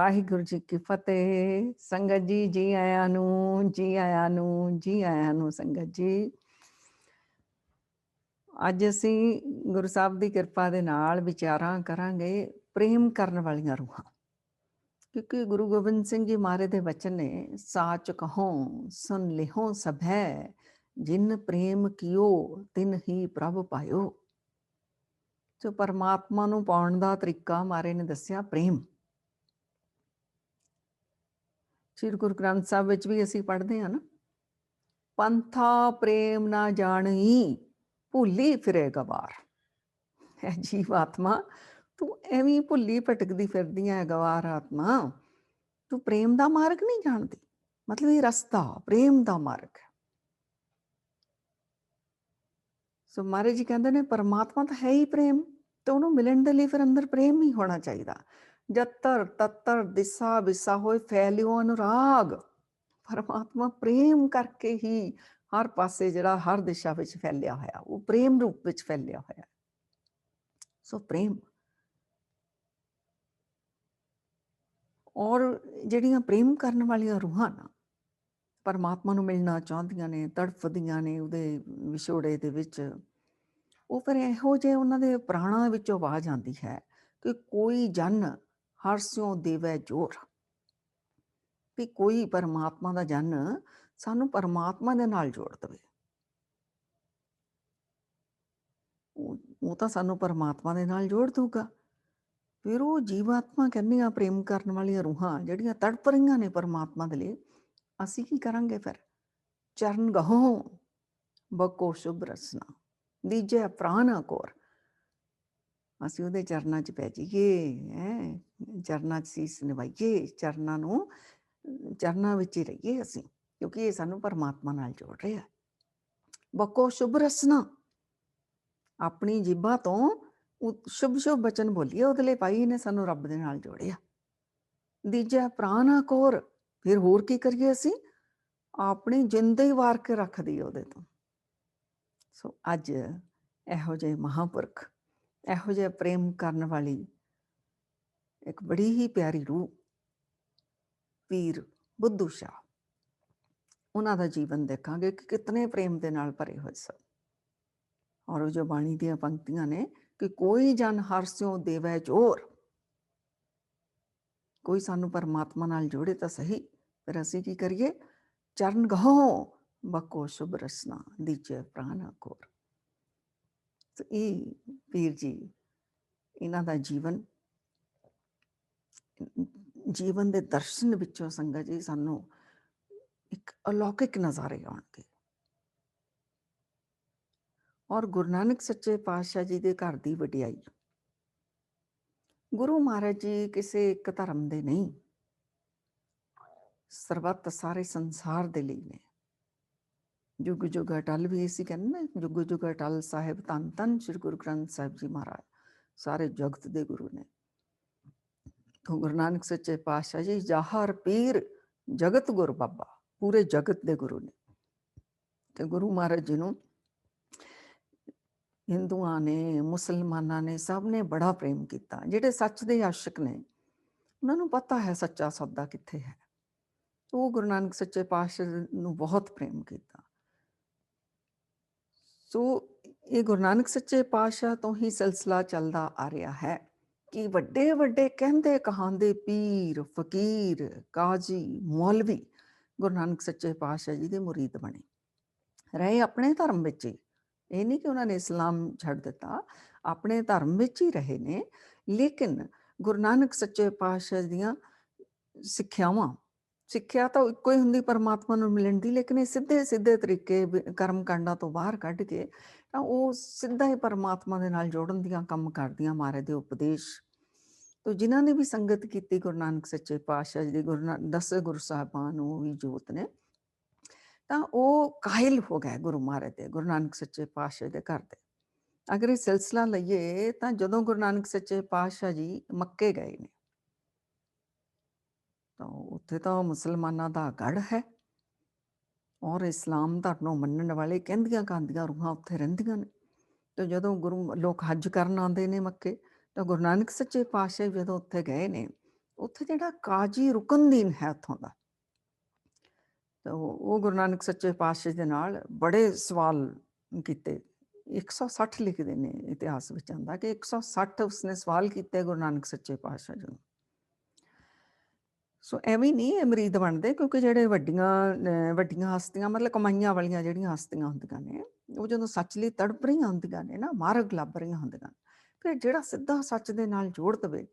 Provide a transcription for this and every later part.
ਵਾਹਿਗੁਰੂ ਜੀ ਕੀ ਫਤਿਹ। ਸੰਗਤ ਜੀ, ਜੀ ਆਇਆਂ ਨੂੰ, ਜੀ ਆਇਆਂ ਨੂੰ, ਜੀ ਆਇਆਂ ਨੂੰ ਸੰਗਤ ਜੀ। ਅੱਜ ਅਸੀਂ ਗੁਰੂ ਸਾਹਿਬ ਦੀ ਕਿਰਪਾ ਦੇ ਨਾਲ ਵਿਚਾਰਾਂ ਕਰਾਂਗੇ ਪ੍ਰੇਮ ਕਰਨ ਵਾਲੀਆਂ ਰੂਹਾਂ, ਕਿਉਂਕਿ ਗੁਰੂ ਗੋਬਿੰਦ ਸਿੰਘ ਜੀ ਮਹਾਰਾਜ ਦੇ ਵਚਨ ਨੇ, ਸਾਚ ਕਹੋ ਸੁਨ ਲਿਹੋ ਸਭੈ, ਜਿਨ ਪ੍ਰੇਮ ਕੀਓ ਤਿਨ ਹੀ ਪ੍ਰਭ ਪਾਇਓ। ਜੋ ਪਰਮਾਤਮਾ ਨੂੰ ਪਾਉਣ ਦਾ ਤਰੀਕਾ ਮਹਾਰਾਜ ਨੇ ਦੱਸਿਆ, ਪ੍ਰੇਮ। ਸ਼੍ਰੀ ਗੁਰੂ ਗ੍ਰੰਥ ਸਾਹਿਬ ਵਿੱਚ ਵੀ ਅਸੀਂ ਪੜ੍ਹਦੇ ਹਾਂ ਨਾ, ਪੰਥਾ ਪ੍ਰੇਮ ਨਾ ਜਾਣੀ, ਭੁੱਲੀ ਫਿਰੇ ਗਵਾਰ। ਹੈ ਜੀਵ ਆਤਮਾ, ਤੂੰ ਐਵੇਂ ਭੁੱਲੀ ਭਟਕਦੀ ਫਿਰਦੀ ਹੈ ਗਵਾਰ ਆਤਮਾ, ਤੂੰ ਪ੍ਰੇਮ ਦਾ ਮਾਰਗ ਨਹੀਂ ਜਾਣਦੀ। ਮਤਲਬ ਇਹ ਰਸਤਾ ਪ੍ਰੇਮ ਦਾ ਮਾਰਗ ਹੈ। ਸੋ ਮਹਾਰਾਜ ਜੀ ਕਹਿੰਦੇ ਨੇ ਪਰਮਾਤਮਾ ਤਾਂ ਹੈ ਹੀ ਪ੍ਰੇਮ, ਤੇ ਉਹਨੂੰ ਮਿਲਣ ਦੇ ਲਈ ਫਿਰ ਅੰਦਰ ਪ੍ਰੇਮ ਹੀ ਹੋਣਾ ਚਾਹੀਦਾ। ਜਤਰ ਤਤਰ ਦਿਸਾ ਵਿਸਾ ਹੋਏ ਫੈਲਿਓ ਅਨੁਰਾਗ। ਪਰਮਾਤਮਾ ਪ੍ਰੇਮ ਕਰਕੇ ਹੀ ਹਰ ਪਾਸੇ ਜਿਹੜਾ ਹਰ ਦਿਸ਼ਾ ਵਿੱਚ ਫੈਲਿਆ ਹੋਇਆ, ਉਹ ਪ੍ਰੇਮ ਰੂਪ ਵਿੱਚ ਫੈਲਿਆ ਹੋਇਆ। ਸੋ ਪ੍ਰੇਮ, ਔਰ ਜਿਹੜੀਆਂ ਪ੍ਰੇਮ ਕਰਨ ਵਾਲੀਆਂ ਰੂਹਾਂ ਨਾ, ਪਰਮਾਤਮਾ ਨੂੰ ਮਿਲਣਾ ਚਾਹੁੰਦੀਆਂ ਨੇ, ਤੜਫਦੀਆਂ ਨੇ ਉਹਦੇ ਵਿਛੋੜੇ ਦੇ ਵਿੱਚ, ਉਹ ਫਿਰ ਇਹੋ ਜਿਹੇ ਉਹਨਾਂ ਦੇ ਪ੍ਰਾਣਾਂ ਵਿੱਚੋਂ ਆਵਾਜ਼ ਆਉਂਦੀ ਹੈ ਕਿ ਕੋਈ ਜਨ ਹਰਸਿਓ ਦੇਵੈ ਜੋਰ। ਵੀ ਕੋਈ ਪਰਮਾਤਮਾ ਦਾ ਜਨ ਸਾਨੂੰ ਪਰਮਾਤਮਾ ਦੇ ਨਾਲ ਜੋੜ ਦੇਵੇ। ਉਹ ਤਾਂ ਸਾਨੂੰ ਪਰਮਾਤਮਾ ਦੇ ਨਾਲ ਜੋੜ ਦੂਗਾ। ਫਿਰ ਉਹ ਜੀਵਾਤਮਾ ਕਹਿੰਦੀਆਂ ਪ੍ਰੇਮ ਕਰਨ ਵਾਲੀਆਂ ਰੂਹਾਂ ਜਿਹੜੀਆਂ ਤੜਪ ਰਹੀਆਂ ਨੇ ਪਰਮਾਤਮਾ ਦੇ ਲਈ, ਅਸੀਂ ਕੀ ਕਰਾਂਗੇ ਫਿਰ? ਚਰਨ ਗਹੋ ਬਕੋ ਸ਼ੁਭ ਰਸਨਾ, ਦੀਜੇ ਪ੍ਰਾਨ ਕੋਰ। ਅਸੀਂ ਉਹਦੇ ਚਰਨਾਂ 'ਚ ਪੈ ਜਾਈਏ, ਚਰਨਾਂ 'ਚ ਸੀਸ ਨਿਵਾਈਏ, ਚਰਨਾਂ ਵਿੱਚ ਹੀ ਰਹੀਏ ਅਸੀਂ, ਕਿਉਂਕਿ ਇਹ ਸਾਨੂੰ ਪਰਮਾਤਮਾ ਨਾਲ ਜੋੜ ਰਿਹਾ। ਬਕੋ ਸ਼ੁਭ ਰਸਨਾ, ਆਪਣੀ ਜੀਭਾਂ ਤੋਂ ਸ਼ੁਭ ਸ਼ੁਭ ਬਚਨ ਬੋਲੀਏ, ਉਹਦੇ ਲਈ ਭਾਈ ਨੇ ਸਾਨੂੰ ਰੱਬ ਦੇ ਨਾਲ ਜੋੜਿਆ। ਦੀਜਾ ਪ੍ਰਾਨ ਕੋਰ, ਫਿਰ ਹੋਰ ਕੀ ਕਰੀਏ ਅਸੀਂ? ਆਪਣੀ ਜਿੰਦ ਹੀ ਵਾਰ ਕੇ ਰੱਖ ਦਈਏ ਉਹਦੇ ਤੋਂ। ਸੋ ਅੱਜ ਇਹੋ ਜਿਹੇ ਮਹਾਂਪੁਰਖ, ਇਹੋ ਜਿਹੇ ਪ੍ਰੇਮ ਕਰਨ ਵਾਲੀ ਇੱਕ ਬੜੀ ਹੀ ਪਿਆਰੀ ਰੂਹ ਪੀਰ ਬੁੱਧੂ ਸ਼ਾਹ, ਉਹਨਾਂ ਦਾ ਜੀਵਨ ਦੇਖਾਂਗੇ ਕਿ ਕਿਤਨੇ ਪ੍ਰੇਮ ਦੇ ਨਾਲ ਭਰੇ ਹੋਏ ਸਨ। ਔਰ ਉਹ ਜੋ ਬਾਣੀ ਦੀਆਂ ਪੰਕਤੀਆਂ ਨੇ ਕਿ ਕੋਈ ਜਨ ਹਰਸਿਓ ਦੇਵੈ ਜੋਰ, ਕੋਈ ਸਾਨੂੰ ਪਰਮਾਤਮਾ ਨਾਲ ਜੋੜੇ ਤਾਂ ਸਹੀ, ਫਿਰ ਅਸੀਂ ਕੀ ਕਰੀਏ? ਚਰਨ ਗਹੋ ਬਕੋ ਸ਼ੁਭ ਰਸਨਾ, ਦੀਜੇ ਪ੍ਰਾਨ ਕੋਰ। ਤੇ ਇਹ ਪੀਰ ਜੀ, ਇਹਨਾਂ ਦਾ ਜੀਵਨ ਦੇ ਦਰਸ਼ਨ ਵਿੱਚੋਂ ਸੰਗਤ ਜੀ ਸਾਨੂੰ ਇੱਕ ਅਲੌਕਿਕ ਨਜ਼ਾਰੇ ਆਉਣਗੇ। ਔਰ ਗੁਰੂ ਨਾਨਕ ਸੱਚੇ ਪਾਤਸ਼ਾਹ ਜੀ ਦੇ ਘਰ ਦੀ ਵਡਿਆਈ, ਗੁਰੂ ਮਹਾਰਾਜ ਜੀ ਕਿਸੇ ਇੱਕ ਧਰਮ ਦੇ ਨਹੀਂ, ਸਰਬੱਤ ਸਾਰੇ ਸੰਸਾਰ ਦੇ ਲਈ ਨੇ। ਜੁਗ ਜੁਗ ਅਟਲ ਵੀ ਅਸੀਂ ਕਹਿੰਦੇ ਨਾ, ਜੁਗ ਜੁਗ ਅਟਲ ਸਾਹਿਬ ਧੰਨ ਧੰਨ ਸ਼੍ਰੀ ਗੁਰੂ ਗ੍ਰੰਥ ਸਾਹਿਬ ਜੀ ਮਹਾਰਾਜ, ਸਾਰੇ ਜਗਤ ਦੇ ਗੁਰੂ ਨੇ। ਗੁਰੂ ਨਾਨਕ ਸੱਚੇ ਪਾਤਸ਼ਾਹ ਜੀ ਜਾਹਰ ਪੀਰ ਜਗਤ ਗੁਰ ਬਾਬਾ, ਪੂਰੇ ਜਗਤ ਦੇ ਗੁਰੂ ਨੇ। ਤੇ ਗੁਰੂ ਮਹਾਰਾਜ ਜੀ ਨੂੰ ਹਿੰਦੂਆਂ ਨੇ, ਮੁਸਲਮਾਨਾਂ ਨੇ, ਸਭ ਨੇ ਬੜਾ ਪ੍ਰੇਮ ਕੀਤਾ। ਜਿਹੜੇ ਸੱਚ ਦੇ ਆਸ਼ਿਕ ਨੇ, ਉਹਨਾਂ ਨੂੰ ਪਤਾ ਹੈ ਸੱਚਾ ਸੌਦਾ ਕਿੱਥੇ ਹੈ। ਉਹ ਗੁਰੂ ਨਾਨਕ ਸੱਚੇ ਪਾਤਸ਼ਾਹ ਨੂੰ ਬਹੁਤ ਪ੍ਰੇਮ ਕੀਤਾ। ਸੋ ਇਹ ਗੁਰੂ ਨਾਨਕ ਸੱਚੇ ਪਾਤਸ਼ਾਹ ਤੋਂ ਹੀ ਸਿਲਸਿਲਾ ਚੱਲਦਾ ਆ ਰਿਹਾ ਹੈ ਕਿ ਵੱਡੇ ਵੱਡੇ ਕਹਿੰਦੇ ਕਹਾਂਦੇ ਪੀਰ, ਫਕੀਰ, ਕਾਜ਼ੀ, ਮੌਲਵੀ ਗੁਰੂ ਨਾਨਕ ਸੱਚੇ ਪਾਤਸ਼ਾਹ ਜੀ ਦੇ ਮੁਰੀਦ ਬਣੇ, ਰਹੇ ਆਪਣੇ ਧਰਮ ਵਿੱਚ ਹੀ। ਇਹ ਨਹੀਂ ਕਿ ਉਹਨਾਂ ਨੇ ਇਸਲਾਮ ਛੱਡ ਦਿੱਤਾ, ਆਪਣੇ ਧਰਮ ਵਿੱਚ ਹੀ ਰਹੇ ਨੇ। ਲੇਕਿਨ ਗੁਰੂ ਨਾਨਕ ਸੱਚੇ ਪਾਤਸ਼ਾਹ ਦੀਆਂ ਸਿੱਖਿਆ ਤਾਂ ਇੱਕੋ ਹੀ ਹੁੰਦੀ ਪਰਮਾਤਮਾ ਨੂੰ ਮਿਲਣ ਦੀ, ਲੇਕਿਨ ਇਹ ਸਿੱਧੇ ਸਿੱਧੇ ਤਰੀਕੇ ਕਰਮ ਕਾਂਡਾਂ ਤੋਂ ਬਾਹਰ ਕੱਢ ਕੇ ਤਾਂ ਉਹ ਸਿੱਧਾ ਹੀ ਪਰਮਾਤਮਾ ਦੇ ਨਾਲ ਜੋੜਨ ਦੀਆਂ ਕੰਮ ਕਰਦੀਆਂ ਮਹਾਰਾਜ ਦੇ ਉਪਦੇਸ਼ ਤੋਂ। ਜਿਨ੍ਹਾਂ ਨੇ ਵੀ ਸੰਗਤ ਕੀਤੀ ਗੁਰੂ ਨਾਨਕ ਸੱਚੇ ਪਾਤਸ਼ਾਹ ਜੀ ਦੀ, 10 ਗੁਰੂ ਸਾਹਿਬਾਨ ਉਹ ਵੀ ਜੋਤ ਨੇ, ਤਾਂ ਉਹ ਕਾਇਲ ਹੋ ਗਏ ਗੁਰੂ ਮਹਾਰਾਜ ਦੇ, ਗੁਰੂ ਨਾਨਕ ਸੱਚੇ ਪਾਤਸ਼ਾਹ ਦੇ ਘਰ ਦੇ। ਅਗਰ ਇਹ ਸਿਲਸਿਲਾ ਲਈਏ ਤਾਂ ਜਦੋਂ ਗੁਰੂ ਨਾਨਕ ਸੱਚੇ ਪਾਤਸ਼ਾਹ ਜੀ ਮੱਕੇ ਗਏ ਨੇ, ਤਾਂ ਉੱਥੇ ਤਾਂ ਮੁਸਲਮਾਨਾਂ ਦਾ ਗੜ੍ਹ ਹੈ, ਔਰ ਇਸਲਾਮ ਧਰਮ ਨੂੰ ਮੰਨਣ ਵਾਲੇ ਕਹਿੰਦੀਆਂ ਕਾਂਦੀਆਂ ਰੂਹਾਂ ਉੱਥੇ ਰਹਿੰਦੀਆਂ ਨੇ। ਤੇ ਜਦੋਂ ਲੋਕ ਹੱਜ ਕਰਨ ਆਉਂਦੇ ਨੇ ਮੱਕੇ, ਤਾਂ ਗੁਰੂ ਨਾਨਕ ਸੱਚੇ ਪਾਤਸ਼ਾਹ ਜਦੋਂ ਉੱਥੇ ਗਏ ਨੇ, ਉੱਥੇ ਜਿਹੜਾ ਕਾਜੀ ਰੁਕਨਦੀਨ ਹੈ ਉੱਥੋਂ ਦਾ, ਤਾਂ ਉਹ ਗੁਰੂ ਨਾਨਕ ਸੱਚੇ ਪਾਤਸ਼ਾਹ ਦੇ ਨਾਲ ਬੜੇ ਸਵਾਲ ਕੀਤੇ। 160 ਲਿਖਦੇ ਨੇ ਇਤਿਹਾਸ ਵਿੱਚ ਆਉਂਦਾ ਕਿ 160 ਉਸਨੇ ਸਵਾਲ ਕੀਤੇ ਗੁਰੂ ਨਾਨਕ ਸੱਚੇ ਪਾਤਸ਼ਾਹ ਜੀ ਨੂੰ। ਸੋ ਐਵੇਂ ਨਹੀਂ ਇਹ ਮਰੀਦ ਬਣਦੇ, ਕਿਉਂਕਿ ਜਿਹੜੇ ਵੱਡੀਆਂ ਹਸਤੀਆਂ, ਮਤਲਬ ਕਮਾਈਆਂ ਵਾਲੀਆਂ ਜਿਹੜੀਆਂ ਹਸਤੀਆਂ ਹੁੰਦੀਆਂ ਨੇ, ਉਹ ਜਦੋਂ ਸੱਚ ਲਈ ਤੜਪ ਰਹੀਆਂ ਹੁੰਦੀਆਂ ਨੇ ਨਾ, ਮਾਰਗ ਲੱਭ ਰਹੀਆਂ ਹੁੰਦੀਆਂ, ਫਿਰ ਜਿਹੜਾ ਸਿੱਧਾ ਸੱਚ ਦੇ ਨਾਲ ਜੋੜ ਦਵੇ,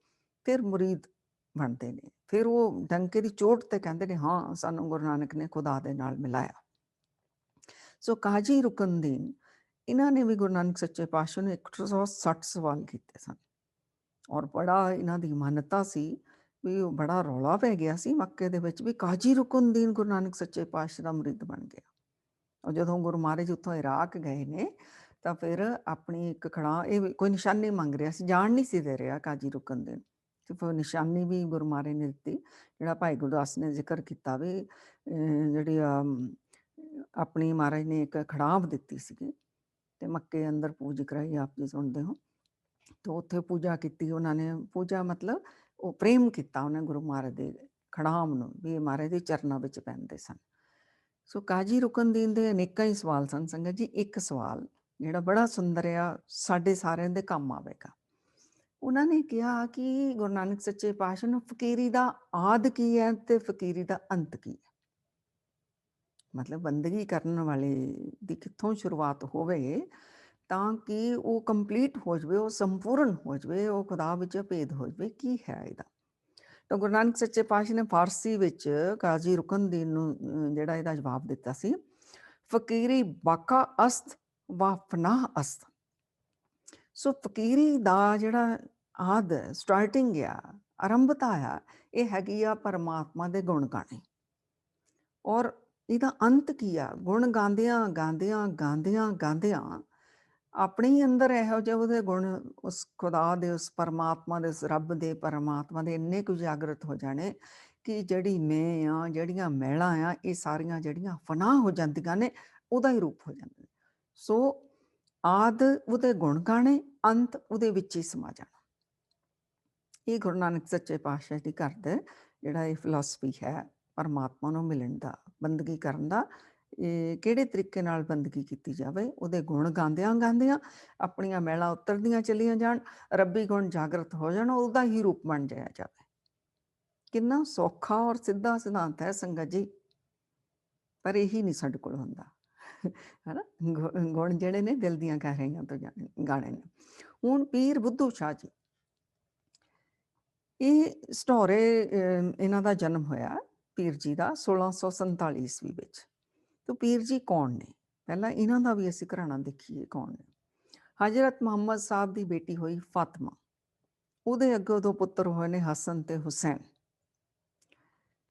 ਫਿਰ ਮੁਰੀਦ ਬਣਦੇ ਨੇ। ਫਿਰ ਉਹ ਡੰਕੇ ਦੀ ਚੋਟ ਤੇ ਕਹਿੰਦੇ ਨੇ, ਹਾਂ ਸਾਨੂੰ ਗੁਰੂ ਨਾਨਕ ਨੇ ਖੁਦਾ ਦੇ ਨਾਲ ਮਿਲਾਇਆ। ਸੋ ਕਾਜੀ ਰੁਕਨਦੀਨ, ਇਹਨਾਂ ਨੇ ਵੀ ਗੁਰੂ ਨਾਨਕ ਸੱਚੇ ਪਾਤਸ਼ਾਹ ਨੂੰ 160 ਸਵਾਲ ਕੀਤੇ ਸਨ, ਔਰ ਬੜਾ ਇਹਨਾਂ ਦੀ ਮਾਨਤਾ ਸੀ ਵੀ ਉਹ ਬੜਾ ਰੌਲਾ ਪੈ ਗਿਆ ਸੀ ਮੱਕੇ ਦੇ ਵਿੱਚ ਵੀ ਕਾਜੀ ਰੁਕਨਦੀਨ ਗੁਰੂ ਨਾਨਕ ਸੱਚੇ ਪਾਤਸ਼ਾਹ ਦਾ ਮੁਰੀਦ ਬਣ ਗਿਆ। ਔਰ ਜਦੋਂ ਗੁਰੂ ਮਹਾਰਾਜ ਉੱਥੋਂ ਇਰਾਕ ਗਏ ਨੇ, ਤਾਂ ਫਿਰ ਆਪਣੀ ਇੱਕ ਖੜਾ, ਇਹ ਕੋਈ ਨਿਸ਼ਾਨੀ ਮੰਗ ਰਿਹਾ ਸੀ, ਜਾਣ ਨਹੀਂ ਸੀ ਦੇ ਰਿਹਾ ਕਾਜੀ ਰੁਕਨਦੀਨ, ਤੇ ਫਿਰ ਨਿਸ਼ਾਨੀ ਵੀ ਗੁਰੂ ਮਹਾਰਾਜ ਨੇ ਦਿੱਤੀ। ਜਿਹੜਾ ਭਾਈ ਗੁਰਦਾਸ ਨੇ ਜ਼ਿਕਰ ਕੀਤਾ ਵੀ ਜਿਹੜੀ ਆਪਣੀ ਮਹਾਰਾਜ ਨੇ ਇੱਕ ਖੜਾਬ ਦਿੱਤੀ ਸੀਗੀ, ਤੇ ਮੱਕੇ ਅੰਦਰ ਪੂਜ ਕਰਾਈ, ਆਪ ਜੀ ਸੁਣਦੇ ਹੋ। ਤੇ ਉੱਥੇ ਪੂਜਾ ਕੀਤੀ ਉਹਨਾਂ ਨੇ, ਪੂਜਾ ਮਤਲਬ ਉਹ ਪ੍ਰੇਮ ਕੀਤਾ ਉਹਨੇ ਗੁਰੂ ਮਹਾਰਾਜ ਦੇ ਖੜਾਮ ਨੂੰ, ਵੀ ਇਹ ਮਹਾਰਾਜ ਦੇ ਚਰਨਾਂ ਵਿੱਚ ਪੈਂਦੇ ਸਨ। ਸੋ ਕਾਜੀ ਰੁਕਨਦੀਨ ਦੇ ਅਨੇਕਾਂ ਹੀ ਸਵਾਲ ਸਨ ਸੰਗਤ ਜੀ। ਇੱਕ ਸਵਾਲ ਜਿਹੜਾ ਬੜਾ ਸੁੰਦਰ ਆ, ਸਾਡੇ ਸਾਰਿਆਂ ਦੇ ਕੰਮ ਆਵੇਗਾ। ਉਹਨਾਂ ਨੇ ਕਿਹਾ ਕਿ ਗੁਰੂ ਨਾਨਕ ਸੱਚੇ ਪਾਤਸ਼ਾਹ ਨੂੰ ਫਕੀਰੀ ਦਾ ਆਦਿ ਕੀ ਹੈ ਤੇ ਫਕੀਰੀ ਦਾ ਅੰਤ ਕੀ ਹੈ। ਮਤਲਬ ਬੰਦਗੀ ਕਰਨ ਵਾਲੇ ਦੀ ਕਿੱਥੋਂ ਸ਼ੁਰੂਆਤ ਹੋਵੇ ਤਾਂ ਕਿ ਉਹ ਕੰਪਲੀਟ ਹੋ ਜਾਵੇ, ਉਹ ਸੰਪੂਰਨ ਹੋ ਜਾਵੇ, ਉਹ ਖੁਦਾ ਵਿੱਚ ਭੇਦ ਹੋ ਜਾਵੇ, ਕੀ ਹੈ ਇਹਦਾ। ਤਾਂ ਗੁਰੂ ਨਾਨਕ ਸੱਚੇ ਪਾਤਸ਼ਾਹ ਨੇ ਫਾਰਸੀ ਵਿੱਚ ਕਾਜੀ ਰੁਕਨਦੀਨ ਨੂੰ ਜਿਹੜਾ ਇਹਦਾ ਜਵਾਬ ਦਿੱਤਾ ਸੀ, ਫਕੀਰੀ ਬਾਕਾ ਅਸਤ ਵਾ ਫਨਾਹ ਅਸਤ। ਸੋ ਫਕੀਰੀ ਦਾ ਜਿਹੜਾ ਆਦ ਸਟਾਰਟਿੰਗ ਆ, ਆਰੰਭਤਾ ਆ, ਇਹ ਹੈਗੀ ਆ ਪਰਮਾਤਮਾ ਦੇ ਗੁਣ ਗਾਣੇ। ਔਰ ਇਹਦਾ ਅੰਤ ਕੀ ਆ, ਗੁਣ ਗਾਉਂਦਿਆਂ ਗਾਉਂਦਿਆਂ ਗਾਉਂਦਿਆਂ ਗਾਉਂਦਿਆਂ ਆਪਣੇ ਹੀ ਅੰਦਰ ਇਹੋ ਜਿਹੇ ਉਹਦੇ ਗੁਣ, ਉਸ ਖੁਦਾ ਦੇ, ਉਸ ਪਰਮਾਤਮਾ ਦੇ, ਉਸ ਰੱਬ ਦੇ, ਪਰਮਾਤਮਾ ਦੇ ਇੰਨੇ ਕੁ ਜਾਗਰਤ ਹੋ ਜਾਣੇ ਕਿ ਜਿਹੜੀ ਮੈਂ ਆ, ਜਿਹੜੀਆਂ ਮੈਲਾਂ ਆ, ਇਹ ਸਾਰੀਆਂ ਜਿਹੜੀਆਂ ਫਨਾਹ ਹੋ ਜਾਂਦੀਆਂ ਨੇ, ਉਹਦਾ ਹੀ ਰੂਪ ਹੋ ਜਾਂਦੇ ਨੇ। ਸੋ ਆਦ ਉਹਦੇ ਗੁਣ ਗਾਣੇ, ਅੰਤ ਉਹਦੇ ਵਿੱਚ ਹੀ ਸਮਾ ਜਾਣਾ। ਇਹ ਗੁਰੂ ਨਾਨਕ ਸੱਚੇ ਪਾਤਸ਼ਾਹ ਦੀ ਘਰ ਦਾ ਜਿਹੜਾ ਇਹ ਫਿਲਾਸਫੀ ਹੈ ਪਰਮਾਤਮਾ ਨੂੰ ਮਿਲਣ ਦਾ, ਬੰਦਗੀ ਕਰਨ ਦਾ। ਇਹ ਕਿਹੜੇ ਤਰੀਕੇ ਨਾਲ ਬੰਦਗੀ ਕੀਤੀ ਜਾਵੇ, ਉਹਦੇ ਗੁਣ ਗਾਉਂਦਿਆਂ ਗਾਉਂਦਿਆਂ ਆਪਣੀਆਂ ਮੈਲਾਂ ਉਤਰਦੀਆਂ ਚਲੀਆਂ ਜਾਣ, ਰੱਬੀ ਗੁਣ ਜਾਗਰਤ ਹੋ ਜਾਣ, ਉਹਦਾ ਹੀ ਰੂਪ ਬਣ ਜਾਇਆ ਜਾਵੇ। ਕਿੰਨਾ ਸੌਖਾ ਔਰ ਸਿੱਧਾ ਸਿਧਾਂਤ ਹੈ ਸੰਗਤ ਜੀ, ਪਰ ਇਹੀ ਨਹੀਂ ਸਾਡੇ ਕੋਲ ਹੁੰਦਾ ਹੈ ਨਾ। ਗੁਣ ਜਿਹੜੇ ਨੇ ਦਿਲ ਦੀਆਂ ਗਹਿਰਾਈਆਂ ਤੋਂ ਗਾਣੇ ਨੇ। ਹੁਣ ਪੀਰ ਬੁੱਧੂ ਸ਼ਾਹ ਜੀ, ਇਹ ਸਟੋਰੇ ਇਹਨਾਂ ਦਾ ਜਨਮ ਹੋਇਆ ਪੀਰ ਜੀ ਦਾ 1647 ਈਸਵੀ ਵਿੱਚ। ਤਾਂ ਪੀਰ ਜੀ ਕੌਣ ਨੇ, ਪਹਿਲਾਂ ਇਹਨਾਂ ਦਾ ਵੀ ਅਸੀਂ ਘਰਾਣਾ ਦੇਖੀਏ ਕੌਣ ਨੇ। ਹਜ਼ਰਤ ਮੁਹੰਮਦ ਸਾਹਿਬ ਦੀ ਬੇਟੀ ਹੋਈ ਫਾਤਿਮਾ, ਉਹਦੇ ਅੱਗੇ ਦੋ ਪੁੱਤਰ ਹੋਏ ਨੇ ਹਸਨ ਤੇ ਹੁਸੈਨ।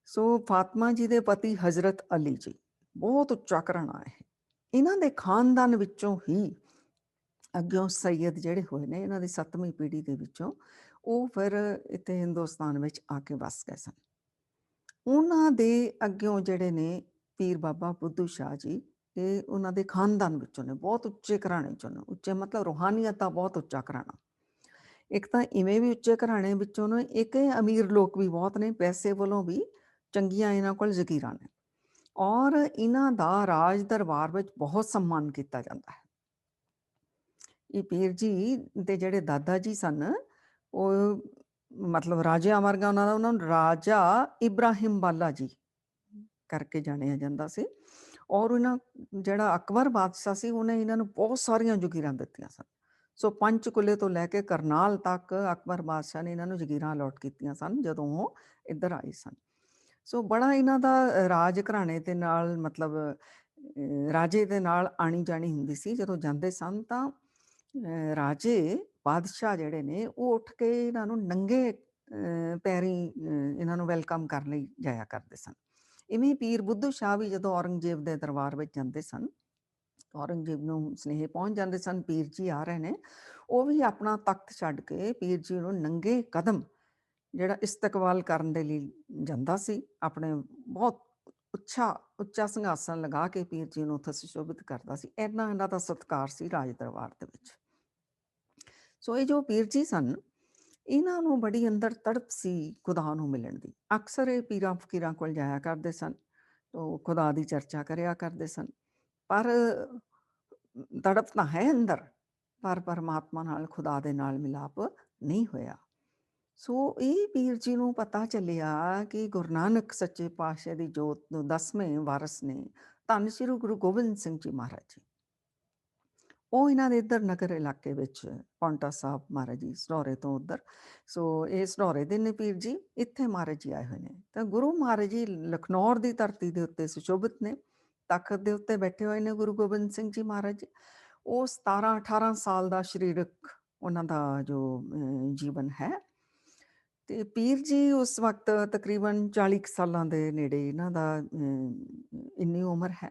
ਸੋ ਫਾਤਿਮਾ ਜੀ ਦੇ ਪਤੀ ਹਜ਼ਰਤ ਅਲੀ ਜੀ, ਬਹੁਤ ਉੱਚਾ ਘਰਾਣਾ ਹੈ। ਇਹਨਾਂ ਦੇ ਖਾਨਦਾਨ ਵਿੱਚੋਂ ਹੀ ਅੱਗਿਓਂ ਸੈਯਦ ਜਿਹੜੇ ਹੋਏ ਨੇ, ਇਹਨਾਂ ਦੀ 7ਵੀਂ ਪੀੜ੍ਹੀ ਦੇ ਵਿੱਚੋਂ, ਉਹ ਫਿਰ ਇੱਥੇ ਹਿੰਦੁਸਤਾਨ ਵਿੱਚ ਆ ਕੇ ਵਸ ਗਏ ਸਨ। ਉਹਨਾਂ ਦੇ ਅੱਗਿਓਂ ਜਿਹੜੇ ਨੇ ਪੀਰ ਬਾਬਾ ਬੁੱਧੂ ਸ਼ਾਹ ਜੀ, ਇਹ ਉਹਨਾਂ ਦੇ ਖਾਨਦਾਨ ਵਿੱਚੋਂ ਨੇ, ਬਹੁਤ ਉੱਚੇ ਘਰਾਣੇ ਚੋਂ ਨੇ। ਉੱਚੇ ਮਤਲਬ ਰੂਹਾਨੀਅਤ ਦਾ ਬਹੁਤ ਉੱਚਾ ਘਰਾਣਾ। ਇੱਕ ਤਾਂ ਇਵੇਂ ਵੀ ਉੱਚੇ ਘਰਾਣੇ ਵਿੱਚੋਂ ਨੇ, ਇੱਕ ਅਮੀਰ ਲੋਕ ਵੀ ਬਹੁਤ ਨੇ, ਪੈਸੇ ਵੱਲੋਂ ਵੀ ਚੰਗੀਆਂ ਇਹਨਾਂ ਕੋਲ ਜ਼ਕੀਰਾਂ ਨੇ, ਔਰ ਇਹਨਾਂ ਦਾ ਰਾਜ ਦਰਬਾਰ ਵਿੱਚ ਬਹੁਤ ਸਨਮਾਨ ਕੀਤਾ ਜਾਂਦਾ ਹੈ। ਇਹ ਪੀਰ ਜੀ ਦੇ ਜਿਹੜੇ ਦਾਦਾ ਜੀ ਸਨ, ਉਹ ਮਤਲਬ ਰਾਜਿਆਂ ਵਰਗਾ ਉਹਨਾਂ ਨੂੰ ਰਾਜਾ ਇਬਰਾਹਿਮ ਬਾਲਾ ਜੀ ਕਰਕੇ ਜਾਣਿਆ ਜਾਂਦਾ ਸੀ। ਔਰ ਇਹਨਾਂ ਜਿਹੜਾ ਅਕਬਰ ਬਾਦਸ਼ਾਹ ਸੀ, ਉਹਨੇ ਇਹਨਾਂ ਨੂੰ ਬਹੁਤ ਸਾਰੀਆਂ ਜ਼ਗੀਰਾਂ ਦਿੱਤੀਆਂ ਸਨ। ਸੋ ਪੰਚਕੂਲੇ ਤੋਂ ਲੈ ਕੇ ਕਰਨਾਲ ਤੱਕ ਅਕਬਰ ਬਾਦਸ਼ਾਹ ਨੇ ਇਹਨਾਂ ਨੂੰ ਜ਼ਗੀਰਾਂ ਅਲਾਟ ਕੀਤੀਆਂ ਸਨ ਜਦੋਂ ਉਹ ਇੱਧਰ ਆਏ ਸਨ। ਸੋ ਬੜਾ ਇਹਨਾਂ ਦਾ ਰਾਜ ਘਰਾਣੇ ਦੇ ਨਾਲ, ਮਤਲਬ ਰਾਜੇ ਦੇ ਨਾਲ ਆਣੀ ਜਾਣੀ ਹੁੰਦੀ ਸੀ। ਜਦੋਂ ਜਾਂਦੇ ਸਨ ਤਾਂ ਰਾਜੇ ਬਾਦਸ਼ਾਹ ਜਿਹੜੇ ਨੇ ਉਹ ਉੱਠ ਕੇ ਇਹਨਾਂ ਨੂੰ ਨੰਗੇ ਪੈਰੀ ਇਹਨਾਂ ਨੂੰ ਵੈਲਕਮ ਕਰਨ ਲਈ ਜਾਇਆ ਕਰਦੇ ਸਨ। ਇਵੇਂ ਪੀਰ ਬੁੱਧੂ ਸ਼ਾਹ ਵੀ ਜਦੋਂ ਔਰੰਗਜ਼ੇਬ ਦੇ ਦਰਬਾਰ ਵਿੱਚ ਜਾਂਦੇ ਸਨ, ਔਰੰਗਜ਼ੇਬ ਨੂੰ ਸੁਨੇਹੇ ਪਹੁੰਚ ਜਾਂਦੇ ਸਨ ਪੀਰ ਜੀ ਆ ਰਹੇ ਨੇ, ਉਹ ਵੀ ਆਪਣਾ ਤਖਤ ਛੱਡ ਕੇ ਪੀਰ ਜੀ ਨੂੰ ਨੰਗੇ ਕਦਮ ਜਿਹੜਾ ਇਸਤਕਬਾਲ ਕਰਨ ਦੇ ਲਈ ਜਾਂਦਾ ਸੀ। ਆਪਣੇ ਬਹੁਤ ਉੱਚਾ ਸਿੰਘਾਸਨ ਲਗਾ ਕੇ ਪੀਰ ਜੀ ਨੂੰ ਉੱਥੇ ਸੁਸ਼ੋਭਿਤ ਕਰਦਾ ਸੀ। ਇੰਨਾ ਇਹਨਾਂ ਦਾ ਸਤਿਕਾਰ ਸੀ ਰਾਜ ਦਰਬਾਰ ਦੇ ਵਿੱਚ। ਸੋ ਇਹ ਜੋ ਪੀਰ ਜੀ ਸਨ, ਇਹਨਾਂ ਨੂੰ ਬੜੀ ਅੰਦਰ ਤੜਪ ਸੀ ਖੁਦਾ ਨੂੰ ਮਿਲਣ ਦੀ। ਅਕਸਰ ਇਹ ਪੀਰਾਂ ਫਕੀਰਾਂ ਕੋਲ ਜਾਇਆ ਕਰਦੇ ਸਨ, ਉਹ ਖੁਦਾ ਦੀ ਚਰਚਾ ਕਰਿਆ ਕਰਦੇ ਸਨ। ਪਰ ਤੜਪ ਤਾਂ ਹੈ ਅੰਦਰ, ਪਰ ਪਰਮਾਤਮਾ ਨਾਲ, ਖੁਦਾ ਦੇ ਨਾਲ ਮਿਲਾਪ ਨਹੀਂ ਹੋਇਆ। ਸੋ ਇਹ ਪੀਰ ਜੀ ਨੂੰ ਪਤਾ ਚੱਲਿਆ ਕਿ ਗੁਰੂ ਨਾਨਕ ਸੱਚੇ ਪਾਤਸ਼ਾਹ ਦੀ ਜੋਤ ਨੂੰ 10ਵੇਂ ਵਾਰਸ ਨੇ, ਧੰਨ ਸ੍ਰੀ ਗੁਰੂ ਗੋਬਿੰਦ ਸਿੰਘ ਜੀ ਮਹਾਰਾਜ ਜੀ। ਉਹ ਇਹਨਾਂ ਦੇ ਇੱਧਰ ਨਗਰ ਇਲਾਕੇ ਵਿੱਚ ਪਾਉਂਟਾ ਸਾਹਿਬ ਮਹਾਰਾਜ ਜੀ ਸਨੌਰੇ ਤੋਂ ਉੱਧਰ, ਸੋ ਇਹ ਸਨੌਰੇ ਦੇ ਨੇ ਪੀਰ ਜੀ, ਇੱਥੇ ਮਹਾਰਾਜ ਜੀ ਆਏ ਹੋਏ ਨੇ। ਤਾਂ ਗੁਰੂ ਮਹਾਰਾਜ ਜੀ ਲਖਨੌਰ ਦੀ ਧਰਤੀ ਦੇ ਉੱਤੇ ਸੁਸ਼ੋਭਿਤ ਨੇ, ਤਖਤ ਦੇ ਉੱਤੇ ਬੈਠੇ ਹੋਏ ਨੇ ਗੁਰੂ ਗੋਬਿੰਦ ਸਿੰਘ ਜੀ ਮਹਾਰਾਜ ਜੀ। ਉਹ 17-18 ਸਾਲ ਦਾ ਸਰੀਰਕ ਉਹਨਾਂ ਦਾ ਜੋ ਜੀਵਨ ਹੈ। ਤੇ ਪੀਰ ਜੀ ਉਸ ਵਕਤ ਤਕਰੀਬਨ 40 ਕੁ ਸਾਲਾਂ ਦੇ ਨੇੜੇ ਇਹਨਾਂ ਦਾ ਇੰਨੀ ਉਮਰ ਹੈ।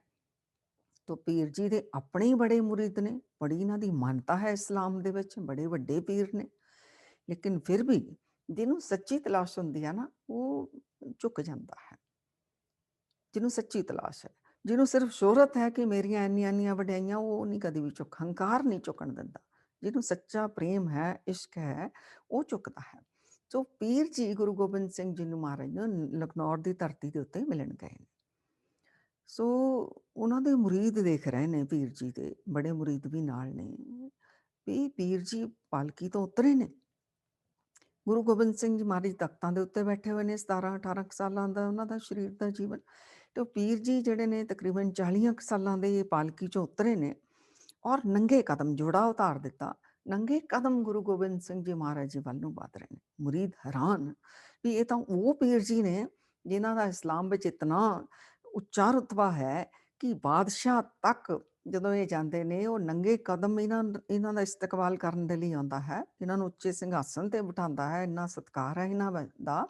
ਤੋ ਪੀਰ ਜੀ ਦੇ ਆਪਣੇ ਹੀ ਬੜੇ ਮੁਰੀਦ ਨੇ, ਬੜੀ ਇਹਨਾਂ ਦੀ ਮਾਨਤਾ ਹੈ ਇਸਲਾਮ ਦੇ ਵਿੱਚ, ਬੜੇ ਵੱਡੇ ਪੀਰ ਨੇ। ਲੇਕਿਨ ਫਿਰ ਵੀ ਜਿਹਨੂੰ ਸੱਚੀ ਤਲਾਸ਼ ਹੁੰਦੀ ਹੈ ਨਾ, ਉਹ ਝੁਕ ਜਾਂਦਾ ਹੈ। ਜਿਹਨੂੰ ਸੱਚੀ ਤਲਾਸ਼ ਹੈ, ਜਿਹਨੂੰ ਸਿਰਫ ਸ਼ੋਹਰਤ ਹੈ ਕਿ ਮੇਰੀਆਂ ਇੰਨੀਆਂ ਇੰਨੀਆਂ ਵਡਿਆਈਆਂ, ਉਹ ਨਹੀਂ ਕਦੇ ਵੀ ਹੰਕਾਰ ਨਹੀਂ ਝੁਕਣ ਦਿੰਦਾ। ਜਿਹਨੂੰ ਸੱਚਾ ਪ੍ਰੇਮ ਹੈ, ਇਸ਼ਕ ਹੈ, ਉਹ ਝੁਕਦਾ ਹੈ। ਸੋ ਪੀਰ ਜੀ ਗੁਰੂ ਗੋਬਿੰਦ ਸਿੰਘ ਜੀ ਨੂੰ ਮਹਾਰਾਜ ਨੂੰ ਲਖਨੌਰ ਦੀ ਧਰਤੀ ਦੇ ਉੱਤੇ ਮਿਲਣ ਗਏ ਨੇ। ਸੋ ਉਹਨਾਂ ਦੇ ਮੁਰੀਦ ਦੇਖ ਰਹੇ ਨੇ ਪੀਰ ਜੀ ਦੇ, ਬੜੇ ਮੁਰੀਦ ਵੀ ਨਾਲ ਨੇ, ਵੀ ਪੀਰ ਜੀ ਪਾਲਕੀ ਤੋਂ ਉਤਰੇ ਨੇ। ਗੁਰੂ ਗੋਬਿੰਦ ਸਿੰਘ ਜੀ ਮਹਾਰਾਜ ਤਖਤਾਂ ਦੇ ਉੱਤੇ ਬੈਠੇ ਹੋਏ ਨੇ, 17-18 ਸਾਲਾਂ ਦਾ ਉਹਨਾਂ ਦਾ ਸਰੀਰ ਦਾ ਜੀਵਨ। ਤੇ ਉਹ ਪੀਰ ਜੀ ਜਿਹੜੇ ਨੇ ਤਕਰੀਬਨ 40 ਸਾਲਾਂ ਦੇ ਪਾਲਕੀ ਚੋਂ ਉਤਰੇ ਨੇ, ਔਰ ਨੰਗੇ ਕਦਮ ਜੋੜਾ ਉਤਾਰ ਦਿੱਤਾ, ਨੰਗੇ ਕਦਮ ਗੁਰੂ ਗੋਬਿੰਦ ਸਿੰਘ ਜੀ ਮਹਾਰਾਜ ਜੀ ਵੱਲ ਨੂੰ ਵਧ ਰਹੇ ਨੇ। ਮੁਰੀਦ ਹੈਰਾਨ ਵੀ ਇਹ ਤਾਂ ਉਹ ਪੀਰ ਜੀ ਨੇ ਜਿਨ੍ਹਾਂ ਦਾ ਇਸਲਾਮ ਵਿੱਚ ਇਤਨਾ ਉੱਚਾ ਰੁਤਬਾ ਹੈ ਕਿ ਬਾਦਸ਼ਾਹ ਤੱਕ ਜਦੋਂ ਇਹ ਜਾਂਦੇ ਨੇ, ਉਹ ਨੰਗੇ ਕਦਮ ਇਹਨਾਂ ਦਾ ਇਸਤਕਬਾਲ ਕਰਨ ਦੇ ਲਈ ਆਉਂਦਾ ਹੈ, ਇਹਨਾਂ ਨੂੰ ਉੱਚੇ ਸਿੰਘਾਸਨ ਤੇ ਬਿਠਾਉਂਦਾ ਹੈ, ਇੰਨਾ ਸਤਿਕਾਰ ਹੈ ਇਹਨਾਂ ਦਾ।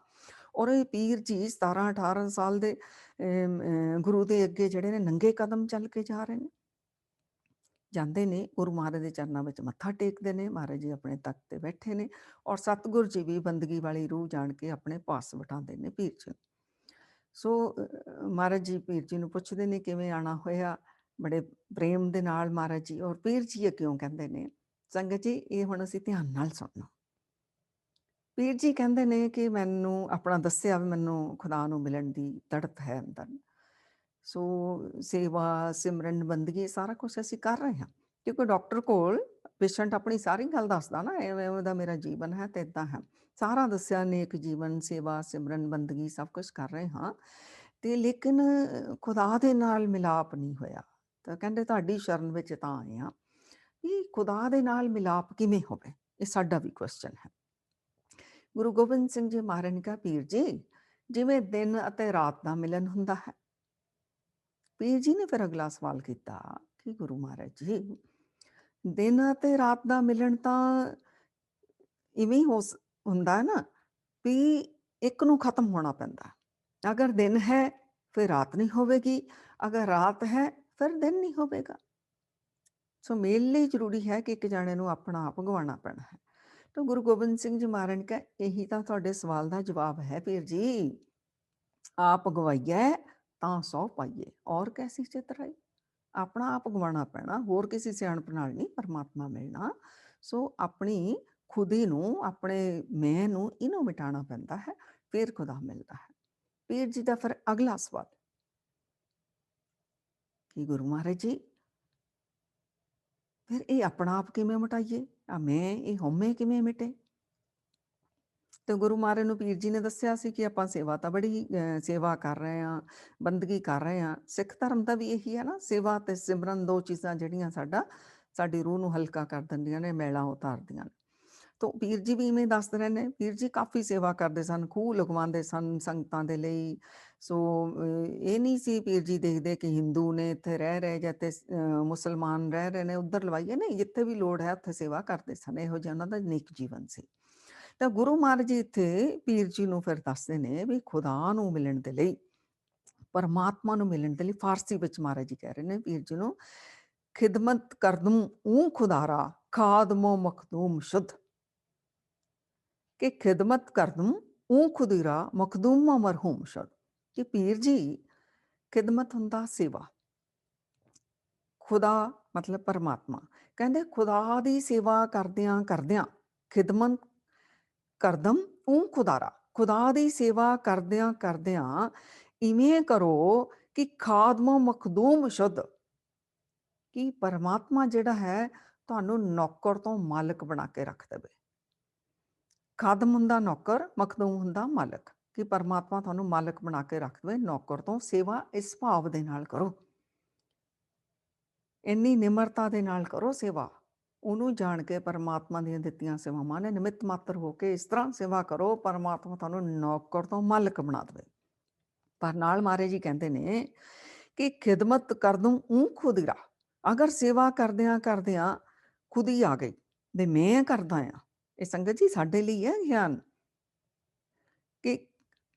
ਔਰ ਇਹ ਪੀਰ ਜੀ 17-18 ਸਾਲ ਦੇ ਗੁਰੂ ਦੇ ਅੱਗੇ ਜਿਹੜੇ ਨੇ ਨੰਗੇ ਕਦਮ ਚੱਲ ਕੇ ਜਾ ਰਹੇ ਨੇ, ਜਾਂਦੇ ਨੇ, ਗੁਰੂ ਮਹਾਰਾਜ ਦੇ ਚਰਨਾਂ ਵਿੱਚ ਮੱਥਾ ਟੇਕਦੇ ਨੇ। ਮਹਾਰਾਜ ਜੀ ਆਪਣੇ ਤਖਤ ਤੇ ਬੈਠੇ ਨੇ, ਔਰ ਸਤਿਗੁਰ ਜੀ ਵੀ ਬੰਦਗੀ ਵਾਲੀ ਰੂਹ ਜਾਣ ਕੇ ਆਪਣੇ ਪਾਸ ਬਿਠਾਉਂਦੇ ਨੇ ਪੀਰ ਜੀ। ਸੋ ਮਹਾਰਾਜ ਜੀ ਪੀਰ ਜੀ ਨੂੰ ਪੁੱਛਦੇ ਨੇ ਕਿਵੇਂ ਆਉਣਾ ਹੋਇਆ, ਬੜੇ ਪ੍ਰੇਮ ਦੇ ਨਾਲ ਮਹਾਰਾਜ ਜੀ। ਔਰ ਪੀਰ ਜੀ ਕਿਉਂ ਕਹਿੰਦੇ ਨੇ, ਸੰਗਤ ਜੀ ਇਹ ਹੁਣ ਅਸੀਂ ਧਿਆਨ ਨਾਲ ਸੁਣਨਾ। ਪੀਰ ਜੀ ਕਹਿੰਦੇ ਨੇ ਕਿ ਮੈਨੂੰ ਆਪਣਾ ਦੱਸਿਆ ਵੀ ਮੈਨੂੰ ਖੁਦਾ ਨੂੰ ਮਿਲਣ ਦੀ ਤੜਪ ਹੈ ਅੰਦਰ। ਸੋ ਸੇਵਾ, ਸਿਮਰਨ, ਬੰਦਗੀ ਸਾਰਾ ਕੁਛ ਅਸੀਂ ਕਰ ਰਹੇ ਹਾਂ, ਕਿਉਂਕਿ ਡਾਕਟਰ ਕੋਲ ਪੇਸ਼ੈਂਟ ਆਪਣੀ ਸਾਰੀ ਗੱਲ ਦੱਸਦਾ ਨਾ, ਐਵੇਂ ਐਵੇਂ ਦਾ ਮੇਰਾ ਜੀਵਨ ਹੈ ਤੇ ਇੱਦਾਂ ਹੈ, ਸਾਰਾ ਦੱਸਿਆ, ਨੇਕ ਜੀਵਨ, ਸੇਵਾ, ਸਿਮਰਨ, ਬੰਦਗੀ ਸਭ ਕੁਛ ਕਰ ਰਹੇ ਹਾਂ। ਤੇ ਲੇਕਿਨ ਖੁਦਾ ਦੇ ਨਾਲ ਮਿਲਾਪ ਨਹੀਂ ਹੋਇਆ। ਤਾਂ ਕਹਿੰਦੇ ਤੁਹਾਡੀ ਸ਼ਰਨ ਵਿੱਚ ਤਾਂ ਆਏ ਹਾਂ ਵੀ ਖੁਦਾ ਦੇ ਨਾਲ ਮਿਲਾਪ ਕਿਵੇਂ ਹੋਵੇ, ਇਹ ਸਾਡਾ ਵੀ ਕੁਐਸਚਨ ਹੈ। ਗੁਰੂ ਗੋਬਿੰਦ ਸਿੰਘ ਜੀ ਮਹਾਰਾਜ ਨੇ ਕਿਹਾ, ਪੀਰ ਜੀ ਜਿਵੇਂ ਦਿਨ ਅਤੇ ਰਾਤ ਦਾ ਮਿਲਨ ਹੁੰਦਾ ਹੈ। ਪੀਰ ਜੀ ਨੇ ਫਿਰ ਅਗਲਾ ਸਵਾਲ ਕੀਤਾ ਕਿ ਗੁਰੂ ਮਹਾਰਾਜ ਜੀ, ਦਿਨ ਅਤੇ ਰਾਤ ਦਾ ਮਿਲਣ ਤਾਂ ਇਵੇਂ ਹੀ ਹੁੰਦਾ ਹੈ ਨਾ, ਵੀ ਇੱਕ ਨੂੰ ਖਤਮ ਹੋਣਾ ਪੈਂਦਾ। ਅਗਰ ਦਿਨ ਹੈ ਫਿਰ ਰਾਤ ਨਹੀਂ ਹੋਵੇਗੀ, ਅਗਰ ਰਾਤ ਹੈ ਫਿਰ ਦਿਨ ਨਹੀਂ ਹੋਵੇਗਾ। ਸੋ ਮੇਲ ਲਈ ਜ਼ਰੂਰੀ ਹੈ ਕਿ ਇੱਕ ਜਾਣੇ ਨੂੰ ਆਪਣਾ ਆਪ ਗਵਾਉਣਾ ਪੈਣਾ ਹੈ। ਤਾਂ ਗੁਰੂ ਗੋਬਿੰਦ ਸਿੰਘ ਜੀ ਮਹਾਰਾਜ ਨੇ ਕਿਹਾ, ਇਹੀ ਤਾਂ ਤੁਹਾਡੇ ਸਵਾਲ ਦਾ ਜਵਾਬ ਹੈ ਪੀਰ ਜੀ, ਆਪ ਗਵਾਈਏ ਤਾਂ ਸਹੁ ਪਾਈਏ, ਔਰ ਕੈਸੀ ਚਿਤਰਾਈ। ਆਪਣਾ ਆਪ ਗਵਾਉਣਾ ਪੈਣਾ, ਹੋਰ ਕਿਸੇ ਸਿਆਣਪ ਨਾਲ ਨਹੀਂ ਪਰਮਾਤਮਾ ਮਿਲਣਾ। ਸੋ ਆਪਣੀ ਖੁਦੀ ਨੂੰ, ਆਪਣੇ ਮੈਂ ਨੂੰ, ਇਹਨੂੰ ਮਿਟਾਉਣਾ ਪੈਂਦਾ ਹੈ, ਫਿਰ ਖੁਦਾ ਮਿਲਦਾ ਹੈ। ਪੀਰ ਜੀ ਦਾ ਫਿਰ ਅਗਲਾ ਸਵਾਲ ਕਿ ਗੁਰੂ ਮਹਾਰਾਜ ਜੀ ਫਿਰ ਇਹ ਆਪਣਾ ਆਪ ਕਿਵੇਂ ਮਿਟਾਈਏ, ਆ ਮੈਂ, ਇਹ ਹਉਮੈ ਕਿਵੇਂ ਮਿਟੇ। ਤੇ ਗੁਰੂ ਮਹਾਰਾਜ ਨੂੰ ਪੀਰ ਜੀ ਨੇ ਦੱਸਿਆ ਸੀ ਕਿ ਆਪਾਂ ਸੇਵਾ ਤਾਂ ਬੜੀ ਸੇਵਾ ਕਰ ਰਹੇ ਹਾਂ, ਬੰਦਗੀ ਕਰ ਰਹੇ ਹਾਂ। ਸਿੱਖ ਧਰਮ ਦਾ ਵੀ ਇਹੀ ਹੈ ਨਾ, ਸੇਵਾ ਤੇ ਸਿਮਰਨ, ਦੋ ਚੀਜ਼ਾਂ ਜਿਹੜੀਆਂ ਸਾਡੀ ਰੂਹ ਨੂੰ ਹਲਕਾ ਕਰ ਦਿੰਦੀਆਂ ਨੇ, ਮੈਲਾ ਉਤਾਰਦੀਆਂ ਨੇ। ਤੋ ਪੀਰ ਜੀ ਵੀ ਇਵੇਂ ਦੱਸਦੇ ਰਹੇ ਨੇ। ਪੀਰ ਜੀ ਕਾਫੀ ਸੇਵਾ ਕਰਦੇ ਸਨ, ਖੂਹ ਲਗਵਾਉਂਦੇ ਸਨ ਸੰਗਤਾਂ ਦੇ ਲਈ। ਸੋ ਇਹ ਨਹੀਂ ਸੀ ਪੀਰ ਜੀ ਦੇਖਦੇ ਕਿ ਹਿੰਦੂ ਨੇ ਇੱਥੇ ਰਹਿ ਰਹੇ ਜਾਂ ਤੇ ਮੁਸਲਮਾਨ ਰਹਿ ਰਹੇ ਨੇ ਉੱਧਰ ਲਵਾਈਏ, ਨਹੀਂ, ਜਿੱਥੇ ਵੀ ਲੋੜ ਹੈ ਉੱਥੇ ਸੇਵਾ ਕਰਦੇ ਸਨ। ਇਹੋ ਜਿਹਾ ਉਹਨਾਂ ਦਾ ਨੇਕ ਜੀਵਨ ਸੀ। ਤਾਂ ਗੁਰੂ ਮਹਾਰਾਜ ਜੀ ਇੱਥੇ ਪੀਰ ਜੀ ਨੂੰ ਫਿਰ ਦੱਸਦੇ ਨੇ ਵੀ ਖੁਦਾ ਨੂੰ ਮਿਲਣ ਦੇ ਲਈ, ਪਰਮਾਤਮਾ ਨੂੰ ਮਿਲਣ ਦੇ ਲਈ, ਫਾਰਸੀ ਵਿੱਚ ਮਹਾਰਾਜ ਜੀ ਕਹਿ ਰਹੇ ਨੇ ਪੀਰ ਜੀ ਨੂੰ, ਖਿਦਮਤ ਕਰਦਮ ਊ ਖੁਦਾਰਾ ਖਾਦਮੋ ਮਖਦੂਮ ਸ਼ੁੱਧ, ਕਿ ਖਿਦਮਤ ਕਰਦਮ ਊ ਖੁਦੀਰਾ ਮਖਦੂਮ ਮਰਹੂਮ ਸ਼ੁੱਧ। ਕਿ ਪੀਰ ਜੀ ਖਿਦਮਤ ਹੁੰਦਾ ਸੇਵਾ, ਖੁਦਾ ਮਤਲਬ ਪਰਮਾਤਮਾ। ਕਹਿੰਦੇ ਖੁਦਾ ਦੀ ਸੇਵਾ ਕਰਦਿਆਂ ਕਰਦਿਆਂ, ਖਿਦਮਤ ਕਰਦਮ ਊ ਖੁਦਾਰਾ, ਖੁਦਾ ਦੀ ਸੇਵਾ ਕਰਦਿਆਂ ਕਰਦਿਆਂ ਇਵੇਂ ਕਰੋ ਕਿ ਖਾਦਮੋ ਮਖਦੂਮ ਸ਼ੁੱਧ, ਕਿ ਪਰਮਾਤਮਾ ਜਿਹੜਾ ਹੈ ਤੁਹਾਨੂੰ ਨੌਕਰ ਤੋਂ ਮਾਲਕ ਬਣਾ ਕੇ ਰੱਖ ਦੇਵੇ। ਖਾਦਮ ਹੁੰਦਾ ਨੌਕਰ, ਮਖਦੂਮ ਹੁੰਦਾ ਮਾਲਕ, ਕਿ ਪਰਮਾਤਮਾ ਤੁਹਾਨੂੰ ਮਾਲਕ ਬਣਾ ਕੇ ਰੱਖ ਦੇਵੇ ਨੌਕਰ ਤੋਂ। ਸੇਵਾ ਇਸ ਭਾਵ ਦੇ ਨਾਲ ਕਰੋ, ਇੰਨੀ ਨਿਮਰਤਾ ਦੇ ਨਾਲ ਕਰੋ ਸੇਵਾ, ਉਹਨੂੰ ਜਾਣ ਕੇ ਪਰਮਾਤਮਾ ਦੀਆਂ ਦਿੱਤੀਆਂ ਸੇਵਾਵਾਂ ਨੇ ਨਿਮਿਤ ਮਾਤਰ ਹੋ ਕੇ ਇਸ ਤਰ੍ਹਾਂ ਸੇਵਾ ਕਰੋ, ਪਰਮਾਤਮਾ ਤੁਹਾਨੂੰ ਨੌਕਰ ਤੋਂ ਮਾਲਕ ਬਣਾ ਦੇਵੇ। ਪਰ ਨਾਲ ਮਹਾਰਾਜ ਜੀ ਕਹਿੰਦੇ ਨੇ ਕਿ ਖਿਦਮਤ ਕਰ ਦੂੰ ਊਂ ਖੁਦੀਰਾ, ਅਗਰ ਸੇਵਾ ਕਰਦਿਆਂ ਕਰਦਿਆਂ ਖੁਦੀ ਆ ਗਈ ਵੀ ਮੈਂ ਕਰਦਾ ਆ, ਇਹ ਸੰਗਤ ਜੀ ਸਾਡੇ ਲਈ ਹੈ ਗਿਆਨ, ਕਿ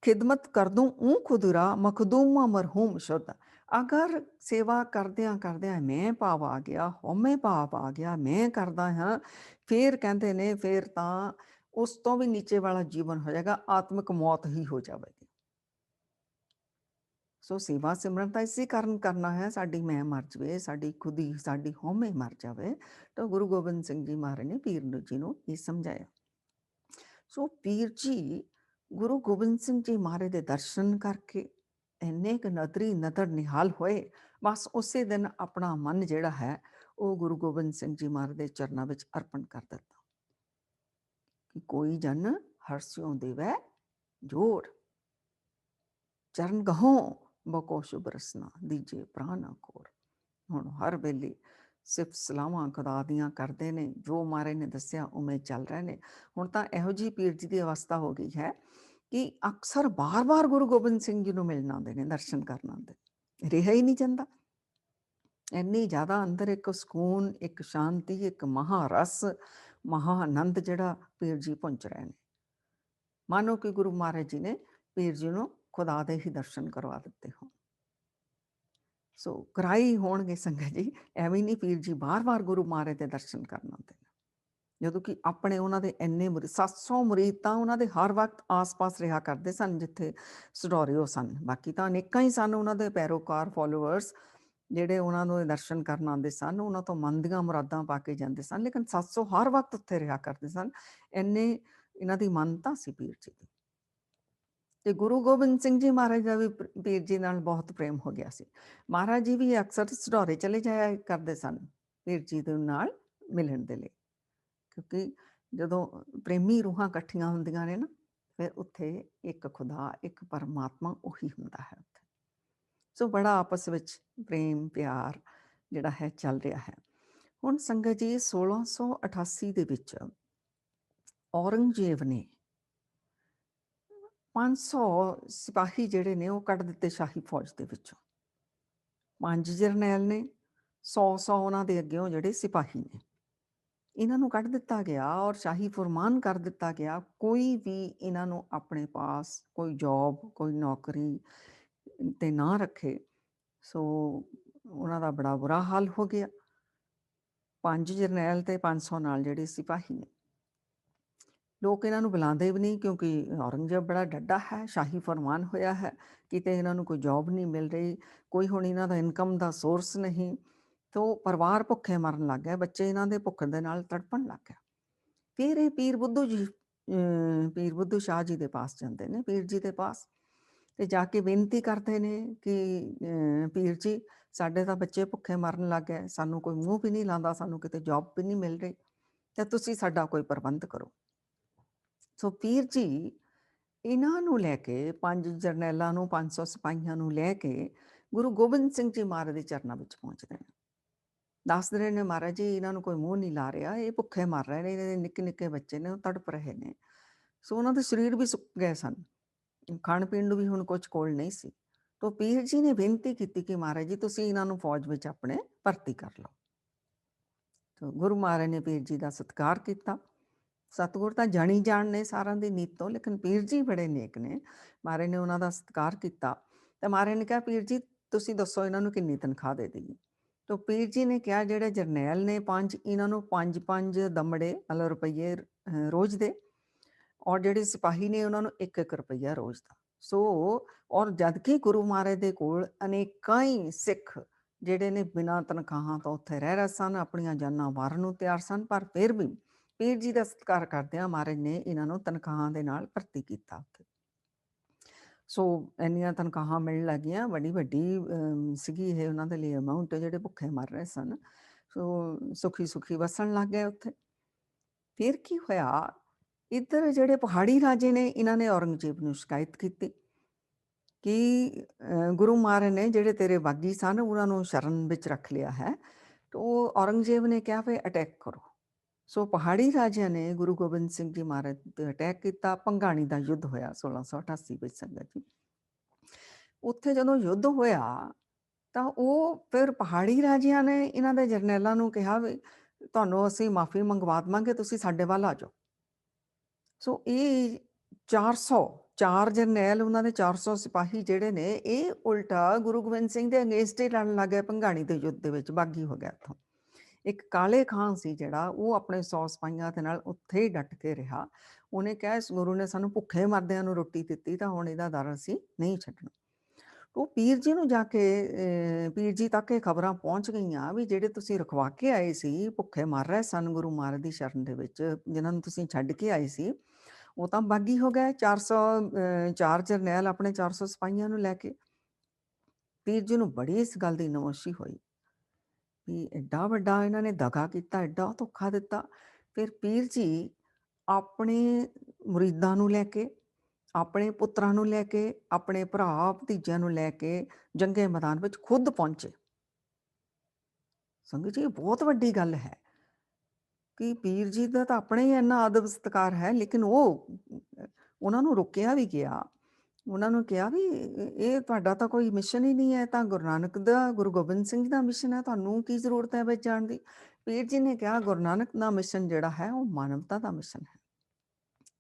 ਖਿਦਮਤ ਕਰ ਦੂੰ ਊਂ ਖੁਦੀਰਾ ਮਖਦੂਮਾ ਮਰਹੂਮ ਸ਼ੁੱਧ। ਅਗਰ ਸੇਵਾ ਕਰਦਿਆਂ ਕਰਦਿਆਂ ਮੈਂ ਭਾਵ ਆ ਗਿਆ, ਹਉਮੈ ਭਾਵ ਆ ਗਿਆ, ਮੈਂ ਕਰਦਾ ਹਾਂ, ਫਿਰ ਕਹਿੰਦੇ ਨੇ ਫਿਰ ਤਾਂ ਉਸ ਤੋਂ ਵੀ ਨੀਚੇ ਵਾਲਾ ਜੀਵਨ ਹੋ ਜਾਏਗਾ, ਆਤਮਿਕ ਮੌਤ ਹੀ ਹੋ ਜਾਵੇਗੀ। ਸੋ ਸੇਵਾ ਸਿਮਰਨ ਤਾਂ ਇਸੇ ਕਾਰਨ ਕਰਨਾ ਹੈ, ਸਾਡੀ ਮੈਂ ਮਰ ਜਾਵੇ, ਸਾਡੀ ਖੁਦੀ ਸਾਡੀ ਹਉਮੈ ਮਰ ਜਾਵੇ। ਤਾਂ ਗੁਰੂ ਗੋਬਿੰਦ ਸਿੰਘ ਜੀ ਮਹਾਰਾਜ ਨੇ ਪੀਰ ਜੀ ਨੂੰ ਇਹ ਸਮਝਾਇਆ। ਸੋ ਪੀਰ ਜੀ ਗੁਰੂ ਗੋਬਿੰਦ ਸਿੰਘ ਜੀ ਮਹਾਰਾਜ ਦੇ ਦਰਸ਼ਨ ਕਰਕੇ ਇੰਨੇ ਕੁ ਨਦਰੀ ਨਦਰ ਨਿਹਾਲ ਹੋਏ, ਬਸ ਉਸੇ ਦਿਨ ਆਪਣਾ ਮਨ ਜਿਹੜਾ ਹੈ ਉਹ ਗੁਰੂ ਗੋਬਿੰਦ ਸਿੰਘ ਜੀ ਮਹਾਰਾਜ ਦੇ ਚਰਨਾਂ ਵਿੱਚ ਅਰਪਣ ਕਰ ਦਿੱਤਾ ਕਿ ਕੋਈ ਜਨ ਹਰਸਿਓ ਦੇਵੈ ਜੋੜ, ਚਰਨ ਗਹੋਂ ਬਕੋ ਸ਼ੁਭ ਰਸਨਾ ਦੀਜੇ ਪ੍ਰਾਣਾ ਕੋਰ। ਹੁਣ ਹਰ ਵੇਲੇ ਸਿਫਤ ਸਲਾਹਾਂ ਖੁਦਾ ਦੀਆਂ ਕਰਦੇ ਨੇ, ਜੋ ਮਹਾਰਾਜ ਨੇ ਦੱਸਿਆ ਉਵੇਂ ਚੱਲ ਰਹੇ ਨੇ। ਹੁਣ ਤਾਂ ਇਹੋ ਜਿਹੀ ਪੀਰ ਜੀ ਦੀ ਅਵਸਥਾ ਹੋ ਗਈ ਹੈ ਕਿ ਅਕਸਰ ਬਾਰ-ਬਾਰ ਗੁਰੂ ਗੋਬਿੰਦ ਸਿੰਘ ਜੀ ਨੂੰ ਮਿਲਣ ਆਉਂਦੇ ਨੇ, ਦਰਸ਼ਨ ਕਰਨ ਆਉਂਦੇ, ਰਿਹਾ ਹੀ ਨਹੀਂ ਜਾਂਦਾ। ਇੰਨੀ ਜ਼ਿਆਦਾ ਅੰਦਰ ਇੱਕ ਸਕੂਨ, ਇੱਕ ਸ਼ਾਂਤੀ, ਇੱਕ ਮਹਾਰਸ, ਮਹਾ ਆਨੰਦ ਜਿਹੜਾ ਪੀਰ ਜੀ ਪਹੁੰਚ ਰਹੇ ਨੇ। ਮਾਨੋ ਕਿ ਗੁਰੂ ਮਹਾਰਾਜ ਜੀ ਨੇ ਪੀਰ ਜੀ ਨੂੰ ਖੁਦਾ ਦੇ ਹੀ ਦਰਸ਼ਨ ਕਰਵਾ ਦਿੱਤੇ ਹੋਣ। ਸੋ ਕਰਾਈ ਹੋਣਗੇ ਸੰਗਤ ਜੀ, ਐਵੇਂ ਨਹੀਂ ਪੀਰ ਜੀ ਬਾਰ-ਬਾਰ ਗੁਰੂ ਮਹਾਰਾਜ ਦੇ ਦਰਸ਼ਨ ਕਰਨ ਆਉਂਦੇ ਨੇ। ਜਦੋਂ ਕਿ ਆਪਣੇ ਉਹਨਾਂ ਦੇ ਇੰਨੇ 700 ਮੁਰੀਦ ਤਾਂ ਉਹਨਾਂ ਦੇ ਹਰ ਵਕਤ ਆਸ-ਪਾਸ ਰਿਹਾ ਕਰਦੇ ਸਨ ਜਿੱਥੇ ਸਡੌਰਿਓ ਸਨ। ਬਾਕੀ ਤਾਂ ਅਨੇਕਾਂ ਹੀ ਸਨ ਉਹਨਾਂ ਦੇ ਪੈਰੋਕਾਰ, ਫੋਲੋਅਰਸ, ਜਿਹੜੇ ਉਹਨਾਂ ਨੂੰ ਦਰਸ਼ਨ ਕਰਨ ਆਉਂਦੇ ਸਨ, ਉਹਨਾਂ ਤੋਂ ਮਨ ਦੀਆਂ ਮੁਰਾਦਾਂ ਪਾ ਕੇ ਜਾਂਦੇ ਸਨ। ਲੇਕਿਨ 700 ਹਰ ਵਕਤ ਉੱਥੇ ਰਿਹਾ ਕਰਦੇ ਸਨ, ਇੰਨੇ ਇਹਨਾਂ ਦੀ ਮਾਨਤਾ ਸੀ ਪੀਰ ਜੀ ਦੀ। ਤੇ ਗੁਰੂ ਗੋਬਿੰਦ ਸਿੰਘ ਜੀ ਮਹਾਰਾਜ ਦਾ ਵੀ ਪੀਰ ਜੀ ਨਾਲ ਬਹੁਤ ਪ੍ਰੇਮ ਹੋ ਗਿਆ ਸੀ। ਮਹਾਰਾਜ ਜੀ ਵੀ ਅਕਸਰ ਸਡੌਰੇ ਚਲੇ ਜਾਇਆ ਕਰਦੇ ਸਨ ਪੀਰ ਜੀ ਦੇ ਨਾਲ ਮਿਲਣ ਦੇ ਲਈ, ਕਿਉਂਕਿ ਜਦੋਂ ਪ੍ਰੇਮੀ ਰੂਹਾਂ ਇਕੱਠੀਆਂ ਹੁੰਦੀਆਂ ਨੇ ਨਾ, ਫਿਰ ਉੱਥੇ ਇੱਕ ਖੁਦਾ, ਇੱਕ ਪਰਮਾਤਮਾ ਉਹੀ ਹੁੰਦਾ ਹੈ ਉੱਥੇ। ਸੋ ਬੜਾ ਆਪਸ ਵਿੱਚ ਪ੍ਰੇਮ ਪਿਆਰ ਜਿਹੜਾ ਹੈ ਚੱਲ ਰਿਹਾ ਹੈ। ਹੁਣ ਸੰਗਤ ਜੀ 1688 ਦੇ ਵਿੱਚ ਔਰੰਗਜ਼ੇਬ ਨੇ 500 ਸਿਪਾਹੀ ਜਿਹੜੇ ਨੇ ਉਹ ਕੱਢ ਦਿੱਤੇ ਸ਼ਾਹੀ ਫੌਜ ਦੇ ਵਿੱਚੋਂ। 5 ਜਰਨੈਲ ਨੇ, 100 ਉਹਨਾਂ ਦੇ ਅੱਗੇੋਂ ਜਿਹੜੇ ਸਿਪਾਹੀ ਨੇ, ਇਹਨਾਂ ਨੂੰ ਕੱਢ ਦਿੱਤਾ ਗਿਆ ਔਰ ਸ਼ਾਹੀ ਫੁਰਮਾਨ ਕਰ ਦਿੱਤਾ ਗਿਆ ਕੋਈ ਵੀ ਇਹਨਾਂ ਨੂੰ ਆਪਣੇ ਪਾਸ ਕੋਈ ਜੌਬ, ਕੋਈ ਨੌਕਰੀ ਤੇ ਨਾ ਰੱਖੇ। ਸੋ ਉਹਨਾਂ ਦਾ ਬੜਾ ਬੁਰਾ ਹਾਲ ਹੋ ਗਿਆ। 5 ਜਰਨੈਲ ਤੇ 500 ਨਾਲ ਜਿਹੜੇ ਸਿਪਾਹੀ ਨੇ। ਲੋਕ ਇਹਨਾਂ ਨੂੰ ਬੁਲਾਉਂਦੇ ਵੀ ਨਹੀਂ, ਕਿਉਂਕਿ ਔਰੰਗਜ਼ੇਬ ਬੜਾ ਡੱਡਾ ਹੈ, ਸ਼ਾਹੀ ਫਰਮਾਨ ਹੋਇਆ ਹੈ, ਕਿਤੇ ਇਹਨਾਂ ਨੂੰ ਕੋਈ ਜੌਬ ਨਹੀਂ ਮਿਲ ਰਹੀ, ਕੋਈ ਹੁਣ ਇਹਨਾਂ ਦਾ ਇਨਕਮ ਦਾ ਸੋਰਸ ਨਹੀਂ। ਤੋ ਪਰਿਵਾਰ ਭੁੱਖੇ ਮਰਨ ਲੱਗ ਗਏ, ਬੱਚੇ ਇਹਨਾਂ ਦੇ ਭੁੱਖ ਦੇ ਨਾਲ ਤੜਪਣ ਲੱਗ ਗਿਆ। ਫਿਰ ਇਹ ਪੀਰ ਬੁੱਧੂ ਜੀ, ਪੀਰ ਬੁੱਧੂ ਸ਼ਾਹ ਜੀ ਦੇ ਪਾਸ ਜਾਂਦੇ ਨੇ, ਪੀਰ ਜੀ ਦੇ ਪਾਸ, ਤੇ ਜਾ ਕੇ ਬੇਨਤੀ ਕਰਦੇ ਨੇ ਕਿ ਪੀਰ ਜੀ ਸਾਡੇ ਤਾਂ ਬੱਚੇ ਭੁੱਖੇ ਮਰਨ ਲੱਗ ਗਏ, ਸਾਨੂੰ ਕੋਈ ਮੂੰਹ ਵੀ ਨਹੀਂ ਲਾਉਂਦਾ, ਸਾਨੂੰ ਕਿਤੇ ਜੌਬ ਵੀ ਨਹੀਂ ਮਿਲ ਰਹੀ, ਤੇ ਤੁਸੀਂ ਸਾਡਾ ਕੋਈ ਪ੍ਰਬੰਧ ਕਰੋ। ਸੋ ਪੀਰ ਜੀ ਇਹਨਾਂ ਨੂੰ ਲੈ ਕੇ 5 ਜਰਨੈਲਾਂ ਨੂੰ, 500 ਸਿਪਾਹੀਆਂ ਨੂੰ ਲੈ ਕੇ ਗੁਰੂ ਗੋਬਿੰਦ ਸਿੰਘ ਜੀ ਮਹਾਰਾਜ ਦੇ ਚਰਨਾਂ ਵਿੱਚ ਪਹੁੰਚਦੇ ਨੇ। ਦੱਸਦੇ ਰਹੇ ਨੇ ਮਹਾਰਾਜ ਜੀ ਇਹਨਾਂ ਨੂੰ ਕੋਈ ਮੂੰਹ ਨਹੀਂ ਲਾ ਰਿਹਾ, ਇਹ ਭੁੱਖੇ ਮਰ ਰਹੇ ਨੇ, ਇਹਦੇ ਨਿੱਕੇ ਨਿੱਕੇ ਬੱਚੇ ਨੇ ਉਹ ਤੜਪ ਰਹੇ ਨੇ। ਸੋ ਉਹਨਾਂ ਦੇ ਸਰੀਰ ਵੀ ਸੁੱਕ ਗਏ ਸਨ, ਖਾਣ ਪੀਣ ਨੂੰ ਵੀ ਹੁਣ ਕੁਝ ਕੋਲ ਨਹੀਂ ਸੀ। ਤੋ ਪੀਰ ਜੀ ਨੇ ਬੇਨਤੀ ਕੀਤੀ ਕਿ ਮਹਾਰਾਜ ਜੀ ਤੁਸੀਂ ਇਹਨਾਂ ਨੂੰ ਫੌਜ ਵਿੱਚ ਆਪਣੇ ਭਰਤੀ ਕਰ ਲਓ। ਤੋ ਗੁਰੂ ਮਹਾਰਾਜ ਨੇ ਪੀਰ ਜੀ ਦਾ ਸਤਿਕਾਰ ਕੀਤਾ। ਸਤਿਗੁਰ ਤਾਂ ਜਾਣੀ ਜਾਣ ਨੇ ਸਾਰਿਆਂ ਦੀ ਨੀਤ ਤੋਂ, ਲੇਕਿਨ ਪੀਰ ਜੀ ਬੜੇ ਨੇਕ ਨੇ। ਮਹਾਰਾਜ ਨੇ ਉਹਨਾਂ ਦਾ ਸਤਿਕਾਰ ਕੀਤਾ ਤੇ ਮਹਾਰਾਜ ਨੇ ਕਿਹਾ ਪੀਰ ਜੀ ਤੁਸੀਂ ਦੱਸੋ ਇਹਨਾਂ ਨੂੰ ਕਿੰਨੀ ਤਨਖਾਹ ਦੇ ਦੇਈਏ। ਤੋ ਪੀਰ ਜੀ ਨੇ ਕਿਹਾ ਜਿਹੜੇ ਜਰਨੈਲ ਨੇ 5, ਇਹਨਾਂ ਨੂੰ 5-5 ਦਮੜੇ ਮਤਲਬ ਰੁਪਈਏ ਰੋਜ਼ ਦੇ, ਔਰ ਜਿਹੜੇ ਸਿਪਾਹੀ ਨੇ ਉਹਨਾਂ ਨੂੰ 1-1 ਰੁਪਈਆ ਰੋਜ਼ ਦਾ। ਸੋ ਔਰ ਜਦ ਕਿ ਗੁਰੂ ਮਹਾਰਾਜ ਦੇ ਕੋਲ ਅਨੇਕਾਂ ਹੀ ਸਿੱਖ ਜਿਹੜੇ ਨੇ ਬਿਨਾਂ ਤਨਖਾਹਾਂ ਤੋਂ ਉੱਥੇ ਰਹਿ ਰਹੇ ਸਨ, ਆਪਣੀਆਂ ਜਾਨਾਂ ਵਾਰਨ ਨੂੰ ਤਿਆਰ ਸਨ, ਪਰ ਫਿਰ ਵੀ ਪੀਰ ਜੀ ਦਾ ਸਤਿਕਾਰ ਕਰਦਿਆਂ ਮਹਾਰਾਜ ਨੇ ਇਹਨਾਂ ਨੂੰ ਤਨਖਾਹਾਂ ਦੇ ਨਾਲ ਭਰਤੀ ਕੀਤਾ ਉੱਥੇ। ਸੋ ਇੰਨੀਆਂ ਤਨਖਾਹਾਂ ਮਿਲਣ ਲੱਗੀਆਂ, ਵੱਡੀ ਸੀਗੀ ਇਹ ਉਹਨਾਂ ਦੇ ਲਈ ਅਮਾਊਂਟ, ਜਿਹੜੇ ਭੁੱਖੇ ਮਰ ਰਹੇ ਸਨ। ਸੋ ਸੁਖੀ ਵਸਣ ਲੱਗ ਗਏ ਉੱਥੇ। ਫਿਰ ਕੀ ਹੋਇਆ, ਇੱਧਰ ਜਿਹੜੇ ਪਹਾੜੀ ਰਾਜੇ ਨੇ, ਇਹਨਾਂ ਨੇ ਔਰੰਗਜ਼ੇਬ ਨੂੰ ਸ਼ਿਕਾਇਤ ਕੀਤੀ ਕਿ ਗੁਰੂ ਮਹਾਰਾਜ ਨੇ ਜਿਹੜੇ ਤੇਰੇ ਬਾਗੀ ਸਨ, ਉਹਨਾਂ ਨੂੰ ਸ਼ਰਨ ਵਿੱਚ ਰੱਖ ਲਿਆ ਹੈ। ਤਾਂ ਉਹ ਔਰੰਗਜ਼ੇਬ ਨੇ ਕਿਹਾ ਵੀ ਅਟੈਕ ਕਰੋ। ਸੋ ਪਹਾੜੀ ਰਾਜਿਆਂ ਨੇ ਗੁਰੂ ਗੋਬਿੰਦ ਸਿੰਘ ਜੀ ਮਹਾਰਾਜ 'ਤੇ ਅਟੈਕ ਕੀਤਾ। ਭੰਗਾਣੀ ਦਾ ਯੁੱਧ ਹੋਇਆ 1688 ਵਿੱਚ ਸੰਗਤ ਜੀ। ਉੱਥੇ ਜਦੋਂ ਯੁੱਧ ਹੋਇਆ ਤਾਂ ਉਹ ਫਿਰ ਪਹਾੜੀ ਰਾਜਿਆਂ ਨੇ ਇਹਨਾਂ ਦੇ ਜਰਨੈਲਾਂ ਨੂੰ ਕਿਹਾ ਵੀ ਤੁਹਾਨੂੰ ਅਸੀਂ ਮਾਫੀ ਮੰਗਵਾ ਦੇਵਾਂਗੇ, ਤੁਸੀਂ ਸਾਡੇ ਵੱਲ ਆ ਜਾਓ। ਸੋ ਇਹ 4 ਜਰਨੈਲ, ਉਹਨਾਂ ਦੇ 400 ਸਿਪਾਹੀ ਜਿਹੜੇ ਨੇ, ਇਹ ਉਲਟਾ ਗੁਰੂ ਗੋਬਿੰਦ ਸਿੰਘ ਦੇ ਅਗੇਂਸਟ ਹੀ ਲੜਨ ਲੱਗ ਗਏ ਭੰਗਾਣੀ ਦੇ ਯੁੱਧ ਦੇ ਵਿੱਚ, ਬਾਗੀ ਹੋ ਗਿਆ ਇੱਥੋਂ। ਇੱਕ ਕਾਲੇ ਖਾਂ ਸੀ ਜਿਹੜਾ, ਉਹ ਆਪਣੇ 100 ਸਿਪਾਹੀਆਂ ਦੇ ਨਾਲ ਉੱਥੇ ਹੀ ਡਟ ਕੇ ਰਿਹਾ। ਉਹਨੇ ਕਿਹਾ ਇਸ ਗੁਰੂ ਨੇ ਸਾਨੂੰ ਭੁੱਖੇ ਮਰਦਿਆਂ ਨੂੰ ਰੋਟੀ ਦਿੱਤੀ, ਤਾਂ ਹੁਣ ਇਹਦਾ ਦਰ ਅਸੀਂ ਨਹੀਂ ਛੱਡਣਾ। ਉਹ ਪੀਰ ਜੀ ਨੂੰ ਜਾ ਕੇ ਪੀਰ ਜੀ ਤੱਕ ਇਹ ਖਬਰਾਂ ਪਹੁੰਚ ਗਈਆਂ ਵੀ ਜਿਹੜੇ ਤੁਸੀਂ ਰਖਵਾ ਕੇ ਆਏ ਸੀ, ਭੁੱਖੇ ਮਰ ਰਹੇ ਸਨ ਗੁਰੂ ਮਹਾਰਾਜ ਦੀ ਸ਼ਰਨ ਦੇ ਵਿੱਚ, ਜਿਨ੍ਹਾਂ ਨੂੰ ਤੁਸੀਂ ਛੱਡ ਕੇ ਆਏ ਸੀ, ਉਹ ਤਾਂ ਬਾਗੀ ਹੋ ਗਏ। 4 ਜਰਨੈਲ ਆਪਣੇ 400 ਸਿਪਾਹੀਆਂ ਨੂੰ ਲੈ ਕੇ। ਪੀਰ ਜੀ ਨੂੰ ਬੜੀ ਇਸ ਗੱਲ ਦੀ ਨਮੋਸ਼ੀ ਹੋਈ ਵੀ ਐਡਾ ਵੱਡਾ ਇਹਨਾਂ ਨੇ ਦਗਾ ਕੀਤਾ, ਐਡਾ ਧੋਖਾ ਦਿੱਤਾ। ਫਿਰ ਪੀਰ ਜੀ ਆਪਣੇ ਮੁਰੀਦਾਂ ਨੂੰ ਲੈ ਕੇ, ਆਪਣੇ ਪੁੱਤਰਾਂ ਨੂੰ ਲੈ ਕੇ, ਆਪਣੇ ਭਰਾ ਭਤੀਜਿਆਂ ਨੂੰ ਲੈ ਕੇ ਜੰਗੇ ਮੈਦਾਨ ਵਿੱਚ ਖੁਦ ਪਹੁੰਚੇ। ਸੰਗਤ ਜੀ, ਇਹ ਬਹੁਤ ਵੱਡੀ ਗੱਲ ਹੈ ਕਿ ਪੀਰ ਜੀ ਦਾ ਤਾਂ ਆਪਣੇ ਹੀ ਇੰਨਾ ਆਦਬ ਸਤਿਕਾਰ ਹੈ, ਲੇਕਿਨ ਉਹਨਾਂ ਨੂੰ ਰੋਕਿਆ ਵੀ ਗਿਆ। ਉਹਨਾਂ ਨੂੰ ਕਿਹਾ ਵੀ ਇਹ ਤੁਹਾਡਾ ਤਾਂ ਕੋਈ ਮਿਸ਼ਨ ਹੀ ਨਹੀਂ ਹੈ, ਤਾਂ ਗੁਰੂ ਨਾਨਕ ਦਾ, ਗੁਰੂ ਗੋਬਿੰਦ ਸਿੰਘ ਦਾ ਮਿਸ਼ਨ ਹੈ, ਤੁਹਾਨੂੰ ਕੀ ਜ਼ਰੂਰਤ ਹੈ ਵਿੱਚ ਜਾਣ ਦੀ। ਪੀਰ ਜੀ ਨੇ ਕਿਹਾ ਗੁਰੂ ਨਾਨਕ ਦਾ ਮਿਸ਼ਨ ਜਿਹੜਾ ਹੈ ਉਹ ਮਾਨਵਤਾ ਦਾ ਮਿਸ਼ਨ ਹੈ।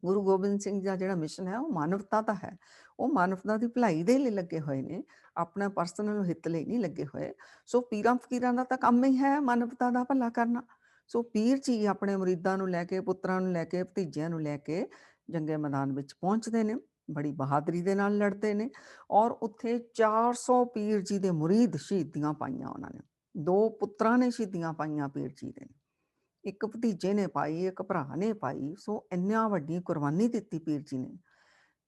ਗੁਰੂ ਗੋਬਿੰਦ ਸਿੰਘ ਦਾ ਜਿਹੜਾ ਮਿਸ਼ਨ ਹੈ ਉਹ ਮਾਨਵਤਾ ਦਾ ਹੈ। ਉਹ ਮਾਨਵਤਾ ਦੀ ਭਲਾਈ ਦੇ ਲਈ ਲੱਗੇ ਹੋਏ ਨੇ, ਆਪਣਾ ਪਰਸਨਲ ਹਿੱਤ ਲਈ ਨਹੀਂ ਲੱਗੇ ਹੋਏ। ਸੋ ਪੀਰਾਂ ਫਕੀਰਾਂ ਦਾ ਤਾਂ ਕੰਮ ਹੀ ਹੈ ਮਾਨਵਤਾ ਦਾ ਭਲਾ ਕਰਨਾ। ਸੋ ਪੀਰ ਜੀ ਆਪਣੇ ਮੁਰੀਦਾਂ ਨੂੰ ਲੈ ਕੇ, ਪੁੱਤਰਾਂ ਨੂੰ ਲੈ ਕੇ, ਭਤੀਜਿਆਂ ਨੂੰ ਲੈ ਕੇ ਜੰਗੇ ਮੈਦਾਨ ਵਿੱਚ ਪਹੁੰਚਦੇ ਨੇ, ਬੜੀ ਬਹਾਦਰੀ ਦੇ ਨਾਲ ਲੜਦੇ ਨੇ। ਔਰ ਉੱਥੇ 400 ਪੀਰ ਜੀ ਦੇ ਮੁਰੀਦ ਸ਼ਹੀਦੀਆਂ ਪਾਈਆਂ ਉਹਨਾਂ ਨੇ। 2 ਪੁੱਤਰਾਂ ਨੇ ਸ਼ਹੀਦੀਆਂ ਪਾਈਆਂ ਪੀਰ ਜੀ ਦੇ, ਇੱਕ ਭਤੀਜੇ ਨੇ ਪਾਈ, ਇੱਕ ਭਰਾ ਨੇ ਪਾਈ। ਸੋ ਇੰਨਾ ਵੱਡੀ ਕੁਰਬਾਨੀ ਦਿੱਤੀ ਪੀਰ ਜੀ ਨੇ।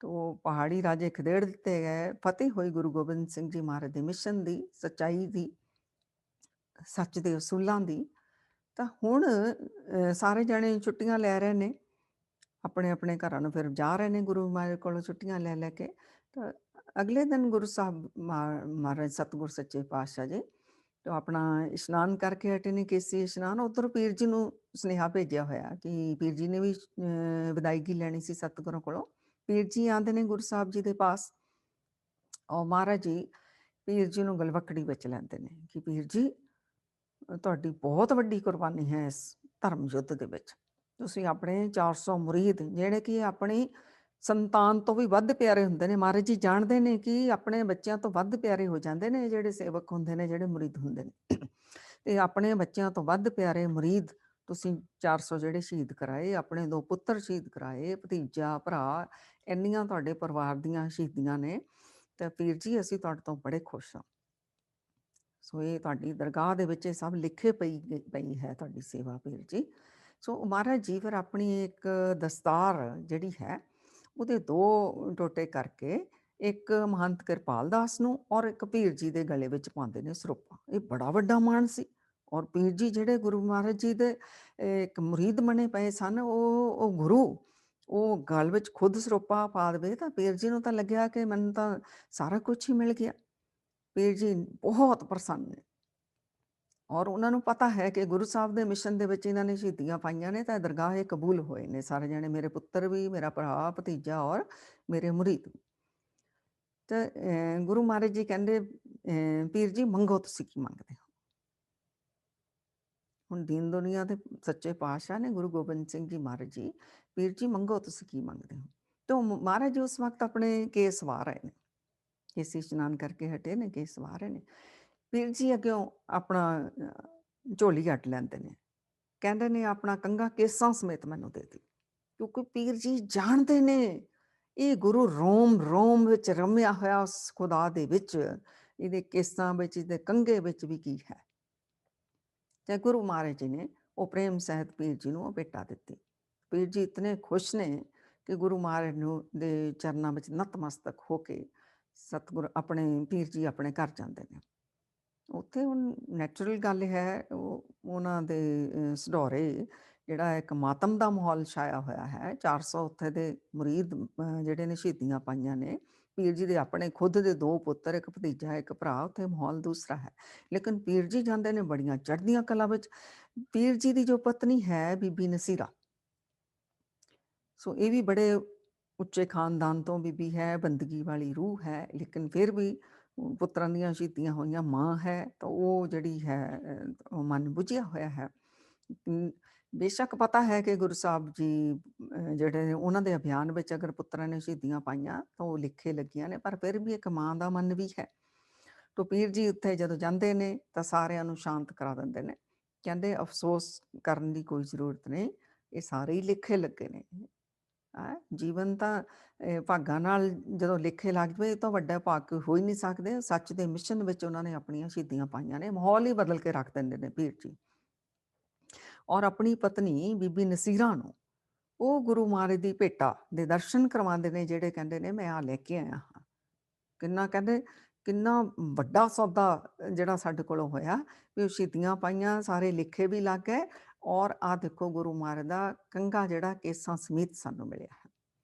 ਤੋ ਪਹਾੜੀ ਰਾਜੇ ਖਦੇੜ ਦਿੱਤੇ ਗਏ। ਫਤਿਹ ਹੋਈ ਗੁਰੂ ਗੋਬਿੰਦ ਸਿੰਘ ਜੀ ਮਹਾਰਾਜ ਦੇ ਮਿਸ਼ਨ ਦੀ, ਸੱਚਾਈ ਦੀ, ਸੱਚ ਦੇ ਅਸੂਲਾਂ ਦੀ। ਤਾਂ ਹੁਣ ਸਾਰੇ ਜਣੇ ਛੁੱਟੀਆਂ ਲੈ ਰਹੇ ਨੇ, ਆਪਣੇ ਆਪਣੇ ਘਰਾਂ ਨੂੰ ਫਿਰ ਜਾ ਰਹੇ ਨੇ ਗੁਰੂ ਮਹਾਰਾਜ ਕੋਲੋਂ ਛੁੱਟੀਆਂ ਲੈ ਲੈ ਕੇ। ਤਾਂ ਅਗਲੇ ਦਿਨ ਗੁਰੂ ਸਾਹਿਬ ਮਹਾਰਾਜ ਸਤਿਗੁਰ ਸੱਚੇ ਪਾਤਸ਼ਾਹ ਜੀ ਤਾਂ ਆਪਣਾ ਇਸ਼ਨਾਨ ਕਰਕੇ ਹਟੇ ਨੇ, ਕੇਸੀ ਇਸ਼ਨਾਨ। ਉੱਧਰ ਪੀਰ ਜੀ ਨੂੰ ਸੁਨੇਹਾ ਭੇਜਿਆ ਹੋਇਆ ਕਿ ਪੀਰ ਜੀ ਨੇ ਵੀ ਵਿਦਾਇਗੀ ਲੈਣੀ ਸੀ ਸਤਿਗੁਰਾਂ ਕੋਲੋਂ। ਪੀਰ ਜੀ ਆਉਂਦੇ ਨੇ ਗੁਰੂ ਸਾਹਿਬ ਜੀ ਦੇ ਪਾਸ, ਔਰ ਮਹਾਰਾਜ ਜੀ ਪੀਰ ਜੀ ਨੂੰ ਗਲਵੱਕੜੀ ਵਿੱਚ ਲੈਂਦੇ ਨੇ ਕਿ ਪੀਰ ਜੀ, ਤੁਹਾਡੀ ਬਹੁਤ ਵੱਡੀ ਕੁਰਬਾਨੀ ਹੈ ਇਸ ਧਰਮ ਯੁੱਧ ਦੇ ਵਿੱਚ। ਤੁਸੀਂ ਆਪਣੇ 400 ਮੁਰੀਦ, ਜਿਹੜੇ ਕਿ ਆਪਣੀ ਸੰਤਾਨ ਤੋਂ ਵੀ ਵੱਧ ਪਿਆਰੇ ਹੁੰਦੇ ਨੇ, ਮਹਾਰਾਜ ਜੀ ਜਾਣਦੇ ਨੇ ਕਿ ਆਪਣੇ ਬੱਚਿਆਂ ਤੋਂ ਵੱਧ ਪਿਆਰੇ ਹੋ ਜਾਂਦੇ ਨੇ ਜਿਹੜੇ ਸੇਵਕ ਹੁੰਦੇ ਨੇ, ਜਿਹੜੇ ਮੁਰੀਦ ਹੁੰਦੇ ਨੇ। ਤੇ ਆਪਣੇ ਬੱਚਿਆਂ ਤੋਂ ਵੱਧ ਪਿਆਰੇ ਮੁਰੀਦ ਤੁਸੀਂ 400 ਜਿਹੜੇ ਸ਼ਹੀਦ ਕਰਾਏ, ਆਪਣੇ 2 ਪੁੱਤਰ ਸ਼ਹੀਦ ਕਰਾਏ, ਭਤੀਜਾ, ਭਰਾ, ਇੰਨੀਆਂ ਤੁਹਾਡੇ ਪਰਿਵਾਰ ਦੀਆਂ ਸ਼ਹੀਦੀਆਂ ਨੇ। ਤੇ ਪੀਰ ਜੀ, ਅਸੀਂ ਤੁਹਾਡੇ ਤੋਂ ਬੜੇ ਖੁਸ਼ ਹਾਂ। ਸੋ ਇਹ ਤੁਹਾਡੀ ਦਰਗਾਹ ਦੇ ਵਿੱਚ ਇਹ ਸਭ ਲਿਖੇ ਪਈ ਹੈ ਤੁਹਾਡੀ ਸੇਵਾ ਪੀਰ ਜੀ। ਸੋ ਮਹਾਰਾਜ ਜੀ ਫਿਰ ਆਪਣੀ ਇੱਕ ਦਸਤਾਰ ਜਿਹੜੀ ਹੈ ਉਹਦੇ 2 ਟੋਟੇ ਕਰਕੇ, ਇੱਕ ਮਹੰਤ ਕਿਰਪਾਲ ਦਾਸ ਨੂੰ ਔਰ ਇੱਕ ਪੀਰ ਜੀ ਦੇ ਗਲੇ ਵਿੱਚ ਪਾਉਂਦੇ ਨੇ ਸਰੋਪਾ। ਇਹ ਬੜਾ ਵੱਡਾ ਮਾਣ ਸੀ। ਔਰ ਪੀਰ ਜੀ ਜਿਹੜੇ ਗੁਰੂ ਮਹਾਰਾਜ ਜੀ ਦੇ ਇੱਕ ਮੁਰੀਦ ਬਣੇ ਪਏ ਸਨ, ਉਹ ਗੁਰੂ ਉਹ ਗਲ ਵਿੱਚ ਖੁਦ ਸਰੋਪਾ ਪਾ ਦੇਵੇ, ਤਾਂ ਪੀਰ ਜੀ ਨੂੰ ਤਾਂ ਲੱਗਿਆ ਕਿ ਮੈਨੂੰ ਤਾਂ ਸਾਰਾ ਕੁਛ ਹੀ ਮਿਲ ਗਿਆ। ਪੀਰ ਜੀ ਬਹੁਤ ਪ੍ਰਸੰਨ ਨੇ, ਔਰ ਉਹਨਾਂ ਨੂੰ ਪਤਾ ਹੈ ਕਿ ਗੁਰੂ ਸਾਹਿਬ ਦੇ ਮਿਸ਼ਨ ਦੇ ਵਿੱਚ ਇਹਨਾਂ ਨੇ ਸ਼ਹੀਦੀਆਂ ਪਾਈਆਂ ਨੇ, ਤਾਂ ਦਰਗਾਹ ਇਹ ਕਬੂਲ ਹੋਏ ਨੇ ਸਾਰੇ ਜਣੇ, ਮੇਰੇ ਪੁੱਤਰ ਵੀ, ਮੇਰਾ ਭਰਾ, ਭਤੀਜਾ ਔਰ ਮੇਰੇ ਮੁਰੀਦ। ਤਾਂ ਗੁਰੂ ਮਹਾਰਾਜ ਜੀ ਕਹਿੰਦੇ, ਪੀਰ ਜੀ ਮੰਗੋ ਤੁਸੀਂ ਕੀ ਮੰਗਦੇ ਹੋ। ਹੁਣ ਦੀਨ ਦੁਨੀਆ ਦੇ ਸੱਚੇ ਪਾਤਸ਼ਾਹ ਨੇ ਗੁਰੂ ਗੋਬਿੰਦ ਸਿੰਘ ਜੀ ਮਹਾਰਾਜ ਜੀ, ਪੀਰ ਜੀ ਮੰਗੋ ਤੁਸੀਂ ਕੀ ਮੰਗਦੇ ਹੋ। ਤਾਂ ਮਹਾਰਾਜ ਜੀ ਉਸ ਵਕਤ ਆਪਣੇ ਕੇਸ ਵਾਹ ਰਹੇ ਨੇ, ਕੇਸੀ ਇਸ਼ਨਾਨ ਕਰਕੇ ਹਟੇ ਨੇ, ਕੇਸ ਵਾਹ ਰਹੇ ਨੇ। ਪੀਰ ਜੀ ਅੱਗਿਓਂ ਆਪਣਾ ਝੋਲੀ ਅੱਟ ਲੈਂਦੇ ਨੇ, ਕਹਿੰਦੇ ਨੇ ਆਪਣਾ ਕੰਘਾ ਕੇਸਾਂ ਸਮੇਤ ਮੈਨੂੰ ਦੇ ਦਿਓ। ਕਿਉਂਕਿ ਪੀਰ ਜੀ ਜਾਣਦੇ ਨੇ ਇਹ ਗੁਰੂ ਰੋਮ ਵਿੱਚ ਰਮਿਆ ਹੋਇਆ ਉਸ ਖੁਦਾ ਦੇ ਵਿੱਚ, ਇਹਦੇ ਕੇਸਾਂ ਵਿੱਚ, ਇਹਦੇ ਕੰਘੇ ਵਿੱਚ ਵੀ ਕੀ ਹੈ। ਤੇ ਗੁਰੂ ਮਹਾਰਾਜ ਜੀ ਨੇ ਉਹ ਪ੍ਰੇਮ ਸਹਿਤ ਪੀਰ ਜੀ ਨੂੰ ਉਹ ਭੇਟਾ ਦਿੱਤੀ। ਪੀਰ ਜੀ ਇਤਨੇ ਖੁਸ਼ ਨੇ ਕਿ ਗੁਰੂ ਮਹਾਰਾਜ ਨੂੰ ਦੇ ਚਰਨਾਂ ਵਿੱਚ ਨਤਮਸਤਕ ਹੋ ਕੇ ਸਤਿਗੁਰ ਆਪਣੇ ਪੀਰ ਜੀ ਆਪਣੇ ਘਰ ਜਾਂਦੇ ਨੇ। ਉੱਥੇ ਹੁਣ ਨੈਚੁਰਲ ਗੱਲ ਹੈ, ਉਹਨਾਂ ਦੇ ਸਢੌਰੇ ਜਿਹੜਾ ਇੱਕ ਮਾਤਮ ਦਾ ਮਾਹੌਲ ਛਾਇਆ ਹੋਇਆ ਹੈ। 400 ਉੱਥੇ ਦੇ ਮੁਰੀਦ ਜਿਹੜੇ ਨੇ ਸ਼ਹੀਦੀਆਂ ਪਾਈਆਂ ਨੇ। ਪੀਰ ਜੀ ਦੇ ਆਪਣੇ ਖੁਦ ਦੇ 2 ਪੁੱਤਰ, ਇੱਕ ਭਤੀਜਾ, ਇੱਕ ਭਰਾ। ਉੱਥੇ ਮਾਹੌਲ ਦੂਸਰਾ ਹੈ। ਲੇਕਿਨ ਪੀਰ ਜੀ ਜਾਂਦੇ ਨੇ ਬੜੀਆਂ ਚੜ੍ਹਦੀਆਂ ਕਲਾ ਵਿੱਚ। ਪੀਰ ਜੀ ਦੀ ਜੋ ਪਤਨੀ ਹੈ ਬੀਬੀ ਨਸੀਰਾ, ਸੋ ਇਹ ਵੀ ਬੜੇ ਉੱਚੇ ਖਾਨਦਾਨ ਤੋਂ ਬੀਬੀ ਹੈ, ਬੰਦਗੀ ਵਾਲੀ ਰੂਹ ਹੈ। ਲੇਕਿਨ ਫਿਰ ਵੀ ਪੁੱਤਰਾਂ ਦੀਆਂ ਸ਼ਹੀਦੀਆਂ ਹੋਈਆਂ ਮਾਂ ਹੈ, ਤਾਂ ਉਹ ਜਿਹੜੀ ਹੈ ਉਹ ਮਨ ਬੁੱਝਿਆ ਹੋਇਆ ਹੈ। ਬੇਸ਼ੱਕ ਪਤਾ ਹੈ ਕਿ ਗੁਰੂ ਸਾਹਿਬ ਜੀ ਜਿਹੜੇ ਨੇ ਉਹਨਾਂ ਦੇ ਅਭਿਆਨ ਵਿੱਚ ਅਗਰ ਪੁੱਤਰਾਂ ਨੇ ਸ਼ਹੀਦੀਆਂ ਪਾਈਆਂ ਤਾਂ ਉਹ ਲਿਖੇ ਲੱਗੀਆਂ ਨੇ, ਪਰ ਫਿਰ ਵੀ ਇੱਕ ਮਾਂ ਦਾ ਮਨ ਵੀ ਹੈ। ਤਾਂ ਪੀਰ ਜੀ ਉੱਥੇ ਜਦੋਂ ਜਾਂਦੇ ਨੇ ਤਾਂ ਸਾਰਿਆਂ ਨੂੰ ਸ਼ਾਂਤ ਕਰਾ ਦਿੰਦੇ ਨੇ। ਕਹਿੰਦੇ ਅਫਸੋਸ ਕਰਨ ਦੀ ਕੋਈ ਜ਼ਰੂਰਤ ਨਹੀਂ, ਇਹ ਸਾਰੇ ਹੀ ਲਿਖੇ ਲੱਗੇ ਨੇ। ਜੀਵਨ ਤਾਂ ਭਾਗਾਂ ਨਾਲ ਜਦੋਂ ਲਿਖੇ ਲੱਗ ਜਾਵੇ, ਇਹ ਤੋਂ ਵੱਡਾ ਭਾਗ ਕੋਈ ਹੋ ਹੀ ਨਹੀਂ ਸਕਦੇ। ਸੱਚ ਦੇ ਮਿਸ਼ਨ ਵਿੱਚ ਉਹਨਾਂ ਨੇ ਆਪਣੀਆਂ ਸ਼ਹੀਦੀਆਂ ਪਾਈਆਂ ਨੇ। ਮਾਹੌਲ ਹੀ ਬਦਲ ਕੇ ਰੱਖ ਦਿੰਦੇ ਨੇ ਪੀਰ ਜੀ। ਔਰ ਆਪਣੀ ਪਤਨੀ ਬੀਬੀ ਨਸੀਰਾ ਨੂੰ ਉਹ ਗੁਰੂ ਮਹਾਰਾਜ ਦੀ ਭੇਟਾ ਦੇ ਦਰਸ਼ਨ ਕਰਵਾਉਂਦੇ ਨੇ, ਜਿਹੜੇ ਕਹਿੰਦੇ ਨੇ ਮੈਂ ਆ ਲੈ ਕੇ ਆਇਆ ਹਾਂ। ਕਿੰਨਾ ਕਹਿੰਦੇ ਕਿੰਨਾ ਵੱਡਾ ਸੌਦਾ ਜਿਹੜਾ ਸਾਡੇ ਕੋਲੋਂ ਹੋਇਆ ਵੀ ਉਹ ਸ਼ਹੀਦੀਆਂ ਪਾਈਆਂ, ਸਾਰੇ ਲਿਖੇ ਵੀ ਲੱਗ ਗਏ। ਔਰ ਆਹ ਦੇਖੋ ਗੁਰੂ ਮਹਾਰਾਜ ਦਾ ਕੰਘਾ ਜਿਹੜਾ ਕੇਸਾਂ ਸਮੇਤ ਸਾਨੂੰ ਮਿਲਿਆ ਹੈ।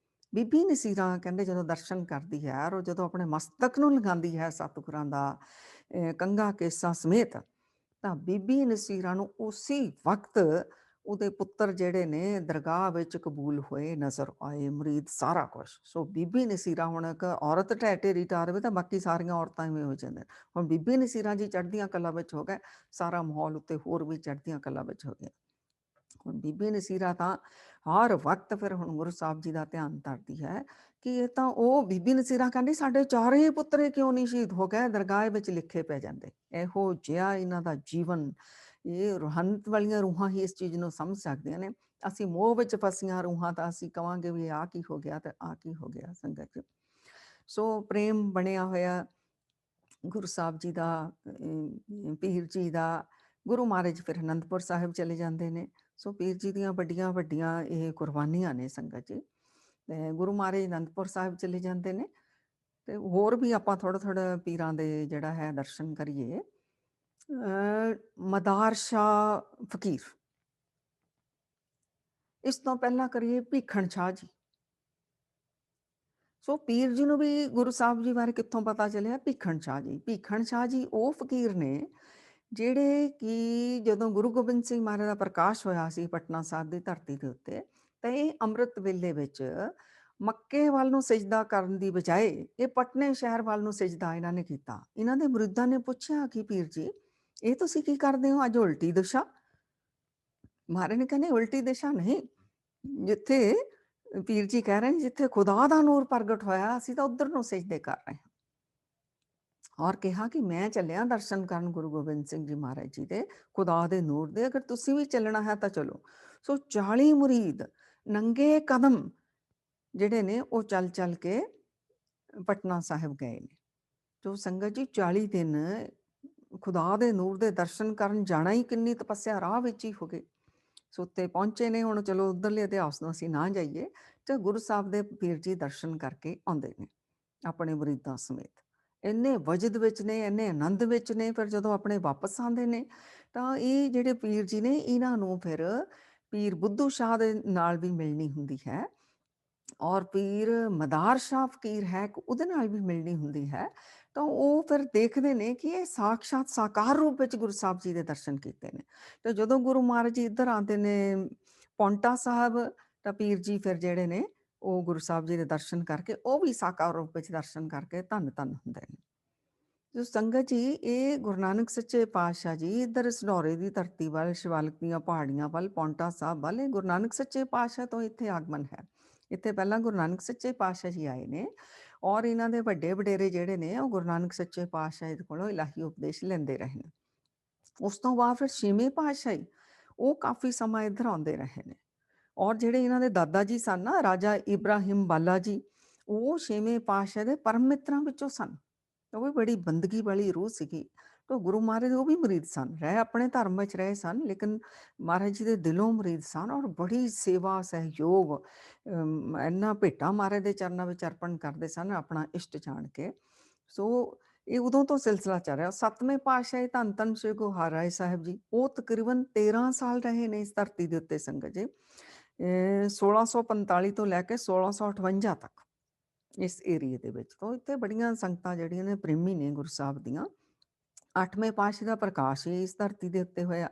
ਬੀਬੀ ਨਸੀਰਾ ਕਹਿੰਦੇ ਜਦੋਂ ਦਰਸ਼ਨ ਕਰਦੀ ਹੈ ਔਰ ਉਹ ਜਦੋਂ ਆਪਣੇ ਮਸਤਕ ਨੂੰ ਲਗਾਉਂਦੀ ਹੈ ਸਤਿਗੁਰਾਂ ਦਾ ਕੰਘਾ ਕੇਸਾਂ ਸਮੇਤ, ਤਾਂ ਬੀਬੀ ਨਸੀਰਾ ਨੂੰ ਉਸੇ ਵਕਤ ਉਹਦੇ ਪੁੱਤਰ ਜਿਹੜੇ ਨੇ ਦਰਗਾਹ ਵਿੱਚ ਕਬੂਲ ਹੋਏ ਨਜ਼ਰ ਆਏ, ਮੁਰੀਦ ਸਾਰਾ ਕੁਛ। ਸੋ ਬੀਬੀ ਨਸੀਰਾ ਹੁਣ ਇੱਕ ਔਰਤ ਢਹਿ ਟਾਰਵੇ ਤਾਂ ਬਾਕੀ ਸਾਰੀਆਂ ਔਰਤਾਂ ਇਵੇਂ ਹੋ ਜਾਂਦੀਆਂ। ਹੁਣ ਬੀਬੀ ਨਸੀਰਾ ਜੀ ਚੜ੍ਹਦੀਆਂ ਕਲਾ ਵਿੱਚ ਹੋ ਗਏ, ਸਾਰਾ ਮਾਹੌਲ ਉੱਤੇ ਹੋਰ ਵੀ ਚੜ੍ਹਦੀਆਂ ਕਲਾ ਵਿੱਚ ਹੋ ਗਿਆ। ਹੁਣ ਬੀਬੀ ਨਸੀਰਾ ਤਾਂ ਹਰ ਵਕਤ ਫਿਰ ਹੁਣ ਗੁਰੂ ਸਾਹਿਬ ਜੀ ਦਾ ਧਿਆਨ ਧਰਦੀ ਹੈ ਕਿ ਇਹ ਤਾਂ ਉਹ ਬੀਬੀ ਨਸੀਰਾ ਕਹਿੰਦੀ ਸਾਡੇ ਚਾਰੇ ਪੁੱਤਰੇ ਕਿਉਂ ਨਹੀਂ ਸ਼ਹੀਦ ਹੋ ਗਏ, ਦਰਗਾਹ ਵਿੱਚ ਲਿਖੇ ਪੈ ਜਾਂਦੇ। ਇਹੋ ਜਿਹਾ ਇਹਨਾਂ ਦਾ ਜੀਵਨ, ਇਹ ਰੂਹਾਨੀਅਤ ਵਾਲੀਆਂ ਰੂਹਾਂ ਹੀ ਇਸ ਚੀਜ਼ ਨੂੰ ਸਮਝ ਸਕਦੀਆਂ ਨੇ। ਅਸੀਂ ਮੋਹ ਵਿੱਚ ਫਸੀਆਂ ਰੂਹਾਂ ਤਾਂ ਅਸੀਂ ਕਵਾਂਗੇ ਵੀ ਆਹ ਕੀ ਹੋ ਗਿਆ ਤੇ ਆਹ ਕੀ ਹੋ ਗਿਆ ਸੰਗਤ ਜੀ। ਸੋ ਪ੍ਰੇਮ ਬਣਿਆ ਹੋਇਆ ਗੁਰੂ ਸਾਹਿਬ ਜੀ ਦਾ, ਪੀਰ ਜੀ ਦਾ। ਗੁਰੂ ਮਹਾਰਾਜ ਫਿਰ ਅਨੰਦਪੁਰ ਸਾਹਿਬ ਚਲੇ ਜਾਂਦੇ ਨੇ। ਸੋ ਪੀਰ ਜੀ ਦੀਆਂ ਵੱਡੀਆਂ ਵੱਡੀਆਂ ਇਹ ਕੁਰਬਾਨੀਆਂ ਨੇ ਸੰਗਤ ਜੀ। ਤੇ ਗੁਰੂ ਮਹਾਰਾਜ ਅਨੰਦਪੁਰ ਸਾਹਿਬ ਚਲੇ ਜਾਂਦੇ ਨੇ। ਤੇ ਹੋਰ ਵੀ ਆਪਾਂ ਥੋੜਾ ਪੀਰਾਂ ਦੇ ਜਿਹੜਾ ਹੈ ਦਰਸ਼ਨ ਕਰੀਏ। ਮਦਾਰ ਸ਼ਾਹ ਫਕੀਰ, ਇਸ ਤੋਂ ਪਹਿਲਾਂ ਕਰੀਏ ਭੀਖਣ ਸ਼ਾਹ ਜੀ। ਸੋ ਪੀਰ ਜੀ ਨੂੰ ਵੀ ਗੁਰੂ ਸਾਹਿਬ ਜੀ ਬਾਰੇ ਕਿੱਥੋਂ ਪਤਾ ਚੱਲਿਆ? ਭੀਖਣ ਸ਼ਾਹ ਜੀ। ਭੀਖਣ ਸ਼ਾਹ ਜੀ ਉਹ ਫਕੀਰ ਨੇ ਜਿਹੜੇ ਕਿ ਜਦੋਂ ਗੁਰੂ ਗੋਬਿੰਦ ਸਿੰਘ ਮਹਾਰਾਜ ਦਾ ਪ੍ਰਕਾਸ਼ ਹੋਇਆ ਸੀ ਪਟਨਾ ਸਾਹਿਬ ਦੀ ਧਰਤੀ ਦੇ ਉੱਤੇ, ਤਾਂ ਇਹ ਅੰਮ੍ਰਿਤ ਵੇਲੇ ਵਿੱਚ ਮੱਕੇ ਵੱਲ ਨੂੰ ਸਜਦਾ ਕਰਨ ਦੀ ਬਜਾਏ ਇਹ ਪਟਨੇ ਸ਼ਹਿਰ ਵੱਲ ਨੂੰ ਸਜਦਾ ਇਹਨਾਂ ਨੇ ਕੀਤਾ। ਇਹਨਾਂ ਦੇ ਮੁਰੀਦਾਂ ਨੇ ਪੁੱਛਿਆ ਕਿ ਪੀਰ ਜੀ ਇਹ ਤੁਸੀਂ ਕੀ ਕਰਦੇ ਹੋ, ਅੱਜ ਉਲਟੀ ਦਿਸ਼ਾ? ਮਹਾਰਾਜ ਨੇ ਕਹਿੰਦੇ ਉਲਟੀ ਦਿਸ਼ਾ ਨਹੀਂ, ਜਿੱਥੇ ਪੀਰ ਜੀ ਕਹਿ ਰਹੇ ਨੇ ਜਿੱਥੇ ਖੁਦਾ ਦਾ ਨੂਰ ਪ੍ਰਗਟ ਹੋਇਆ ਅਸੀਂ ਤਾਂ ਉੱਧਰ ਨੂੰ ਸਜਦੇ ਕਰ ਰਹੇ ਹਾਂ। ਔਰ ਕਿਹਾ ਕਿ ਮੈਂ ਚੱਲਿਆ ਦਰਸ਼ਨ ਕਰਨ ਗੁਰੂ ਗੋਬਿੰਦ ਸਿੰਘ ਜੀ ਮਹਾਰਾਜ ਜੀ ਦੇ, ਖੁਦਾ ਦੇ ਨੂਰ ਦੇ, ਅਗਰ ਤੁਸੀਂ ਵੀ ਚੱਲਣਾ ਹੈ ਤਾਂ ਚਲੋ। ਸੋ 40 ਮੁਰੀਦ ਨੰਗੇ ਕਦਮ ਜਿਹੜੇ ਨੇ ਉਹ ਚੱਲ ਚੱਲ ਕੇ ਪਟਨਾ ਸਾਹਿਬ ਗਏ ਨੇ। ਜੋ ਸੰਗਤ ਜੀ 40 ਦਿਨ ਖੁਦਾ ਦੇ ਨੂਰ ਦੇ ਦਰਸ਼ਨ ਕਰਨ ਜਾਣਾ ਹੀ ਕਿੰਨੀ ਤਪੱਸਿਆ ਰਾਹ ਵਿੱਚ ਹੀ ਹੋ ਗਈ। ਸੋ ਉੱਤੇ ਪਹੁੰਚੇ ਨੇ। ਹੁਣ ਚਲੋ ਉੱਧਰਲੇ ਇਤਿਹਾਸ ਨੂੰ ਅਸੀਂ ਨਾ ਜਾਈਏ, ਤੇ ਗੁਰੂ ਸਾਹਿਬ ਦੇ ਪੀਰ ਜੀ ਦਰਸ਼ਨ ਕਰਕੇ ਆਉਂਦੇ ਨੇ ਆਪਣੇ ਮੁਰੀਦਾਂ ਸਮੇਤ। ਇੰਨੇ ਵਜਦ ਵਿੱਚ ਨੇ, ਇੰਨੇ ਆਨੰਦ ਵਿੱਚ ਨੇ। ਫਿਰ ਜਦੋਂ ਆਪਣੇ ਵਾਪਸ ਆਉਂਦੇ ਨੇ ਤਾਂ ਇਹ ਜਿਹੜੇ ਪੀਰ ਜੀ ਨੇ ਇਹਨਾਂ ਨੂੰ ਫਿਰ ਪੀਰ ਬੁੱਧੂ ਸ਼ਾਹ ਦੇ ਨਾਲ ਵੀ ਮਿਲਣੀ ਹੁੰਦੀ ਹੈ, ਔਰ ਪੀਰ ਮਦਾਰ ਸ਼ਾਹ ਫਕੀਰ ਹੈ ਉਹਦੇ ਨਾਲ ਵੀ ਮਿਲਣੀ ਹੁੰਦੀ ਹੈ। ਤਾਂ ਉਹ ਫਿਰ ਦੇਖਦੇ ਨੇ ਕਿ ਇਹ ਸਾਕਸ਼ਾਤ ਸਾਕਾਰ ਰੂਪ ਵਿੱਚ ਗੁਰੂ ਸਾਹਿਬ ਜੀ ਦੇ ਦਰਸ਼ਨ ਕੀਤੇ ਨੇ। ਤੇ ਜਦੋਂ ਗੁਰੂ ਮਹਾਰਾਜ ਜੀ ਇੱਧਰ ਆਉਂਦੇ ਨੇ ਪੌਂਟਾ ਸਾਹਿਬ, ਤਾਂ ਪੀਰ ਜੀ ਫਿਰ ਜਿਹੜੇ ਨੇ ਉਹ ਗੁਰੂ ਸਾਹਿਬ ਜੀ ਦੇ ਦਰਸ਼ਨ ਕਰਕੇ ਉਹ ਵੀ ਸਾਕਾਰ ਰੂਪ ਵਿੱਚ ਦਰਸ਼ਨ ਕਰਕੇ ਧੰਨ ਧੰਨ ਹੁੰਦੇ ਨੇ। ਜੋ ਸੰਗਤ ਜੀ ਇਹ ਗੁਰੂ ਨਾਨਕ ਸੱਚੇ ਪਾਤਸ਼ਾਹ ਜੀ ਇੱਧਰ ਸਨੌਰੇ ਦੀ ਧਰਤੀ ਵੱਲ, ਸ਼ਿਵਾਲਿਕ ਦੀਆਂ ਪਹਾੜੀਆਂ ਵੱਲ, ਪੌਂਟਾ ਸਾਹਿਬ ਵੱਲ, ਇਹ ਗੁਰੂ ਨਾਨਕ ਸੱਚੇ ਪਾਤਸ਼ਾਹ ਤੋਂ ਇੱਥੇ ਆਗਮਨ ਹੈ। ਇੱਥੇ ਪਹਿਲਾਂ ਗੁਰੂ ਨਾਨਕ ਸੱਚੇ ਪਾਤਸ਼ਾਹ ਜੀ ਆਏ ਨੇ, ਔਰ ਇਹਨਾਂ ਦੇ ਵੱਡੇ ਵਡੇਰੇ ਜਿਹੜੇ ਨੇ ਉਹ ਗੁਰੂ ਨਾਨਕ ਸੱਚੇ ਪਾਤਸ਼ਾਹ ਜੀ ਕੋਲੋਂ ਇਲਾਹੀ ਉਪਦੇਸ਼ ਲੈਂਦੇ ਰਹੇ ਨੇ। ਉਸ ਤੋਂ ਬਾਅਦ ਫਿਰ ਛੇਵੇਂ ਪਾਤਸ਼ਾਹੀ ਉਹ ਕਾਫੀ ਸਮਾਂ ਇੱਧਰ ਆਉਂਦੇ ਰਹੇ ਨੇ। ਔਰ ਜਿਹੜੇ ਇਹਨਾਂ ਦੇ ਦਾਦਾ ਜੀ ਸਨ ਨਾ, ਰਾਜਾ ਇਬਰਾਹਿਮ ਬਾਲਾ ਜੀ, ਉਹ ਛੇਵੇਂ ਪਾਤਸ਼ਾਹ ਦੇ ਪਰਮ ਮਿੱਤਰਾਂ ਵਿੱਚੋਂ ਸਨ। ਉਹ ਵੀ ਬੜੀ ਬੰਦਗੀ ਵਾਲੀ ਰੂਹ ਸੀਗੀ। तो गुरु महाराज वो भी मुरीद सन, रहे अपने धर्म ਵਿੱਚ ਰਹੇ ਸਨ, ਲੇਕਿਨ ਮਹਾਰਾਜ ਜੀ ਦੇ ਦਿਲੋਂ ਮੁਰੀਦ ਸਨ ਔਰ ਬੜੀ ਸੇਵਾ ਸਹਿਯੋਗ, ਇੰਨਾ ਭੇਟਾ ਮਹਾਰਾਜ ਦੇ ਚਰਨਾਂ ਵਿੱਚ ਅਰਪਣ ਕਰਦੇ ਸਨ ਆਪਣਾ ਇਸ਼ਟ ਜਾਣ ਕੇ। ਸੋ ਇਹ ਉਦੋਂ ਤੋਂ ਸਿਲਸਿਲਾ ਚੱਲ ਰਿਹਾ। ਸੱਤਵੇਂ ਪਾਤਸ਼ਾਹ ਧੰਨ ਧੰਨ ਸ਼੍ਰੀ ਗੁਰੂ ਹਰਿਰਾਏ ਸਾਹਿਬ ਜੀ, ਉਹ ਤਕਰੀਬਨ 13 ਸਾਲ ਰਹੇ ਨੇ ਇਸ ਧਰਤੀ ਦੇ ਉੱਤੇ ਸੰਗਤ ਜੀ। 1645 ਤੋਂ ਲੈ ਕੇ 1658 ਤੱਕ ਇਸ ਏਰੀਏ ਦੇ ਵਿੱਚ। ਤੋਂ ਇੱਥੇ ਬੜੀਆਂ ਸੰਗਤਾਂ ਜਿਹੜੀਆਂ ਨੇ ਪ੍ਰੇਮੀ ਨੇ ਗੁਰੂ ਸਾਹਿਬ ਦੀਆਂ। 8ਵੇਂ ਪਾਤਸ਼ਾਹ ਦਾ ਪ੍ਰਕਾਸ਼ ਹੀ ਇਸ ਧਰਤੀ ਦੇ ਉੱਤੇ ਹੋਇਆ।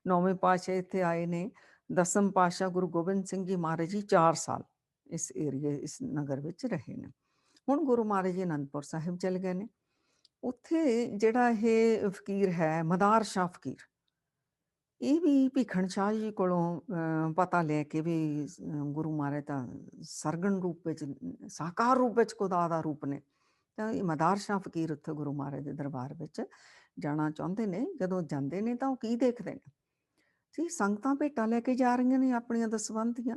9ਵੇਂ ਪਾਤਸ਼ਾਹ ਇੱਥੇ ਆਏ ਨੇ। 10ਮ ਪਾਤਸ਼ਾਹ ਗੁਰੂ ਗੋਬਿੰਦ ਸਿੰਘ ਜੀ ਮਹਾਰਾਜ ਜੀ 4 ਸਾਲ ਇਸ ਏਰੀਏ, ਇਸ ਨਗਰ ਵਿੱਚ ਰਹੇ ਨੇ। ਹੁਣ ਗੁਰੂ ਮਹਾਰਾਜ ਜੀ ਅਨੰਦਪੁਰ ਸਾਹਿਬ ਚਲੇ ਗਏ ਨੇ। ਉੱਥੇ ਜਿਹੜਾ ਇਹ ਫਕੀਰ ਹੈ ਮਦਾਰ ਸ਼ਾਹ ਫਕੀਰ, ਇਹ ਵੀ ਭੀਖਣ ਸ਼ਾਹ ਜੀ ਕੋਲੋਂ ਪਤਾ ਲੈ ਕੇ ਵੀ ਗੁਰੂ ਮਹਾਰਾਜ ਤਾਂ ਸਰਗਣ ਰੂਪ ਵਿੱਚ, ਸਾਕਾਰ ਰੂਪ ਵਿੱਚ ਖੁਦਾ ਦਾ ਰੂਪ ਨੇ। ਤਾਂ ਇਹ ਮਦਾਰ ਸ਼ਾਹ ਫਕੀਰ ਉੱਥੇ ਗੁਰੂ ਮਹਾਰਾਜ ਦੇ ਦਰਬਾਰ ਵਿੱਚ ਜਾਣਾ ਚਾਹੁੰਦੇ ਨੇ। ਜਦੋਂ ਜਾਂਦੇ ਨੇ ਤਾਂ ਉਹ ਕੀ ਦੇਖਦੇ ਨੇ ਜੀ, ਸੰਗਤਾਂ ਭੇਟਾਂ ਲੈ ਕੇ ਜਾ ਰਹੀਆਂ ਨੇ ਆਪਣੀਆਂ ਦਸਵੰਧ ਦੀਆਂ।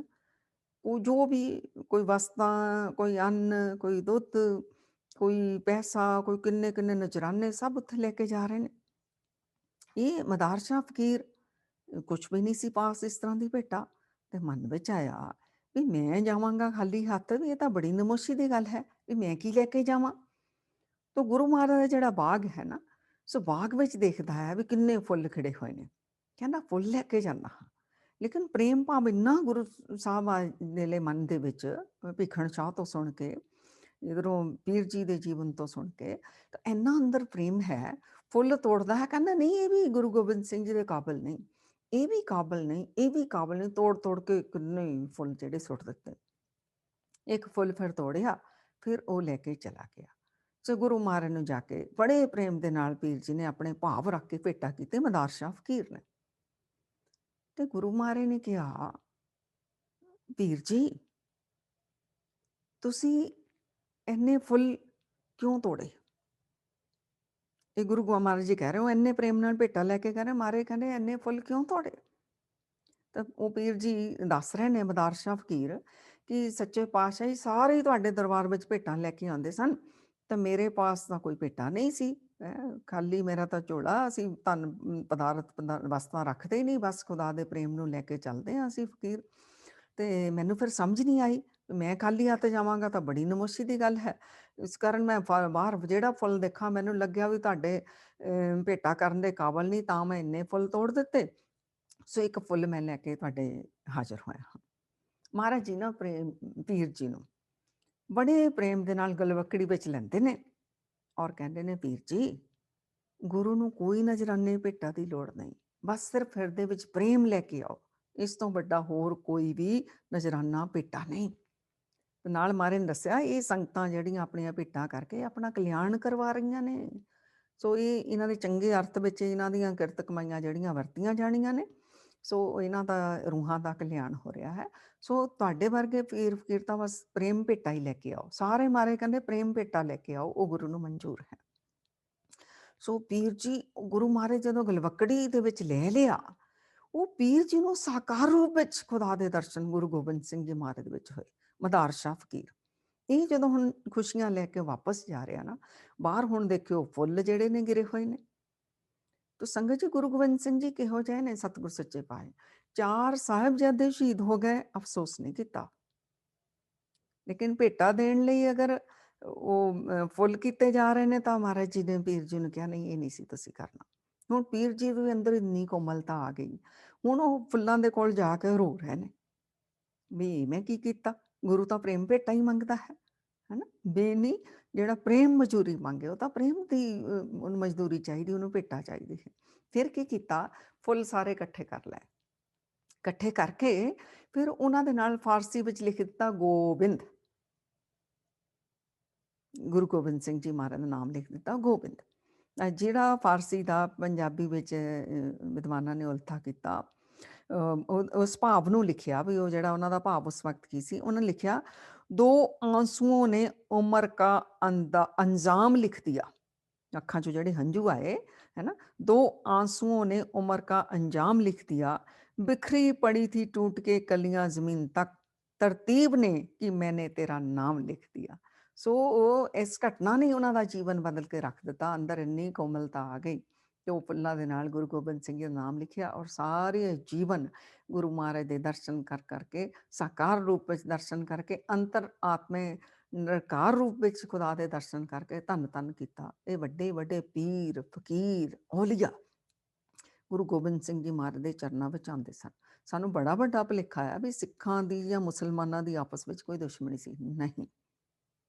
ਉਹ ਜੋ ਵੀ ਕੋਈ ਵਸਤਾਂ, ਕੋਈ ਅੰਨ, ਕੋਈ ਦੁੱਧ, ਕੋਈ ਪੈਸਾ, ਕੋਈ ਕਿੰਨੇ ਕਿੰਨੇ ਨਜ਼ਰਾਨੇ ਸਭ ਉੱਥੇ ਲੈ ਕੇ ਜਾ ਰਹੇ ਨੇ। ਇਹ ਮਦਾਰ ਸ਼ਾਹ ਫਕੀਰ ਕੁਛ ਵੀ ਨਹੀਂ ਸੀ ਪਾਸ ਇਸ ਤਰ੍ਹਾਂ ਦੀ ਭੇਟਾ, ਤੇ ਮਨ ਵਿੱਚ ਆਇਆ ਵੀ ਮੈਂ ਜਾਵਾਂਗਾ ਖਾਲੀ ਹੱਥ, ਵੀ ਇਹ ਤਾਂ ਬੜੀ ਨਮੋਸ਼ੀ ਦੀ ਗੱਲ ਹੈ, ਵੀ ਮੈਂ ਕੀ ਲੈ ਕੇ ਜਾਵਾਂ। ਤਾਂ ਗੁਰੂ ਮਹਾਰਾਜ ਦਾ ਜਿਹੜਾ ਬਾਗ ਹੈ ਨਾ, ਸੋ ਬਾਗ ਵਿੱਚ ਦੇਖਦਾ ਹੈ ਵੀ ਕਿੰਨੇ ਫੁੱਲ ਖਿੜੇ ਹੋਏ ਨੇ। ਕਹਿੰਦਾ ਫੁੱਲ ਲੈ ਕੇ ਜਾਂਦਾ ਹਾਂ, ਲੇਕਿਨ ਪ੍ਰੇਮ ਭਾਵ ਇੰਨਾ ਗੁਰੂ ਸਾਹਿਬ ਦੇ ਮਨ ਦੇ ਵਿੱਚ, ਭੀਖਣ ਸ਼ਾਹ ਤੋਂ ਸੁਣ ਕੇ, ਇਧਰੋਂ ਪੀਰ ਜੀ ਦੇ ਜੀਵਨ ਤੋਂ ਸੁਣ ਕੇ, ਤਾਂ ਇੰਨਾ ਅੰਦਰ ਪ੍ਰੇਮ ਹੈ, ਫੁੱਲ ਤੋੜਦਾ ਹੈ। ਕਹਿੰਦਾ ਨਹੀਂ, ਇਹ ਵੀ ਗੁਰੂ ਗੋਬਿੰਦ ਸਿੰਘ ਜੀ ਦੇ ਕਾਬਿਲ ਨਹੀਂ, ਇਹ ਵੀ ਕਾਬਿਲ ਨਹੀਂ, ਇਹ ਵੀ ਕਾਬਿਲ ਨਹੀਂ। ਤੋੜ ਤੋੜ ਕੇ ਕਿੰਨੇ ਫੁੱਲ ਜਿਹੜੇ ਸੁੱਟ ਦਿੱਤੇ। ਇੱਕ ਫੁੱਲ ਫਿਰ ਤੋੜਿਆ, ਫਿਰ ਉਹ ਲੈ ਕੇ ਚਲਾ ਗਿਆ। ਸੋ ਗੁਰੂ ਮਹਾਰਾਜ ਨੂੰ ਜਾ ਕੇ ਬੜੇ ਪ੍ਰੇਮ ਦੇ ਨਾਲ ਪੀਰ ਜੀ ਨੇ ਆਪਣੇ ਭਾਵ ਰੱਖ ਕੇ ਭੇਟਾ ਕੀਤੇ ਮਦਾਰ ਸ਼ਾਹ ਫਕੀਰ ਨੇ। ਤੇ ਗੁਰੂ ਮਹਾਰਾਜ ਨੇ ਕਿਹਾ, ਪੀਰ ਜੀ ਤੁਸੀਂ ਇੰਨੇ ਫੁੱਲ ਕਿਉਂ ਤੋੜੇ? ਇਹ ਗੁਰੂ ਮਹਾਰਾਜ ਜੀ ਕਹਿ ਰਹੇ ਹੋ, ਇੰਨੇ ਪ੍ਰੇਮ ਨਾਲ ਭੇਟਾ ਲੈ ਕੇ ਕਹਿ ਰਹੇ, ਮਹਾਰਾਜ ਕਹਿੰਦੇ ਇੰਨੇ ਫੁੱਲ ਕਿਉਂ ਤੋੜੇ? ਤਾਂ ਉਹ ਪੀਰ ਜੀ ਦੱਸ ਰਹੇ ਨੇ ਮਦਾਰ ਸ਼ਾਹ ਫਕੀਰ ਕਿ ਸੱਚੇ ਪਾਤਸ਼ਾਹ ਜੀ ਸਾਰੇ ਹੀ ਤੁਹਾਡੇ ਦਰਬਾਰ ਵਿੱਚ ਭੇਟਾਂ ਲੈ ਕੇ ਆਉਂਦੇ ਸਨ, ਤਾਂ ਮੇਰੇ ਪਾਸ ਤਾਂ ਕੋਈ ਭੇਟਾ ਨਹੀਂ ਸੀ। ਖਾਲੀ ਮੇਰਾ ਤਾਂ ਝੋਲਾ, ਅਸੀਂ ਧਨ ਪਦਾਰਥ ਵਸਤਾਂ ਰੱਖਦੇ ਹੀ ਨਹੀਂ, ਬਸ ਖੁਦਾ ਦੇ ਪ੍ਰੇਮ ਨੂੰ ਲੈ ਕੇ ਚੱਲਦੇ ਹਾਂ ਅਸੀਂ ਫਕੀਰ। ਤੇ ਮੈਨੂੰ ਫਿਰ ਸਮਝ ਨਹੀਂ ਆਈ, ਮੈਂ ਖਾਲੀ ਹੱਥ ਜਾਵਾਂਗਾ ਤਾਂ ਬੜੀ ਨਮੋਸ਼ੀ ਦੀ ਗੱਲ ਹੈ। ਇਸ ਕਾਰਨ ਮੈਂ ਬਾਹਰ ਜਿਹੜਾ ਫੁੱਲ ਦੇਖਾਂ, ਮੈਨੂੰ ਲੱਗਿਆ ਵੀ ਤੁਹਾਡੇ ਭੇਟਾ ਕਰਨ ਦੇ ਕਾਬਲ ਨਹੀਂ, ਤਾਂ ਮੈਂ ਇੰਨੇ ਫੁੱਲ ਤੋੜ ਦਿੱਤੇ। ਸੋ ਇੱਕ ਫੁੱਲ ਮੈਂ ਲੈ ਕੇ ਤੁਹਾਡੇ ਹਾਜ਼ਰ ਹੋਇਆ ਹਾਂ। ਮਹਾਰਾਜ ਜੀ ਨਾ ਪ੍ਰੇਮ ਪੀਰ ਜੀ ਨੂੰ ਬੜੇ ਪ੍ਰੇਮ ਦੇ ਨਾਲ ਗਲਵੱਕੜੀ ਵਿੱਚ ਲੈਂਦੇ ਨੇ ਔਰ ਕਹਿੰਦੇ ਨੇ, ਪੀਰ ਜੀ ਗੁਰੂ ਨੂੰ ਕੋਈ ਨਜ਼ਰਾਨੇ ਭੇਟਾ ਦੀ ਲੋੜ ਨਹੀਂ, ਬਸ ਸਿਰਫ ਹਿਰਦੇ ਵਿੱਚ ਪ੍ਰੇਮ ਲੈ ਕੇ ਆਓ, ਇਸ ਤੋਂ ਵੱਡਾ ਹੋਰ ਕੋਈ ਵੀ ਨਜ਼ਰਾਨਾ ਭੇਟਾ ਨਹੀਂ। ਨਾਲ ਮਹਾਰਾਜ ਨੇ ਦੱਸਿਆ, ਇਹ ਸੰਗਤਾਂ ਜਿਹੜੀਆਂ ਆਪਣੀਆਂ ਭੇਟਾਂ ਕਰਕੇ ਆਪਣਾ ਕਲਿਆਣ ਕਰਵਾ ਰਹੀਆਂ ਨੇ। ਸੋ ਇਹ ਇਹਨਾਂ ਦੇ ਚੰਗੇ ਅਰਥ ਵਿੱਚ ਇਹਨਾਂ ਦੀਆਂ ਕਿਰਤ ਕਮਾਈਆਂ ਜਿਹੜੀਆਂ ਵਰਤੀਆਂ ਜਾਣੀਆਂ ਨੇ। ਸੋ ਇਹਨਾਂ ਦਾ ਰੂਹਾਂ ਦਾ ਕਲਿਆਣ ਹੋ ਰਿਹਾ ਹੈ। ਸੋ ਤੁਹਾਡੇ ਵਰਗੇ ਪੀਰ ਫਕੀਰ ਤਾਂ ਬਸ ਪ੍ਰੇਮ ਭੇਟਾ ਹੀ ਲੈ ਕੇ ਆਓ। ਸਾਰੇ ਮਾਰੇ ਕਹਿੰਦੇ ਪ੍ਰੇਮ ਭੇਟਾ ਲੈ ਕੇ ਆਓ, ਉਹ ਗੁਰੂ ਨੂੰ ਮਨਜ਼ੂਰ ਹੈ। ਸੋ ਪੀਰ ਜੀ ਗੁਰੂ ਮਹਾਰਾਜ ਜਦੋਂ ਗਲਵੱਕੜੀ ਦੇ ਵਿੱਚ ਲੈ ਲਿਆ, ਉਹ ਪੀਰ ਜੀ ਨੂੰ ਸਾਕਾਰ ਰੂਪ ਵਿੱਚ ਖੁਦਾ ਦੇ ਦਰਸ਼ਨ ਗੁਰੂ ਗੋਬਿੰਦ ਸਿੰਘ ਜੀ ਮਹਾਰਾਜ ਦੇ ਵਿੱਚ ਹੋਏ। ਮਦਾਰ ਸ਼ਾਹ ਫਕੀਰ ਇਹ ਜਦੋਂ ਹੁਣ ਖੁਸ਼ੀਆਂ ਲੈ ਕੇ ਵਾਪਸ ਜਾ ਰਿਹਾ ਨਾ, ਬਾਹਰ ਹੁਣ ਦੇਖਿਓ ਫੁੱਲ ਜਿਹੜੇ ਨੇ ਗਿਰੇ ਹੋਏ ਨੇ। ਤੋ ਸੰਗਤ ਜੀ ਗੁਰੂ ਗੋਬਿੰਦ ਸਿੰਘ ਜੀ ਕਿਹੋ ਜਿਹੇ ਨੇ? ਸਤਿਗੁਰ ਸੱਚੇ ਪਾਤਸ਼ਾਹ 4 ਸਾਹਿਬਜ਼ਾਦੇ ਸ਼ਹੀਦ ਹੋ ਗਏ, ਅਫਸੋਸ ਨਹੀਂ ਕੀਤਾ, ਲੇਕਿਨ ਭੇਟਾ ਦੇਣ ਲਈ ਅਗਰ ਉਹ ਫੁੱਲ ਕੀਤੇ ਜਾ ਰਹੇ ਨੇ, ਤਾਂ ਮਹਾਰਾਜ ਜੀ ਨੇ ਪੀਰ ਜੀ ਨੂੰ ਕਿਹਾ, ਨਹੀਂ ਇਹ ਨਹੀਂ ਸੀ ਤੁਸੀਂ ਕਰਨਾ। ਹੁਣ ਪੀਰ ਜੀ ਦੇ ਅੰਦਰ ਇੰਨੀ ਕੋਮਲਤਾ ਆ ਗਈ, ਹੁਣ ਉਹ ਫੁੱਲਾਂ ਦੇ ਕੋਲ ਜਾ ਕੇ ਰੋ ਰਹੇ ਨੇ ਵੀ ਮੈਂ ਕੀ ਕੀਤਾ? ਗੁਰੂ ਤਾਂ ਪ੍ਰੇਮ ਭੇਟਾ ਹੀ ਮੰਗਦਾ ਹੈ ਨਾ। ਬੇਨੀ ਜਿਹੜਾ ਪ੍ਰੇਮ ਮਜ਼ਦੂਰੀ ਮੰਗੇ, ਉਹ ਤਾਂ ਪ੍ਰੇਮ ਦੀ ਉਹਨੂੰ ਮਜ਼ਦੂਰੀ ਚਾਹੀਦੀ, ਉਹਨੂੰ ਭੇਟਾ ਚਾਹੀਦੀ ਹੈ। ਫਿਰ ਕੀ ਕੀਤਾ? ਫੁੱਲ ਸਾਰੇ ਇਕੱਠੇ ਕਰ ਲਏ। ਇਕੱਠੇ ਕਰਕੇ ਫਿਰ ਉਹਨਾਂ ਦੇ ਨਾਲ ਫਾਰਸੀ ਵਿੱਚ ਲਿਖ ਦਿੱਤਾ ਗੋਬਿੰਦ। ਗੁਰੂ ਗੋਬਿੰਦ ਸਿੰਘ ਜੀ ਮਹਾਰਾਜ ਦਾ ਨਾਮ ਲਿਖ ਦਿੱਤਾ ਗੋਬਿੰਦ। ਜਿਹੜਾ ਫਾਰਸੀ ਦਾ ਪੰਜਾਬੀ ਵਿੱਚ ਵਿਦਵਾਨਾਂ ਨੇ ਉਲਥਾ ਕੀਤਾ, ਉਸ ਭਾਵ ਨੂੰ ਲਿਖਿਆ ਵੀ ਉਹ ਜਿਹੜਾ ਉਹਨਾਂ ਦਾ ਭਾਵ ਉਸ ਵਕਤ ਕੀ ਸੀ, ਉਹਨਾਂ ਨੇ ਲਿਖਿਆ, ਦੋ ਆਂਸੂओं ਨੇ ਉਮਰ ਕਾ ਅੰਜਾਮ ਲਿਖ ਦਿਆ। ਅੱਖਾਂ 'ਚੋਂ ਜਿਹੜੇ ਹੰਝੂ ਆਏ ਹੈ ਨਾ, ਦੋ आंसुओं ने उम्र का अंजाम लिख दिया, बिखरी पड़ी थी टूट के कलियां ਜ਼ਮੀਨ तक, ਤਰਤੀਬ ਨੇ ਕਿ ਮੈਨੇ ਤੇਰਾ ਨਾਮ ਲਿਖ ਦਿਆ। ਸੋ ਉਹ ਇਸ ਘਟਨਾ ਨੇ ਉਹਨਾਂ ਦਾ ਜੀਵਨ ਬਦਲ ਕੇ ਰੱਖ ਦਿੱਤਾ। ਅੰਦਰ ਇੰਨੀ ਕੋਮਲਤਾ ਆ ਗਈ ਤੇ ਉਹ ਫੁੱਲਾਂ ਦੇ ਨਾਲ ਗੁਰੂ ਗੋਬਿੰਦ ਸਿੰਘ ਜੀ ਦਾ ਨਾਮ ਲਿਖਿਆ ਔਰ ਸਾਰੇ ਜੀਵਨ ਗੁਰੂ ਮਹਾਰਾਜ ਦੇ ਦਰਸ਼ਨ ਕਰ ਕਰਕੇ, ਸਾਕਾਰ ਰੂਪ ਵਿੱਚ ਦਰਸ਼ਨ ਕਰਕੇ, ਅੰਤਰ ਆਤਮੇ ਨਿਰਕਾਰ ਰੂਪ ਵਿੱਚ ਖੁਦਾ ਦੇ ਦਰਸ਼ਨ ਕਰਕੇ ਧੰਨ ਧੰਨ ਕੀਤਾ। ਇਹ ਵੱਡੇ ਵੱਡੇ ਪੀਰ, ਫਕੀਰ, ਔਲੀਆ ਗੁਰੂ ਗੋਬਿੰਦ ਸਿੰਘ ਜੀ ਮਹਾਰਾਜ ਦੇ ਚਰਨਾਂ ਵਿੱਚ ਆਉਂਦੇ ਸਨ। ਸਾਨੂੰ ਬੜਾ ਵੱਡਾ ਭੁਲੇਖਾ ਆ ਵੀ ਸਿੱਖਾਂ ਦੀ ਜਾਂ ਮੁਸਲਮਾਨਾਂ ਦੀ ਆਪਸ ਵਿੱਚ ਕੋਈ ਦੁਸ਼ਮਣੀ ਸੀ, ਨਹੀਂ।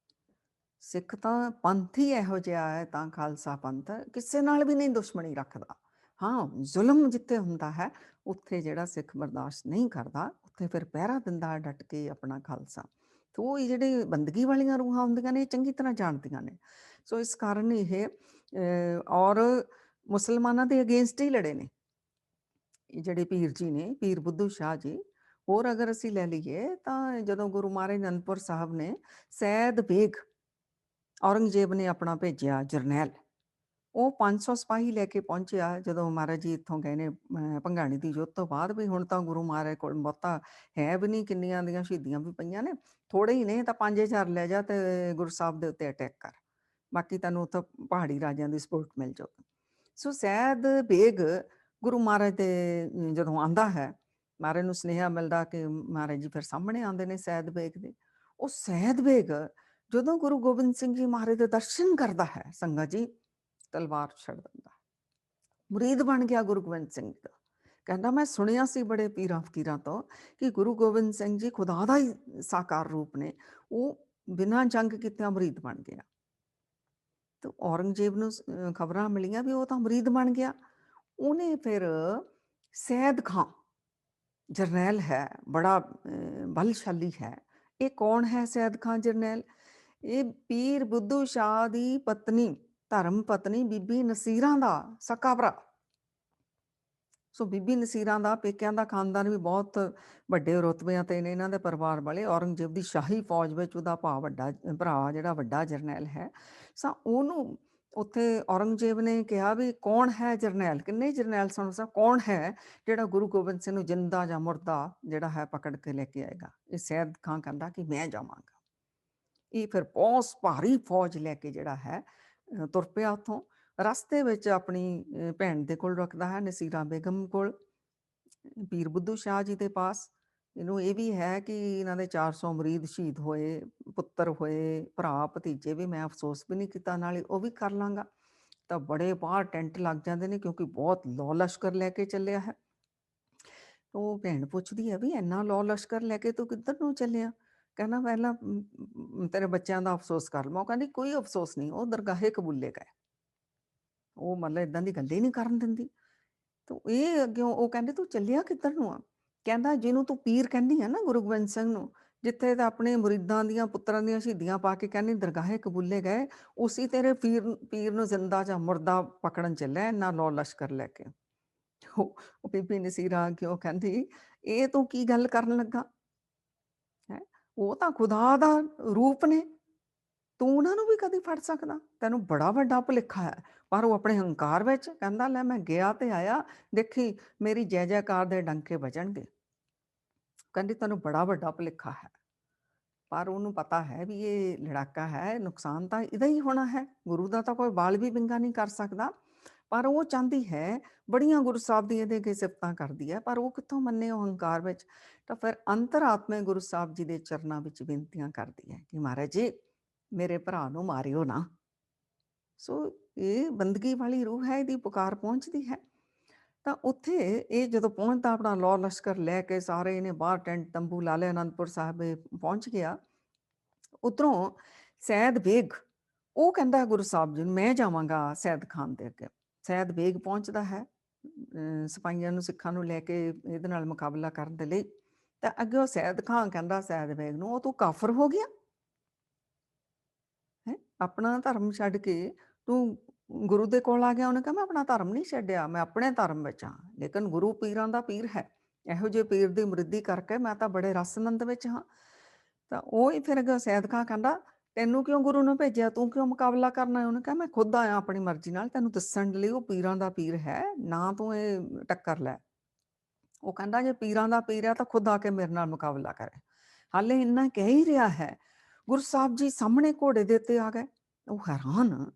ਸਿੱਖ ਤਾਂ ਪੰਥ ਹੀ ਇਹੋ ਜਿਹਾ ਹੈ, ਤਾਂ ਖਾਲਸਾ ਪੰਥ ਕਿਸੇ ਨਾਲ ਵੀ ਨਹੀਂ ਦੁਸ਼ਮਣੀ ਰੱਖਦਾ। ਹਾਂ, ਜ਼ੁਲਮ ਜਿੱਥੇ ਹੁੰਦਾ ਹੈ ਉੱਥੇ ਜਿਹੜਾ ਸਿੱਖ ਬਰਦਾਸ਼ਤ ਨਹੀਂ ਕਰਦਾ, ਉੱਥੇ ਫਿਰ ਪਹਿਰਾ ਦਿੰਦਾ ਡਟ ਕੇ ਆਪਣਾ ਖਾਲਸਾ। ਤੇ ਉਹ ਜਿਹੜੇ ਬੰਦਗੀ ਵਾਲੀਆਂ ਰੂਹਾਂ ਹੁੰਦੀਆਂ ਨੇ, ਇਹ ਚੰਗੀ ਤਰ੍ਹਾਂ ਜਾਣਦੀਆਂ ਨੇ। ਸੋ ਇਸ ਕਾਰਨ ਇਹ ਔਰ ਮੁਸਲਮਾਨਾਂ ਦੇ ਅਗੇਂਸਟ ਹੀ ਲੜੇ ਨੇ ਇਹ ਜਿਹੜੇ ਪੀਰ ਜੀ ਨੇ, ਪੀਰ ਬੁੱਧੂ ਸ਼ਾਹ ਜੀ। ਹੋਰ ਅਗਰ ਅਸੀਂ ਲੈ ਲਈਏ ਤਾਂ ਜਦੋਂ ਗੁਰੂ ਮਹਾਰਾਜ ਅਨੰਦਪੁਰ ਸਾਹਿਬ ਨੇ ਸੈਦ ਬੇਗ, ਔਰੰਗਜ਼ੇਬ ਨੇ ਆਪਣਾ ਭੇਜਿਆ ਜਰਨੈਲ, ਉਹ 500 ਸਿਪਾਹੀ ਲੈ ਕੇ ਪਹੁੰਚਿਆ ਜਦੋਂ ਮਹਾਰਾਜ ਜੀ ਇੱਥੋਂ ਗਏ ਨੇ ਭੰਗਾਣੀ ਦੀ ਯੁੱਧ ਤੋਂ ਬਾਅਦ, ਵੀ ਹੁਣ ਤਾਂ ਗੁਰੂ ਮਹਾਰਾਜ ਕੋਲ ਬਹੁਤਾ ਹੈ ਵੀ ਨਹੀਂ, ਕਿੰਨੀਆਂ ਦੀਆਂ ਸ਼ਹੀਦੀਆਂ ਵੀ ਪਈਆਂ ਨੇ, ਥੋੜੇ ਹੀ ਨੇ, ਤਾਂ 5000 ਲੈ ਜਾ ਤੇ ਗੁਰੂ ਸਾਹਿਬ ਦੇ ਉੱਤੇ ਅਟੈਕ ਕਰ, ਬਾਕੀ ਤੈਨੂੰ ਉੱਥੋਂ ਪਹਾੜੀ ਰਾਜਿਆਂ ਦੀ ਸਪੋਰਟ ਮਿਲ ਜਾਊਗੀ। ਸੋ ਸੈਦ ਬੇਗ ਗੁਰੂ ਮਹਾਰਾਜ ਦੇ ਜਦੋਂ ਆਉਂਦਾ ਹੈ, ਮਹਾਰਾਜ ਨੂੰ ਸੁਨੇਹਾ ਮਿਲਦਾ ਕਿ ਮਹਾਰਾਜ ਜੀ ਫਿਰ ਸਾਹਮਣੇ ਆਉਂਦੇ ਨੇ ਸੈਦ ਬੇਗ ਦੇ। ਉਹ ਸੈਦ ਬੇਗ ਜਦੋਂ ਗੁਰੂ ਗੋਬਿੰਦ ਸਿੰਘ ਜੀ ਮਹਾਰਾਜ ਦੇ ਦਰਸ਼ਨ ਕਰਦਾ ਹੈ, ਸੰਗਤ ਜੀ ਤਲਵਾਰ ਛੱਡ ਦਿੰਦਾ, ਮੁਰੀਦ ਬਣ ਗਿਆ ਗੁਰੂ ਗੋਬਿੰਦ ਸਿੰਘ ਜੀ ਦਾ। ਕਹਿੰਦਾ ਮੈਂ ਸੁਣਿਆ ਸੀ ਬੜੇ ਪੀਰਾਂ ਫਕੀਰਾਂ ਤੋਂ ਕਿ ਗੁਰੂ ਗੋਬਿੰਦ ਸਿੰਘ ਜੀ ਖੁਦਾ ਦਾ ਹੀ ਸਾਕਾਰ ਰੂਪ ਨੇ, ਉਹ ਬਿਨਾਂ ਜੰਗ ਕੀਤਿਆਂ ਮੁਰੀਦ ਬਣ ਗਿਆ। ਤੇ ਔਰੰਗਜ਼ੇਬ ਨੂੰ ਖਬਰਾਂ ਮਿਲੀਆਂ ਵੀ ਉਹ ਤਾਂ ਮੁਰੀਦ ਬਣ ਗਿਆ। ਉਹਨੇ ਫਿਰ ਸੈਦ ਖਾਂ ਜਰਨੈਲ ਹੈ, ਬੜਾ ਬਲਸ਼ਾਲੀ ਹੈ। ਇਹ ਕੌਣ ਹੈ ਸੈਦ ਖਾਂ ਜਰਨੈਲ? ਇਹ ਪੀਰ ਬੁੱਧੂ ਸ਼ਾਹ ਦੀ ਪਤਨੀ, ਧਰਮ ਪਤਨੀ ਬੀਬੀ ਨਸੀਰਾਂ ਦਾ ਸਕਾ ਭਰਾ। ਸੋ ਬੀਬੀ ਨਸੀਰਾਂ ਦਾ ਪੇਕਿਆਂ ਦਾ ਖਾਨਦਾਨ ਵੀ ਬਹੁਤ ਵੱਡੇ ਰੁਤਬਿਆਂ ਤੇ ਨੇ, ਇਹਨਾਂ ਦੇ ਪਰਿਵਾਰ ਵਾਲੇ। ਔਰੰਗਜ਼ੇਬ ਦੀ ਸ਼ਾਹੀ ਫੌਜ ਵਿੱਚ ਉਹਦਾ ਵੱਡਾ ਭਰਾ ਜਿਹੜਾ ਵੱਡਾ ਜਰਨੈਲ ਹੈ। ਸੋ ਉਹਨੂੰ ਉੱਥੇ ਔਰੰਗਜ਼ੇਬ ਨੇ ਕਿਹਾ ਵੀ ਕੌਣ ਹੈ ਜਰਨੈਲ, ਕਿੰਨੇ ਜਰਨੈਲ ਸਨ, ਕੌਣ ਹੈ ਜਿਹੜਾ ਗੁਰੂ ਗੋਬਿੰਦ ਸਿੰਘ ਨੂੰ ਜਿੰਦਾ ਜਾਂ ਮੁਰਦਾ ਜਿਹੜਾ ਹੈ ਪਕੜ ਕੇ ਲੈ ਕੇ ਆਏਗਾ? ਇਹ ਸੈਦ ਖਾਂ ਕਹਿੰਦਾ ਕਿ ਮੈਂ ਜਾਵਾਂਗਾ। ਇਹ ਫਿਰ ਬਹੁਤ ਭਾਰੀ ਫੌਜ ਲੈ ਕੇ ਜਿਹੜਾ ਹੈ ਤੁਰ ਪਿਆ ਉੱਥੋਂ। ਰਸਤੇ ਵਿੱਚ ਆਪਣੀ ਭੈਣ ਦੇ ਕੋਲ ਰੁਕਦਾ ਹੈ, ਨਸੀਰਾ ਬੇਗਮ ਕੋਲ, ਪੀਰ ਬੁੱਧੂ ਸ਼ਾਹ ਜੀ ਦੇ ਪਾਸ। ਇਹਨੂੰ ਇਹ ਵੀ ਹੈ ਕਿ ਇਹਨਾਂ ਦੇ 400 ਮੁਰੀਦ ਸ਼ਹੀਦ ਹੋਏ, ਪੁੱਤਰ ਹੋਏ, ਭਰਾ ਭਤੀਜੇ ਵੀ, ਮੈਂ ਅਫਸੋਸ ਵੀ ਨਹੀਂ ਕੀਤਾ, ਨਾਲੇ ਉਹ ਵੀ ਕਰ ਲਾਂਗਾ। ਤਾਂ ਬੜੇ ਬਾਹਰ ਟੈਂਟ ਲੱਗ ਜਾਂਦੇ ਨੇ ਕਿਉਂਕਿ ਬਹੁਤ ਲੌ ਲਸ਼ਕਰ ਲੈ ਕੇ ਚੱਲਿਆ ਹੈ। ਉਹ ਭੈਣ ਪੁੱਛਦੀ ਹੈ ਵੀ ਇੰਨਾ ਲੌ ਲਸ਼ਕਰ ਲੈ ਕੇ ਤੂੰ ਕਿੱਧਰ ਨੂੰ ਚੱਲਿਆ? ਕਹਿੰਦਾ ਪਹਿਲਾਂ ਤੇਰੇ ਬੱਚਿਆਂ ਦਾ ਅਫਸੋਸ ਕਰ ਲਵਾਂ। ਉਹ ਕਹਿੰਦੀ ਕੋਈ ਅਫਸੋਸ ਨਹੀਂ, ਉਹ ਦਰਗਾਹੇ ਕਬੂਲੇ ਗਏ। ਉਹ ਮਤਲਬ ਇਦਾਂ ਦੀ ਗੱਲ ਹੀ ਨਹੀਂ ਕਰਨ ਦਿੰਦੀ। ਤੇ ਇਹ ਅੱਗਿਓਂ ਉਹ ਕਹਿੰਦੇ ਤੂੰ ਚੱਲਿਆ ਕਿੱਧਰ ਨੂੰ ਆ? ਕਹਿੰਦਾ ਜਿਹਨੂੰ ਤੂੰ ਪੀਰ ਕਹਿੰਦੀ ਆ ਨਾ ਗੁਰੂ ਗੋਬਿੰਦ ਸਿੰਘ ਨੂੰ, ਜਿੱਥੇ ਤਾਂ ਆਪਣੇ ਮੁਰੀਦਾਂ ਦੀਆਂ ਪੁੱਤਰਾਂ ਦੀਆਂ ਸ਼ਹੀਦੀਆਂ ਪਾ ਕੇ ਕਹਿੰਦੀ ਦਰਗਾਹੇ ਕਬੂਲੇ ਗਏ, ਉਸੀ ਤੇਰੇ ਪੀਰ ਨੂੰ ਜ਼ਿੰਦਾ ਜਾਂ ਮੁਰਦਾ ਪਕੜਨ ਚੱਲਿਆ ਇੰਨਾ ਲੌ ਲਸ਼ਕਰ ਲੈ ਕੇ। ਉਹ ਬੀਬੀ ਨਸੀਰਾ ਕਿਉਂ ਕਹਿੰਦੀ ਇਹ ਤੂੰ ਕੀ ਗੱਲ ਕਰਨ ਲੱਗਾ ਹੈ? ਉਹ ਤਾਂ ਖੁਦਾ ਦਾ ਰੂਪ ਨੇ, ਤੂੰ ਉਹਨਾਂ ਨੂੰ ਵੀ ਕਦੀ ਫੜ ਸਕਦਾ? ਤੈਨੂੰ ਬੜਾ ਵੱਡਾ ਭੁਲੇਖਾ ਹੈ। ਪਰ ਉਹ ਆਪਣੇ ਹੰਕਾਰ ਵਿੱਚ ਕਹਿੰਦਾ ਲੈ ਮੈਂ ਗਿਆ ਤੇ ਆਇਆ, ਦੇਖੀ ਮੇਰੀ ਜੈ ਜੈਕਾਰ ਦੇ ਡੰਕੇ ਵੱਜਣਗੇ। ਕਹਿੰਦੀ ਤੈਨੂੰ ਬੜਾ ਵੱਡਾ ਭੁਲੇਖਾ ਹੈ। ਪਰ ਉਹਨੂੰ ਪਤਾ ਹੈ ਵੀ ਇਹ ਲੜਾਕਾ ਹੈ, ਨੁਕਸਾਨ ਤਾਂ ਇਹਦਾ ਹੀ ਹੋਣਾ ਹੈ, ਗੁਰੂ ਦਾ ਤਾਂ ਕੋਈ ਬਾਲ ਵੀ ਵਿੰਗਾ ਨਹੀਂ ਕਰ ਸਕਦਾ। ਪਰ ਉਹ ਚਾਹੁੰਦੀ ਹੈ, ਬੜੀਆਂ ਗੁਰੂ ਸਾਹਿਬ ਦੀ ਇਹਦੇ ਅੱਗੇ ਸਿਫਤਾਂ ਕਰਦੀ ਹੈ, ਪਰ ਉਹ ਕਿੱਥੋਂ ਮੰਨੇ ਉਹ ਹੰਕਾਰ ਵਿੱਚ। ਤਾਂ ਫਿਰ ਅੰਤਰਾਤਮੇ ਗੁਰੂ ਸਾਹਿਬ ਜੀ ਦੇ ਚਰਨਾਂ ਵਿੱਚ ਬੇਨਤੀਆਂ ਕਰਦੀ ਹੈ ਕਿ ਮਹਾਰਾਜ ਜੀ ਮੇਰੇ ਭਰਾ ਨੂੰ ਮਾਰਿਓ ਨਾ। ਸੋ ਇਹ ਬੰਦਗੀ ਵਾਲੀ ਰੂਹ ਹੈ, ਇਹਦੀ ਪੁਕਾਰ ਪਹੁੰਚਦੀ ਹੈ। ਤਾਂ ਉੱਥੇ ਇਹ ਜਦੋਂ ਪਹੁੰਚਦਾ ਆਪਣਾ ਲੌ ਲਸ਼ਕਰ ਲੈ ਕੇ, ਸਾਰੇ ਇਹਨੇ ਬਾਹਰ ਟੈਂਟ ਤੰਬੂ ਲਾ ਲਿਆ, ਅਨੰਦਪੁਰ ਸਾਹਿਬ ਪਹੁੰਚ ਗਿਆ। ਉੱਧਰੋਂ ਸੈਦ ਬੇਗ ਉਹ ਕਹਿੰਦਾ ਗੁਰੂ ਸਾਹਿਬ ਜੀ ਨੂੰ ਮੈਂ ਜਾਵਾਂਗਾ ਸੈਦ ਖਾਨ ਦੇ ਅੱਗੇ। ਸੈਦ ਬੇਗ ਪਹੁੰਚਦਾ ਹੈ ਸਿਪਾਹੀਆਂ ਨੂੰ, ਸਿੱਖਾਂ ਨੂੰ ਲੈ ਕੇ ਇਹਦੇ ਨਾਲ ਮੁਕਾਬਲਾ ਕਰਨ ਦੇ ਲਈ। ਤਾਂ ਅੱਗੇ ਉਹ ਸੈਦ ਖਾਨ ਕਹਿੰਦਾ ਸੈਦ ਬੇਗ ਨੂੰ, ਉਹ ਤੂੰ ਕਾਫਰ ਹੋ ਗਿਆ ਹੈ, ਆਪਣਾ ਧਰਮ ਛੱਡ ਕੇ ਤੂੰ ਗੁਰੂ ਦੇ ਕੋਲ ਆ ਗਿਆ। ਉਹਨੇ ਕਿਹਾ ਮੈਂ ਆਪਣਾ ਧਰਮ ਨਹੀਂ ਛੱਡਿਆ, ਮੈਂ ਆਪਣੇ ਧਰਮ ਵਿੱਚ ਹਾਂ, ਲੇਕਿਨ ਗੁਰੂ ਪੀਰਾਂ ਦਾ ਪੀਰ ਹੈ, ਇਹੋ ਜਿਹੇ ਪੀਰ ਦੀ ਮੁਰੀਦੀ ਕਰਕੇ ਮੈਂ ਤਾਂ ਬੜੇ ਰਸ ਆਨੰਦ ਵਿੱਚ ਹਾਂ। ਤਾਂ ਉਹ ਹੀ ਫਿਰ ਅੱਗੇ ਸੈਦ ਖਾਂ ਕਹਿੰਦਾ ਤੈਨੂੰ ਕਿਉਂ ਗੁਰੂ ਨੇ ਭੇਜਿਆ, ਤੂੰ ਕਿਉਂ ਮੁਕਾਬਲਾ ਕਰਨਾ? ਉਹਨੇ ਕਿਹਾ ਮੈਂ ਖੁਦ ਆਇਆ ਆਪਣੀ ਮਰਜ਼ੀ ਨਾਲ, ਤੈਨੂੰ ਦੱਸਣ ਲਈ ਉਹ ਪੀਰਾਂ ਦਾ ਪੀਰ ਹੈ, ਨਾ ਤੂੰ ਇਹ ਟੱਕਰ ਲੈ। ਉਹ ਕਹਿੰਦਾ ਜੇ ਪੀਰਾਂ ਦਾ ਪੀਰ ਹੈ ਤਾਂ ਖੁਦ ਆ ਕੇ ਮੇਰੇ ਨਾਲ ਮੁਕਾਬਲਾ ਕਰੇ। ਹਾਲੇ ਇੰਨਾ ਕਹਿ ਹੀ ਰਿਹਾ ਹੈ, ਗੁਰੂ ਸਾਹਿਬ ਜੀ ਸਾਹਮਣੇ ਘੋੜੇ ਦੇ ਉੱਤੇ ਆ ਗਏ। ਉਹ ਹੈਰਾਨ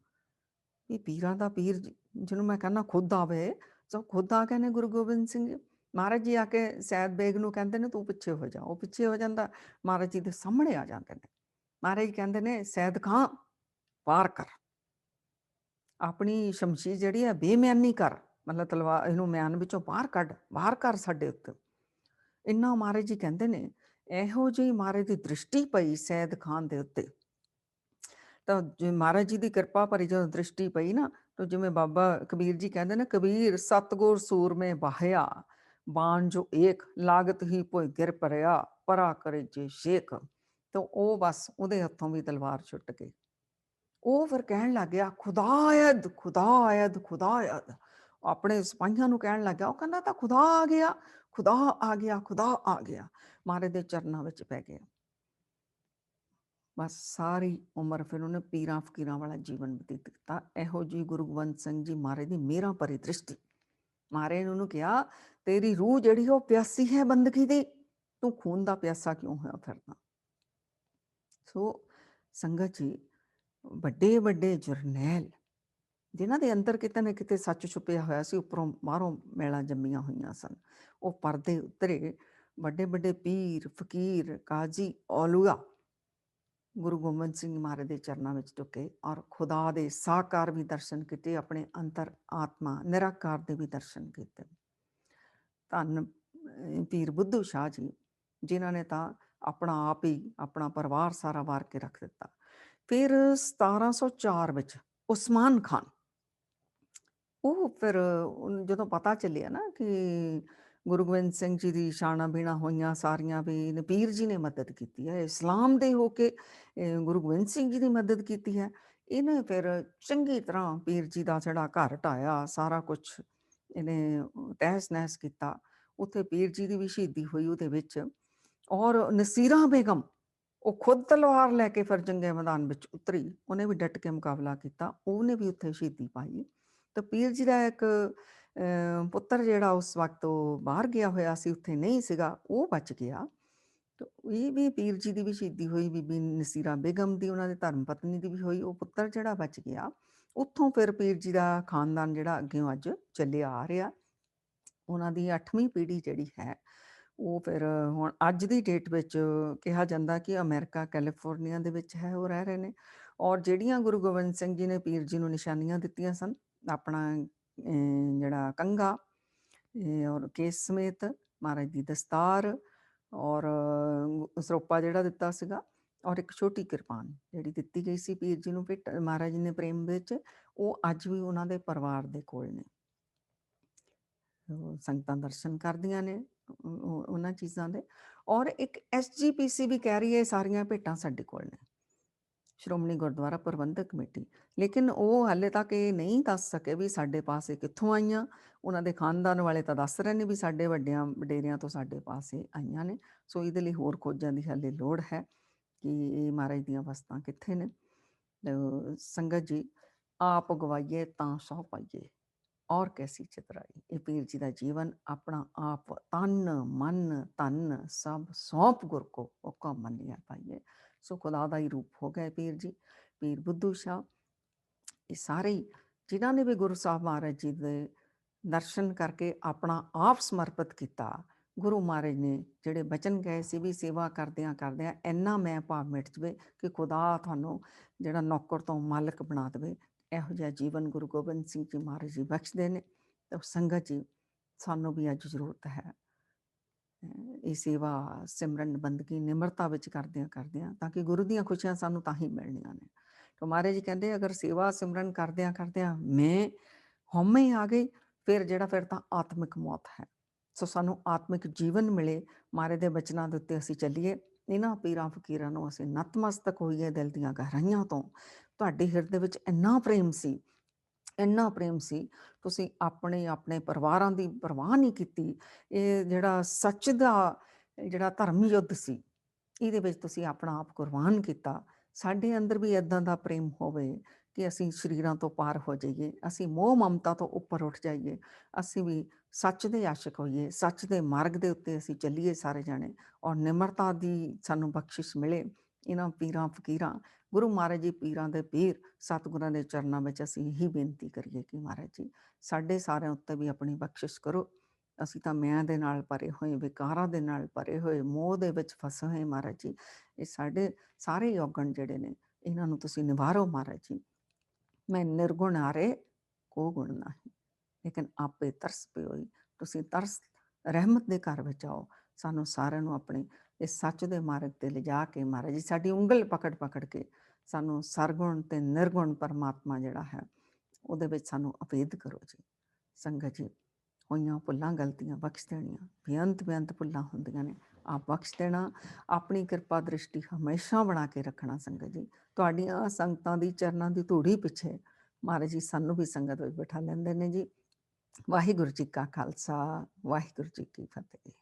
ਵੀ ਪੀਰਾਂ ਦਾ ਪੀਰ ਜਿਹਨੂੰ ਮੈਂ ਕਹਿੰਦਾ ਖੁਦ ਆਵੇ, ਸੋ ਖੁਦ ਆ ਗਏ ਨੇ ਗੁਰੂ ਗੋਬਿੰਦ ਸਿੰਘ ਜੀ। ਮਹਾਰਾਜ ਜੀ ਆ ਕੇ ਸੈਦ ਬੇਗ ਨੂੰ ਕਹਿੰਦੇ ਨੇ ਤੂੰ ਪਿੱਛੇ ਹੋ ਜਾ, ਉਹ ਪਿੱਛੇ ਹੋ ਜਾਂਦਾ, ਮਹਾਰਾਜ ਜੀ ਦੇ ਸਾਹਮਣੇ ਆ ਜਾਂਦੇ ਨੇ। ਮਹਾਰਾਜ ਜੀ ਕਹਿੰਦੇ ਨੇ ਸੈਦ ਖਾਂ ਵਾਰ ਕਰ, ਆਪਣੀ ਸ਼ਮਸ਼ੀਰ ਜਿਹੜੀ ਹੈ ਬੇਮਿਆਨੀ ਕਰ, ਮਤਲਬ ਤਲਵਾਰ ਇਹਨੂੰ ਮਿਆਨ ਵਿੱਚੋਂ ਬਾਹਰ ਕੱਢ, ਬਾਹਰ ਕਰ ਸਾਡੇ ਉੱਤੇ। ਇੰਨਾ ਮਹਾਰਾਜ ਜੀ ਕਹਿੰਦੇ ਨੇ, ਇਹੋ ਜਿਹੀ ਮਹਾਰਾਜ ਦੀ ਦ੍ਰਿਸ਼ਟੀ ਪਈ ਸੈਦ ਖਾਨ ਦੇ ਉੱਤੇ। ਤਾਂ ਜੇ ਮਹਾਰਾਜ ਜੀ ਦੀ ਕਿਰਪਾ ਭਰੀ ਜਦੋਂ ਦ੍ਰਿਸ਼ਟੀ ਪਈ ਨਾ, ਤਾਂ ਜਿਵੇਂ ਬਾਬਾ ਕਬੀਰ ਜੀ ਕਹਿੰਦੇ ਨੇ, ਕਬੀਰ ਸਤਗੁਰ ਸੂਰਮੇ ਬਾਹਿਆ, ਬਾਣ ਜੋ ਏਕ ਲਾਗਤ ਹੀ ਭੋਇ ਗਿਰ ਪਰਿਆ, ਪਰਾ ਕਰੇ ਜੇ ਸ਼ੇਖ। ਤਾਂ ਉਹ ਬਸ ਉਹਦੇ ਹੱਥੋਂ ਵੀ ਤਲਵਾਰ ਛੁੱਟ ਗਈ। ਉਹ ਫਿਰ ਕਹਿਣ ਲੱਗ ਗਿਆ ਖੁਦਾਇਦ ਖੁਦਾਇਦ ਖੁਦਾਇਦ, ਆਪਣੇ ਸਿਪਾਹੀਆਂ ਨੂੰ ਕਹਿਣ ਲੱਗ ਗਿਆ। ਉਹ ਕਹਿੰਦਾ ਤਾਂ ਖੁਦਾ ਆ ਗਿਆ, ਖੁਦਾ ਆ ਗਿਆ, ਖੁਦਾ ਆ ਗਿਆ। ਮਹਾਰਾਜ ਦੇ ਚਰਨਾਂ ਵਿੱਚ ਪੈ ਗਿਆ। ਬਸ ਸਾਰੀ ਉਮਰ ਫਿਰ ਉਹਨੇ ਪੀਰਾਂ ਫਕੀਰਾਂ ਵਾਲਾ ਜੀਵਨ ਬਤੀਤ ਕੀਤਾ। ਇਹੋ ਜਿਹੀ ਗੁਰੂ ਗੋਬਿੰਦ ਸਿੰਘ ਜੀ ਮਹਾਰਾਜ ਦੀ ਮੇਰਾ ਭਰੀ ਦ੍ਰਿਸ਼ਟੀ। ਮਹਾਰਾਜ ਨੇ ਉਹਨੂੰ ਕਿਹਾ ਤੇਰੀ ਰੂਹ ਜਿਹੜੀ ਉਹ ਪਿਆਸੀ ਹੈ ਬੰਦਗੀ ਦੀ, ਤੂੰ ਖੂਨ ਦਾ ਪਿਆਸਾ ਕਿਉਂ ਹੋਇਆ ਫਿਰਦਾ। ਸੋ ਸੰਗਤ ਜੀ, ਵੱਡੇ ਵੱਡੇ ਜਰਨੈਲ ਜਿਨ੍ਹਾਂ ਦੇ ਅੰਦਰ ਕਿਤੇ ਨਾ ਕਿਤੇ ਸੱਚ ਛੁਪਿਆ ਹੋਇਆ ਸੀ, ਉੱਪਰੋਂ ਬਾਹਰੋਂ ਮੈਲਾਂ ਜੰਮੀਆਂ ਹੋਈਆਂ ਸਨ, ਉਹ ਪਰਦੇ ਉਤਰੇ। ਵੱਡੇ ਵੱਡੇ ਪੀਰ ਫਕੀਰ ਕਾਜ਼ੀ ਔਲੂਆ ਗੁਰੂ ਗੋਬਿੰਦ ਸਿੰਘ ਮਹਾਰਾਜ ਦੇ ਚਰਨਾਂ ਵਿੱਚ ਝੁਕੇ, ਔਰ ਖੁਦਾ ਦੇ ਸਾਕਾਰ ਵੀ ਦਰਸ਼ਨ ਕੀਤੇ, ਆਪਣੇ ਅੰਤਰ ਆਤਮਾ ਨਿਰਾਕਾਰ ਦੇ ਵੀ ਦਰਸ਼ਨ ਕੀਤੇ। ਧੰਨ ਪੀਰ ਬੁੱਧੂ ਸ਼ਾਹ ਜੀ, ਜਿਨ੍ਹਾਂ ਨੇ ਤਾਂ ਆਪਣਾ ਆਪ ਹੀ ਆਪਣਾ ਪਰਿਵਾਰ ਸਾਰਾ ਵਾਰ ਕੇ ਰੱਖ ਦਿੱਤਾ। ਫਿਰ 1704 ਵਿੱਚ ਉਸਮਾਨ ਖਾਨ, ਉਹ ਫਿਰ ਜਦੋਂ ਪਤਾ ਚੱਲਿਆ ਨਾ ਕਿ ਗੁਰੂ ਗੋਬਿੰਦ ਸਿੰਘ ਜੀ ਦੀ ਸ਼ਾਨਾਂ ਬੀਣਾ ਹੋਈਆਂ ਸਾਰੀਆਂ, ਵੀ ਪੀਰ ਜੀ ਨੇ ਮਦਦ ਕੀਤੀ ਹੈ, ਇਸਲਾਮ ਦੇ ਹੋ ਕੇ ਗੁਰੂ ਗੋਬਿੰਦ ਸਿੰਘ ਜੀ ਦੀ ਮਦਦ ਕੀਤੀ ਹੈ। ਇਹਨੇ ਫਿਰ ਚੰਗੀ ਤਰ੍ਹਾਂ ਪੀਰ ਜੀ ਦਾ ਜਿਹੜਾ ਘਰ ਢਾਇਆ, ਸਾਰਾ ਕੁਛ ਇਹਨੇ ਤਹਿਸ ਨਹਿਸ ਕੀਤਾ। ਉੱਥੇ ਪੀਰ ਜੀ ਦੀ ਵੀ ਸ਼ਹੀਦੀ ਹੋਈ ਉਹਦੇ ਵਿੱਚ। ਔਰ ਨਸੀਰਾ ਬੇਗਮ, ਉਹ ਖੁਦ ਤਲਵਾਰ ਲੈ ਕੇ ਫਿਰ ਜੰਗੇ ਮੈਦਾਨ ਵਿੱਚ ਉਤਰੀ, ਉਹਨੇ ਵੀ ਡਟ ਕੇ ਮੁਕਾਬਲਾ ਕੀਤਾ, ਉਹਨੇ ਵੀ ਉੱਥੇ ਸ਼ਹੀਦੀ ਪਾਈ। ਤਾਂ ਪੀਰ ਜੀ ਦਾ ਇੱਕ ਪੁੱਤਰ ਜਿਹੜਾ ਉਸ ਵਕਤ ਉਹ ਬਾਹਰ ਗਿਆ ਹੋਇਆ ਸੀ, ਉੱਥੇ ਨਹੀਂ ਸੀਗਾ, ਉਹ ਬਚ ਗਿਆ। ਤਾਂ ਇਹ ਵੀ ਪੀਰ ਜੀ ਦੀ ਵੀ ਸ਼ਹੀਦੀ ਹੋਈ, ਬੀਬੀ ਨਸੀਰਾ ਬੇਗਮ ਦੀ, ਉਹਨਾਂ ਦੇ ਧਰਮ ਪਤਨੀ ਦੀ ਵੀ ਹੋਈ। ਉਹ ਪੁੱਤਰ ਜਿਹੜਾ ਬਚ ਗਿਆ, ਉੱਥੋਂ ਫਿਰ ਪੀਰ ਜੀ ਦਾ ਖਾਨਦਾਨ ਜਿਹੜਾ ਅੱਗੇੋਂ ਅੱਜ ਚੱਲਿਆ ਆ ਰਿਹਾ। ਉਹਨਾਂ ਦੀ 8ਵੀਂ ਪੀੜ੍ਹੀ ਜਿਹੜੀ ਹੈ, ਉਹ ਫਿਰ ਹੁਣ ਅੱਜ ਦੀ ਡੇਟ ਵਿੱਚ ਕਿਹਾ ਜਾਂਦਾ ਕਿ ਅਮਰੀਕਾ ਕੈਲੀਫੋਰਨੀਆ ਦੇ ਵਿੱਚ ਹੈ, ਉਹ ਰਹਿ ਰਹੇ ਨੇ। ਔਰ ਜਿਹੜੀਆਂ ਗੁਰੂ ਗੋਬਿੰਦ ਸਿੰਘ ਜੀ ਨੇ ਪੀਰ ਜੀ ਨੂੰ ਨਿਸ਼ਾਨੀਆਂ ਦਿੱਤੀਆਂ ਸਨ, ਆਪਣਾ ਜਿਹੜਾ ਕੰਘਾ ਔਰ ਕੇਸ ਸਮੇਤ, ਮਹਾਰਾਜ ਦੀ ਦਸਤਾਰ, ਔਰ ਸਰੋਪਾ ਜਿਹੜਾ ਦਿੱਤਾ ਸੀਗਾ, ਔਰ ਇੱਕ ਛੋਟੀ ਕਿਰਪਾਨ ਜਿਹੜੀ ਦਿੱਤੀ ਗਈ ਸੀ ਪੀਰ ਜੀ ਨੂੰ ਭੇਟ ਮਹਾਰਾਜ ਜੀ ਨੇ ਪ੍ਰੇਮ ਵਿੱਚ, ਉਹ ਅੱਜ ਵੀ ਉਹਨਾਂ ਦੇ ਪਰਿਵਾਰ ਦੇ ਕੋਲ ਨੇ। ਸੰਗਤਾਂ ਦਰਸ਼ਨ ਕਰਦੀਆਂ ਨੇ ਉਹਨਾਂ ਚੀਜ਼ਾਂ ਦੇ। ਔਰ ਇੱਕ SGPC ਵੀ ਕਹਿ ਰਹੀ ਹੈ ਸਾਰੀਆਂ ਭੇਟਾਂ ਸਾਡੇ ਕੋਲ ਨੇ, ਸ਼੍ਰੋਮਣੀ ਗੁਰਦੁਆਰਾ ਪ੍ਰਬੰਧਕ ਕਮੇਟੀ। ਲੇਕਿਨ ਉਹ ਹਾਲੇ ਤੱਕ ਇਹ ਨਹੀਂ ਦੱਸ ਸਕੇ ਵੀ ਸਾਡੇ ਪਾਸ ਇਹ ਕਿੱਥੋਂ ਆਈਆਂ। ਉਹਨਾਂ ਦੇ ਖਾਨਦਾਨ ਵਾਲੇ ਤਾਂ ਦੱਸ ਰਹੇ ਨੇ ਵੀ ਸਾਡੇ ਵੱਡਿਆਂ ਵਡੇਰਿਆਂ ਤੋਂ ਸਾਡੇ ਪਾਸ ਇਹ ਆਈਆਂ ਨੇ। ਸੋ ਇਹਦੇ ਲਈ ਹੋਰ ਖੋਜਾਂ ਦੀ ਹਾਲੇ ਲੋੜ ਹੈ ਕਿ ਇਹ ਮਹਾਰਾਜ ਦੀਆਂ ਵਸਤਾਂ ਕਿੱਥੇ ਨੇ। ਸੰਗਤ ਜੀ, ਆਪ ਗਵਾਈਏ ਤਾਂ ਸਹੁ ਪਾਈਏ, ਔਰ ਕੈਸੀ ਚਤਰਾਈ। ਇਹ ਪੀਰ ਜੀ ਦਾ ਜੀਵਨ, ਆਪਣਾ ਆਪ ਤਨ ਮਨ ਧਨ ਸਭ ਸੌਂਪ ਗੁਰ ਕੋ ਹੁਕਮ ਮੰਨਿਆ ਪਾਈਏ। ਸੋ ਖੁਦਾ ਦਾ ਹੀ ਰੂਪ ਹੋ ਗਏ ਪੀਰ ਜੀ, ਪੀਰ ਬੁੱਧੂ ਸ਼ਾਹ। ਇਹ ਸਾਰੇ ਹੀ ਜਿਨ੍ਹਾਂ ਨੇ ਵੀ ਗੁਰੂ ਸਾਹਿਬ ਮਹਾਰਾਜ ਜੀ ਦੇ ਦਰਸ਼ਨ ਕਰਕੇ ਆਪਣਾ ਆਪ ਸਮਰਪਿਤ ਕੀਤਾ, ਗੁਰੂ ਮਹਾਰਾਜ ਨੇ ਜਿਹੜੇ ਬਚਨ ਗਏ ਸੀ ਵੀ ਸੇਵਾ ਕਰਦਿਆਂ ਕਰਦਿਆਂ ਇੰਨਾ ਮੈਂ ਭਾਵ ਮਿਟ ਜਾਵੇ ਕਿ ਖੁਦਾ ਤੁਹਾਨੂੰ ਜਿਹੜਾ ਨੌਕਰ ਤੋਂ ਮਾਲਕ ਬਣਾ ਦੇਵੇ। ਇਹੋ ਜਿਹਾ ਜੀਵਨ ਗੁਰੂ ਗੋਬਿੰਦ ਸਿੰਘ ਜੀ ਮਹਾਰਾਜ ਜੀ ਬਖਸ਼ਦੇ ਨੇ। ਤਾਂ ਸੰਗਤ ਜੀ, ਸਾਨੂੰ ਵੀ ਅੱਜ ਜ਼ਰੂਰਤ ਹੈ ਇਹ ਸੇਵਾ ਸਿਮਰਨ ਬੰਦਗੀ ਨਿਮਰਤਾ ਵਿੱਚ ਕਰਦਿਆਂ ਕਰਦਿਆਂ, ਤਾਂ ਕਿ ਗੁਰੂ ਦੀਆਂ ਖੁਸ਼ੀਆਂ ਸਾਨੂੰ ਤਾਂ ਹੀ ਮਿਲਣੀਆਂ ਨੇ। ਤਾਂ ਮਹਾਰਾਜ ਜੀ ਕਹਿੰਦੇ ਅਗਰ ਸੇਵਾ ਸਿਮਰਨ ਕਰਦਿਆਂ ਕਰਦਿਆਂ ਮੈਂ ਹਉਮੈ ਆ ਗਈ, ਫਿਰ ਤਾਂ ਆਤਮਿਕ ਮੌਤ ਹੈ। ਸੋ ਸਾਨੂੰ ਆਤਮਿਕ ਜੀਵਨ ਮਿਲੇ, ਮਹਾਰਾਜ ਦੇ ਬਚਨਾਂ ਦੇ ਉੱਤੇ ਅਸੀਂ ਚੱਲੀਏ, ਇਹਨਾਂ ਪੀਰਾਂ ਫਕੀਰਾਂ ਨੂੰ ਅਸੀਂ ਨਤਮਸਤਕ ਹੋਈਏ ਦਿਲ ਦੀਆਂ ਗਹਿਰਾਈਆਂ ਤੋਂ। ਤੁਹਾਡੇ ਹਿਰਦੇ ਵਿੱਚ ਇੰਨਾ ਪ੍ਰੇਮ ਸੀ, ਇੰਨਾ ਪ੍ਰੇਮ ਸੀ, ਤੁਸੀਂ ਆਪਣੇ ਆਪਣੇ ਪਰਿਵਾਰਾਂ ਦੀ ਪਰਵਾਹ ਨਹੀਂ ਕੀਤੀ। ਇਹ ਜਿਹੜਾ ਸੱਚ ਦਾ ਜਿਹੜਾ ਧਰਮ ਯੁੱਧ ਸੀ, ਇਹਦੇ ਵਿੱਚ ਤੁਸੀਂ ਆਪਣਾ ਆਪ ਕੁਰਬਾਨ ਕੀਤਾ। ਸਾਡੇ ਅੰਦਰ ਵੀ ਇੱਦਾਂ ਦਾ ਪ੍ਰੇਮ ਹੋਵੇ ਕਿ ਅਸੀਂ ਸਰੀਰਾਂ ਤੋਂ ਪਾਰ ਹੋ ਜਾਈਏ, ਅਸੀਂ ਮੋਹ ਮਮਤਾ ਤੋਂ ਉੱਪਰ ਉੱਠ ਜਾਈਏ, ਅਸੀਂ ਵੀ ਸੱਚ ਦੇ ਆਸ਼ਿਕ ਹੋਈਏ, ਸੱਚ ਦੇ ਮਾਰਗ ਦੇ ਉੱਤੇ ਅਸੀਂ ਚੱਲੀਏ ਸਾਰੇ ਜਾਣੇ, ਔਰ ਨਿਮਰਤਾ ਦੀ ਸਾਨੂੰ ਬਖਸ਼ਿਸ਼ ਮਿਲੇ। ਇਹਨਾਂ ਪੀਰਾਂ ਫਕੀਰਾਂ ਗੁਰੂ ਮਹਾਰਾਜ ਜੀ ਪੀਰਾਂ ਦੇ ਪੀਰ ਸਤਿਗੁਰਾਂ ਦੇ ਚਰਨਾਂ ਵਿੱਚ ਅਸੀਂ ਇਹੀ ਬੇਨਤੀ ਕਰੀਏ ਕਿ ਮਹਾਰਾਜ ਜੀ ਸਾਡੇ ਸਾਰਿਆਂ ਉੱਤੇ ਵੀ ਆਪਣੀ ਬਖਸ਼ਿਸ਼ ਕਰੋ। ਅਸੀਂ ਤਾਂ ਮੈਂ ਦੇ ਨਾਲ ਭਰੇ ਹੋਏ, ਵਿਕਾਰਾਂ ਦੇ ਨਾਲ ਭਰੇ ਹੋਏ, ਮੋਹ ਦੇ ਵਿੱਚ ਫਸੇ ਹੋਏ ਮਹਾਰਾਜ ਜੀ। ਇਹ ਸਾਡੇ ਸਾਰੇ ਯੋਗਣ ਜਿਹੜੇ ਨੇ ਇਹਨਾਂ ਨੂੰ ਤੁਸੀਂ ਨਿਵਾਰੋ ਮਹਾਰਾਜ ਜੀ। ਮੈਂ ਨਿਰਗੁਣ ਹਾਰੇ ਕੋ ਗੁਣ ਨਹੀਂ, ਲੇਕਿਨ ਆਪੇ ਤਰਸ ਪਿਓਈ। ਤੁਸੀਂ ਤਰਸ ਰਹਿਮਤ ਦੇ ਘਰ ਵਿੱਚ ਆਓ, ਸਾਨੂੰ ਸਾਰਿਆਂ ਨੂੰ ਆਪਣੇ ਇਸ ਸੱਚ ਦੇ ਮਾਰਗ ਤੇ ਲਿਜਾ ਕੇ ਮਹਾਰਾਜ ਜੀ ਸਾਡੀ ਉਂਗਲ ਪਕੜ ਕੇ ਸਾਨੂੰ ਸਰਗੁਣ ਤੇ ਨਿਰਗੁਣ ਪਰਮਾਤਮਾ ਜਿਹੜਾ ਹੈ ਉਹਦੇ ਵਿੱਚ ਸਾਨੂੰ ਅਭੇਦ ਕਰੋ ਜੀ। ਸੰਗਤ ਜੀ ਹੋਈਆਂ ਭੁੱਲਾਂ ਗਲਤੀਆਂ ਬਖਸ਼ ਦੇਣੀਆਂ, ਬੇਅੰਤ ਭੁੱਲਾਂ ਹੁੰਦੀਆਂ ਨੇ, ਆਪ ਬਖਸ਼ ਦੇਣਾ। ਆਪਣੀ ਕਿਰਪਾ ਦ੍ਰਿਸ਼ਟੀ ਹਮੇਸ਼ਾ ਬਣਾ ਕੇ ਰੱਖਣਾ। ਸੰਗਤ ਜੀ ਤੁਹਾਡੀਆਂ ਸੰਗਤਾਂ ਦੀ ਚਰਨਾਂ ਦੀ ਧੂੜੀ ਪਿੱਛੇ ਮਹਾਰਾਜ ਜੀ ਸਾਨੂੰ ਵੀ ਸੰਗਤ ਵਿੱਚ ਬਿਠਾ ਲੈਂਦੇ ਨੇ ਜੀ। ਵਾਹਿਗੁਰੂ ਜੀ ਕਾ ਖਾਲਸਾ, ਵਾਹਿਗੁਰੂ ਜੀ ਕੀ ਫਤਿਹ।